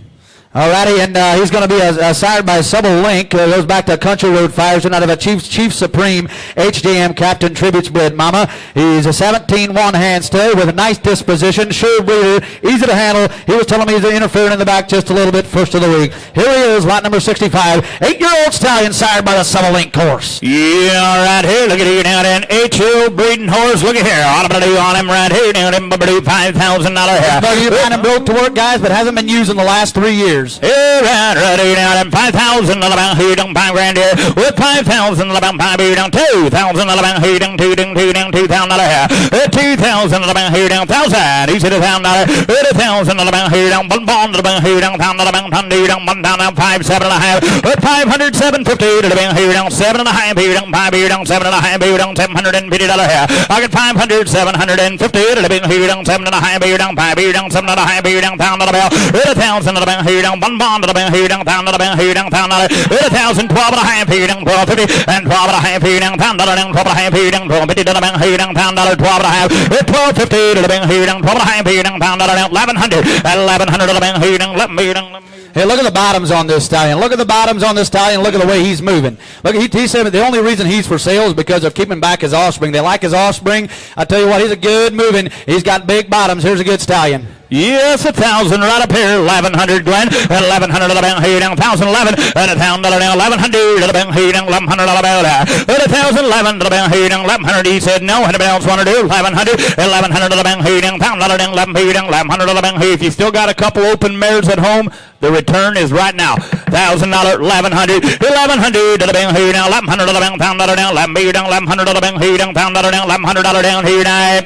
All righty, and he's going to be sired by Subtle Link. Goes back to Country Road Firestone out of a Chief Supreme HJM Captain Tributes bred mama. He's a 17 one-hand stud with a nice disposition, sure breeder, easy to handle. He was telling me he's interfering in the back just a little bit first of the week. Here he is, lot number 65, 8-year-old stallion sired by the Subtle Link horse. Yeah, right here. Look at here down in HO breeding horse. Look at here. Automatically on him right here down in $5,000 here. Buggy, you find him broke to work, guys, but hasn't been used in the last 3 years. years. Ready down and 5,000 about here down 5 grand here with 5,000 about 5 here down 2,000 about here down 2 down 2,000 2,000 about here down 1,000 each of the $1,000 about here down 1 bond about here down 1,000 about 100 down 1 down 5 7.5 with 500 750 about here down 7.5 here down 5 here down 7.5 here down $750 here. I got 500 750 about here down 7.5 here down 5 here down 7.5 here down 1,000 about 1,000 about here down 1 bond about here down 1,000 about here down 1,000 12.5 here down 12.50 and 12.5 here down $1,000 down 12.5 here down 12.50 about here down $1,000 12.5 12.50 about here down 12.5 here down $1,000 down 1,100 about here down 11 here down. Hey, look at the bottoms on this stallion. Look at the bottoms on this stallion. Look at the way he's moving. Look, he said the only reason he's for sale is because of keeping back his offspring. They like his offspring. I tell you what, he's a good moving. He's got big bottoms. Here's a good stallion. Yes, 1,000 right up here, 1,100 Glenn, 1,100 about here down 1,011 and $1,000 down 1,100 about here down 1,100 about 1,011 about here down 1,100. He said no, anybody else want to do 1,100 about here down 1,000 down 11 here down 1,100 about here. If you still got a couple open mares at home, the return is right now. $1,000, 1,100 about here down 1,100 about $1,000 down 11 here down 1,100 about here down $1,000 down $1,100 down here now.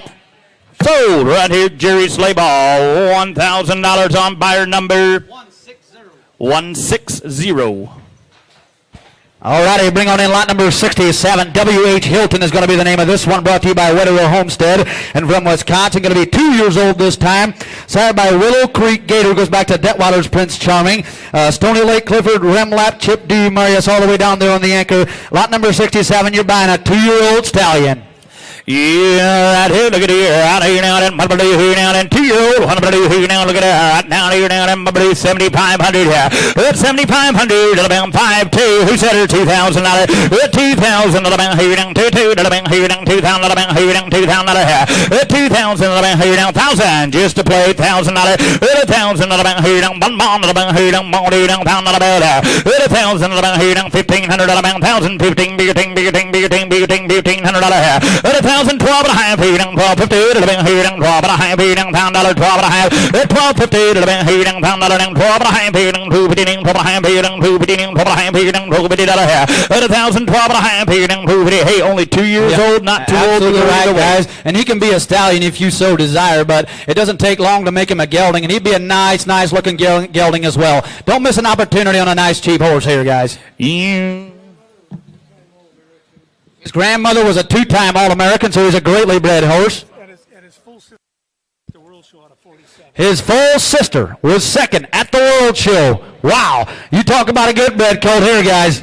Sold right here, Jerry Slayball, $1,000 on buyer number 160. All righty, bring on in lot number 67. W.H. Hilton is going to be the name of this one, brought to you by Wetterville Homestead and from Wisconsin. Going to be 2 years old this time. Sired by Willow Creek Gator, goes back to Detweiler's Prince Charming. Stony Lake Clifford, Remlap, Chip D. Marius, all the way down there on the anchor. Lot number 67, you're buying a 2-year-old stallion. Yeah, right here, look at here, out here now, and what here now, and 2-year-old, what here now, look at that, right down here now, and 7,500 here, with 7,500, about 5,200, who said her $2,000, with 2,000, about here down, 2,200, about here down, 2,000, about here down, 2,000 here, with 2,000, about here down, 1,000, just to play, $1,000, with 1,000, about here down, 1 bond, about here down, 1,000, about there, with 1,000, about here down, 1,500, about 1,000, 15, bigger thing, 1,500 here, 1,000, 12.5 here down 12.50 about here down 12.5 here down $1,000 12.5 12.50 about here down $1,000 down 12.5 here down 2.50 12.5 here down 2.50 12.5 here down $2.50 here 1,000 12.5 here down 2.50. Hey, only 2 years old, not too old to go right, guys. And he can be a stallion if you so desire, but it doesn't take long to make him a gelding, and he'd be a nice looking gelding as well. Don't miss an opportunity on a nice cheap horse here, guys. His grandmother was a 2-time All-American, so he's a greatly bred horse. And his full sister, the World Show out of 47. His full sister was second at the World Show. Wow. You talk about a good bred colt here, guys.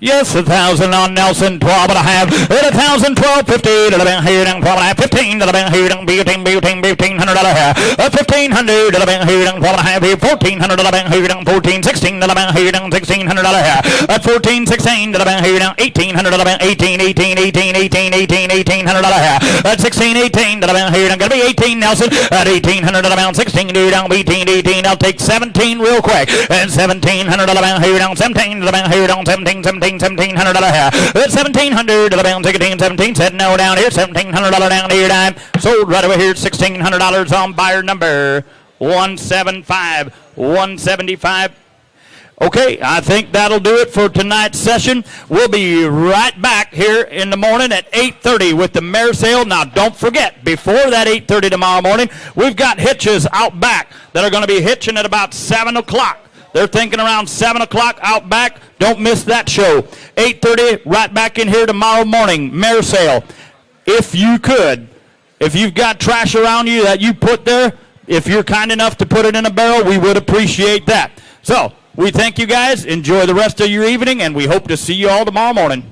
Yes, 1,000 on Nelson, 12.5. 1,000, 12.50. About here down 12.5. 15. About here down 1,500 here. 1,500. About here down 12.5 here. 1,400. About here down 14. 16. About here down 1,600 here. At 14, 16. About here down 1,800. About 18, 1,800 here. At 16, 18. About here down gonna be 18 Nelson. At 1,800. About 16 down 18. I'll take 17 real quick. And 1,700. About here down 17. About here down 17. $1,700 here. It's 1,700 about 17 said no down here. $1,700 down here. Time sold right over here. $1,600 on buyer number 175. 175. Okay, I think that'll do it for tonight's session. We'll be right back here in the morning at 8:30 with the mare sale. Now, don't forget, before that 8:30 tomorrow morning, we've got hitches out back that are going to be hitching at about 7 o'clock. They're thinking around 7 o'clock out back. Don't miss that show. 8:30, right back in here tomorrow morning, mare sale. If you could, if you've got trash around you that you put there, if you're kind enough to put it in a barrel, we would appreciate that. So, we thank you guys. Enjoy the rest of your evening, and we hope to see you all tomorrow morning.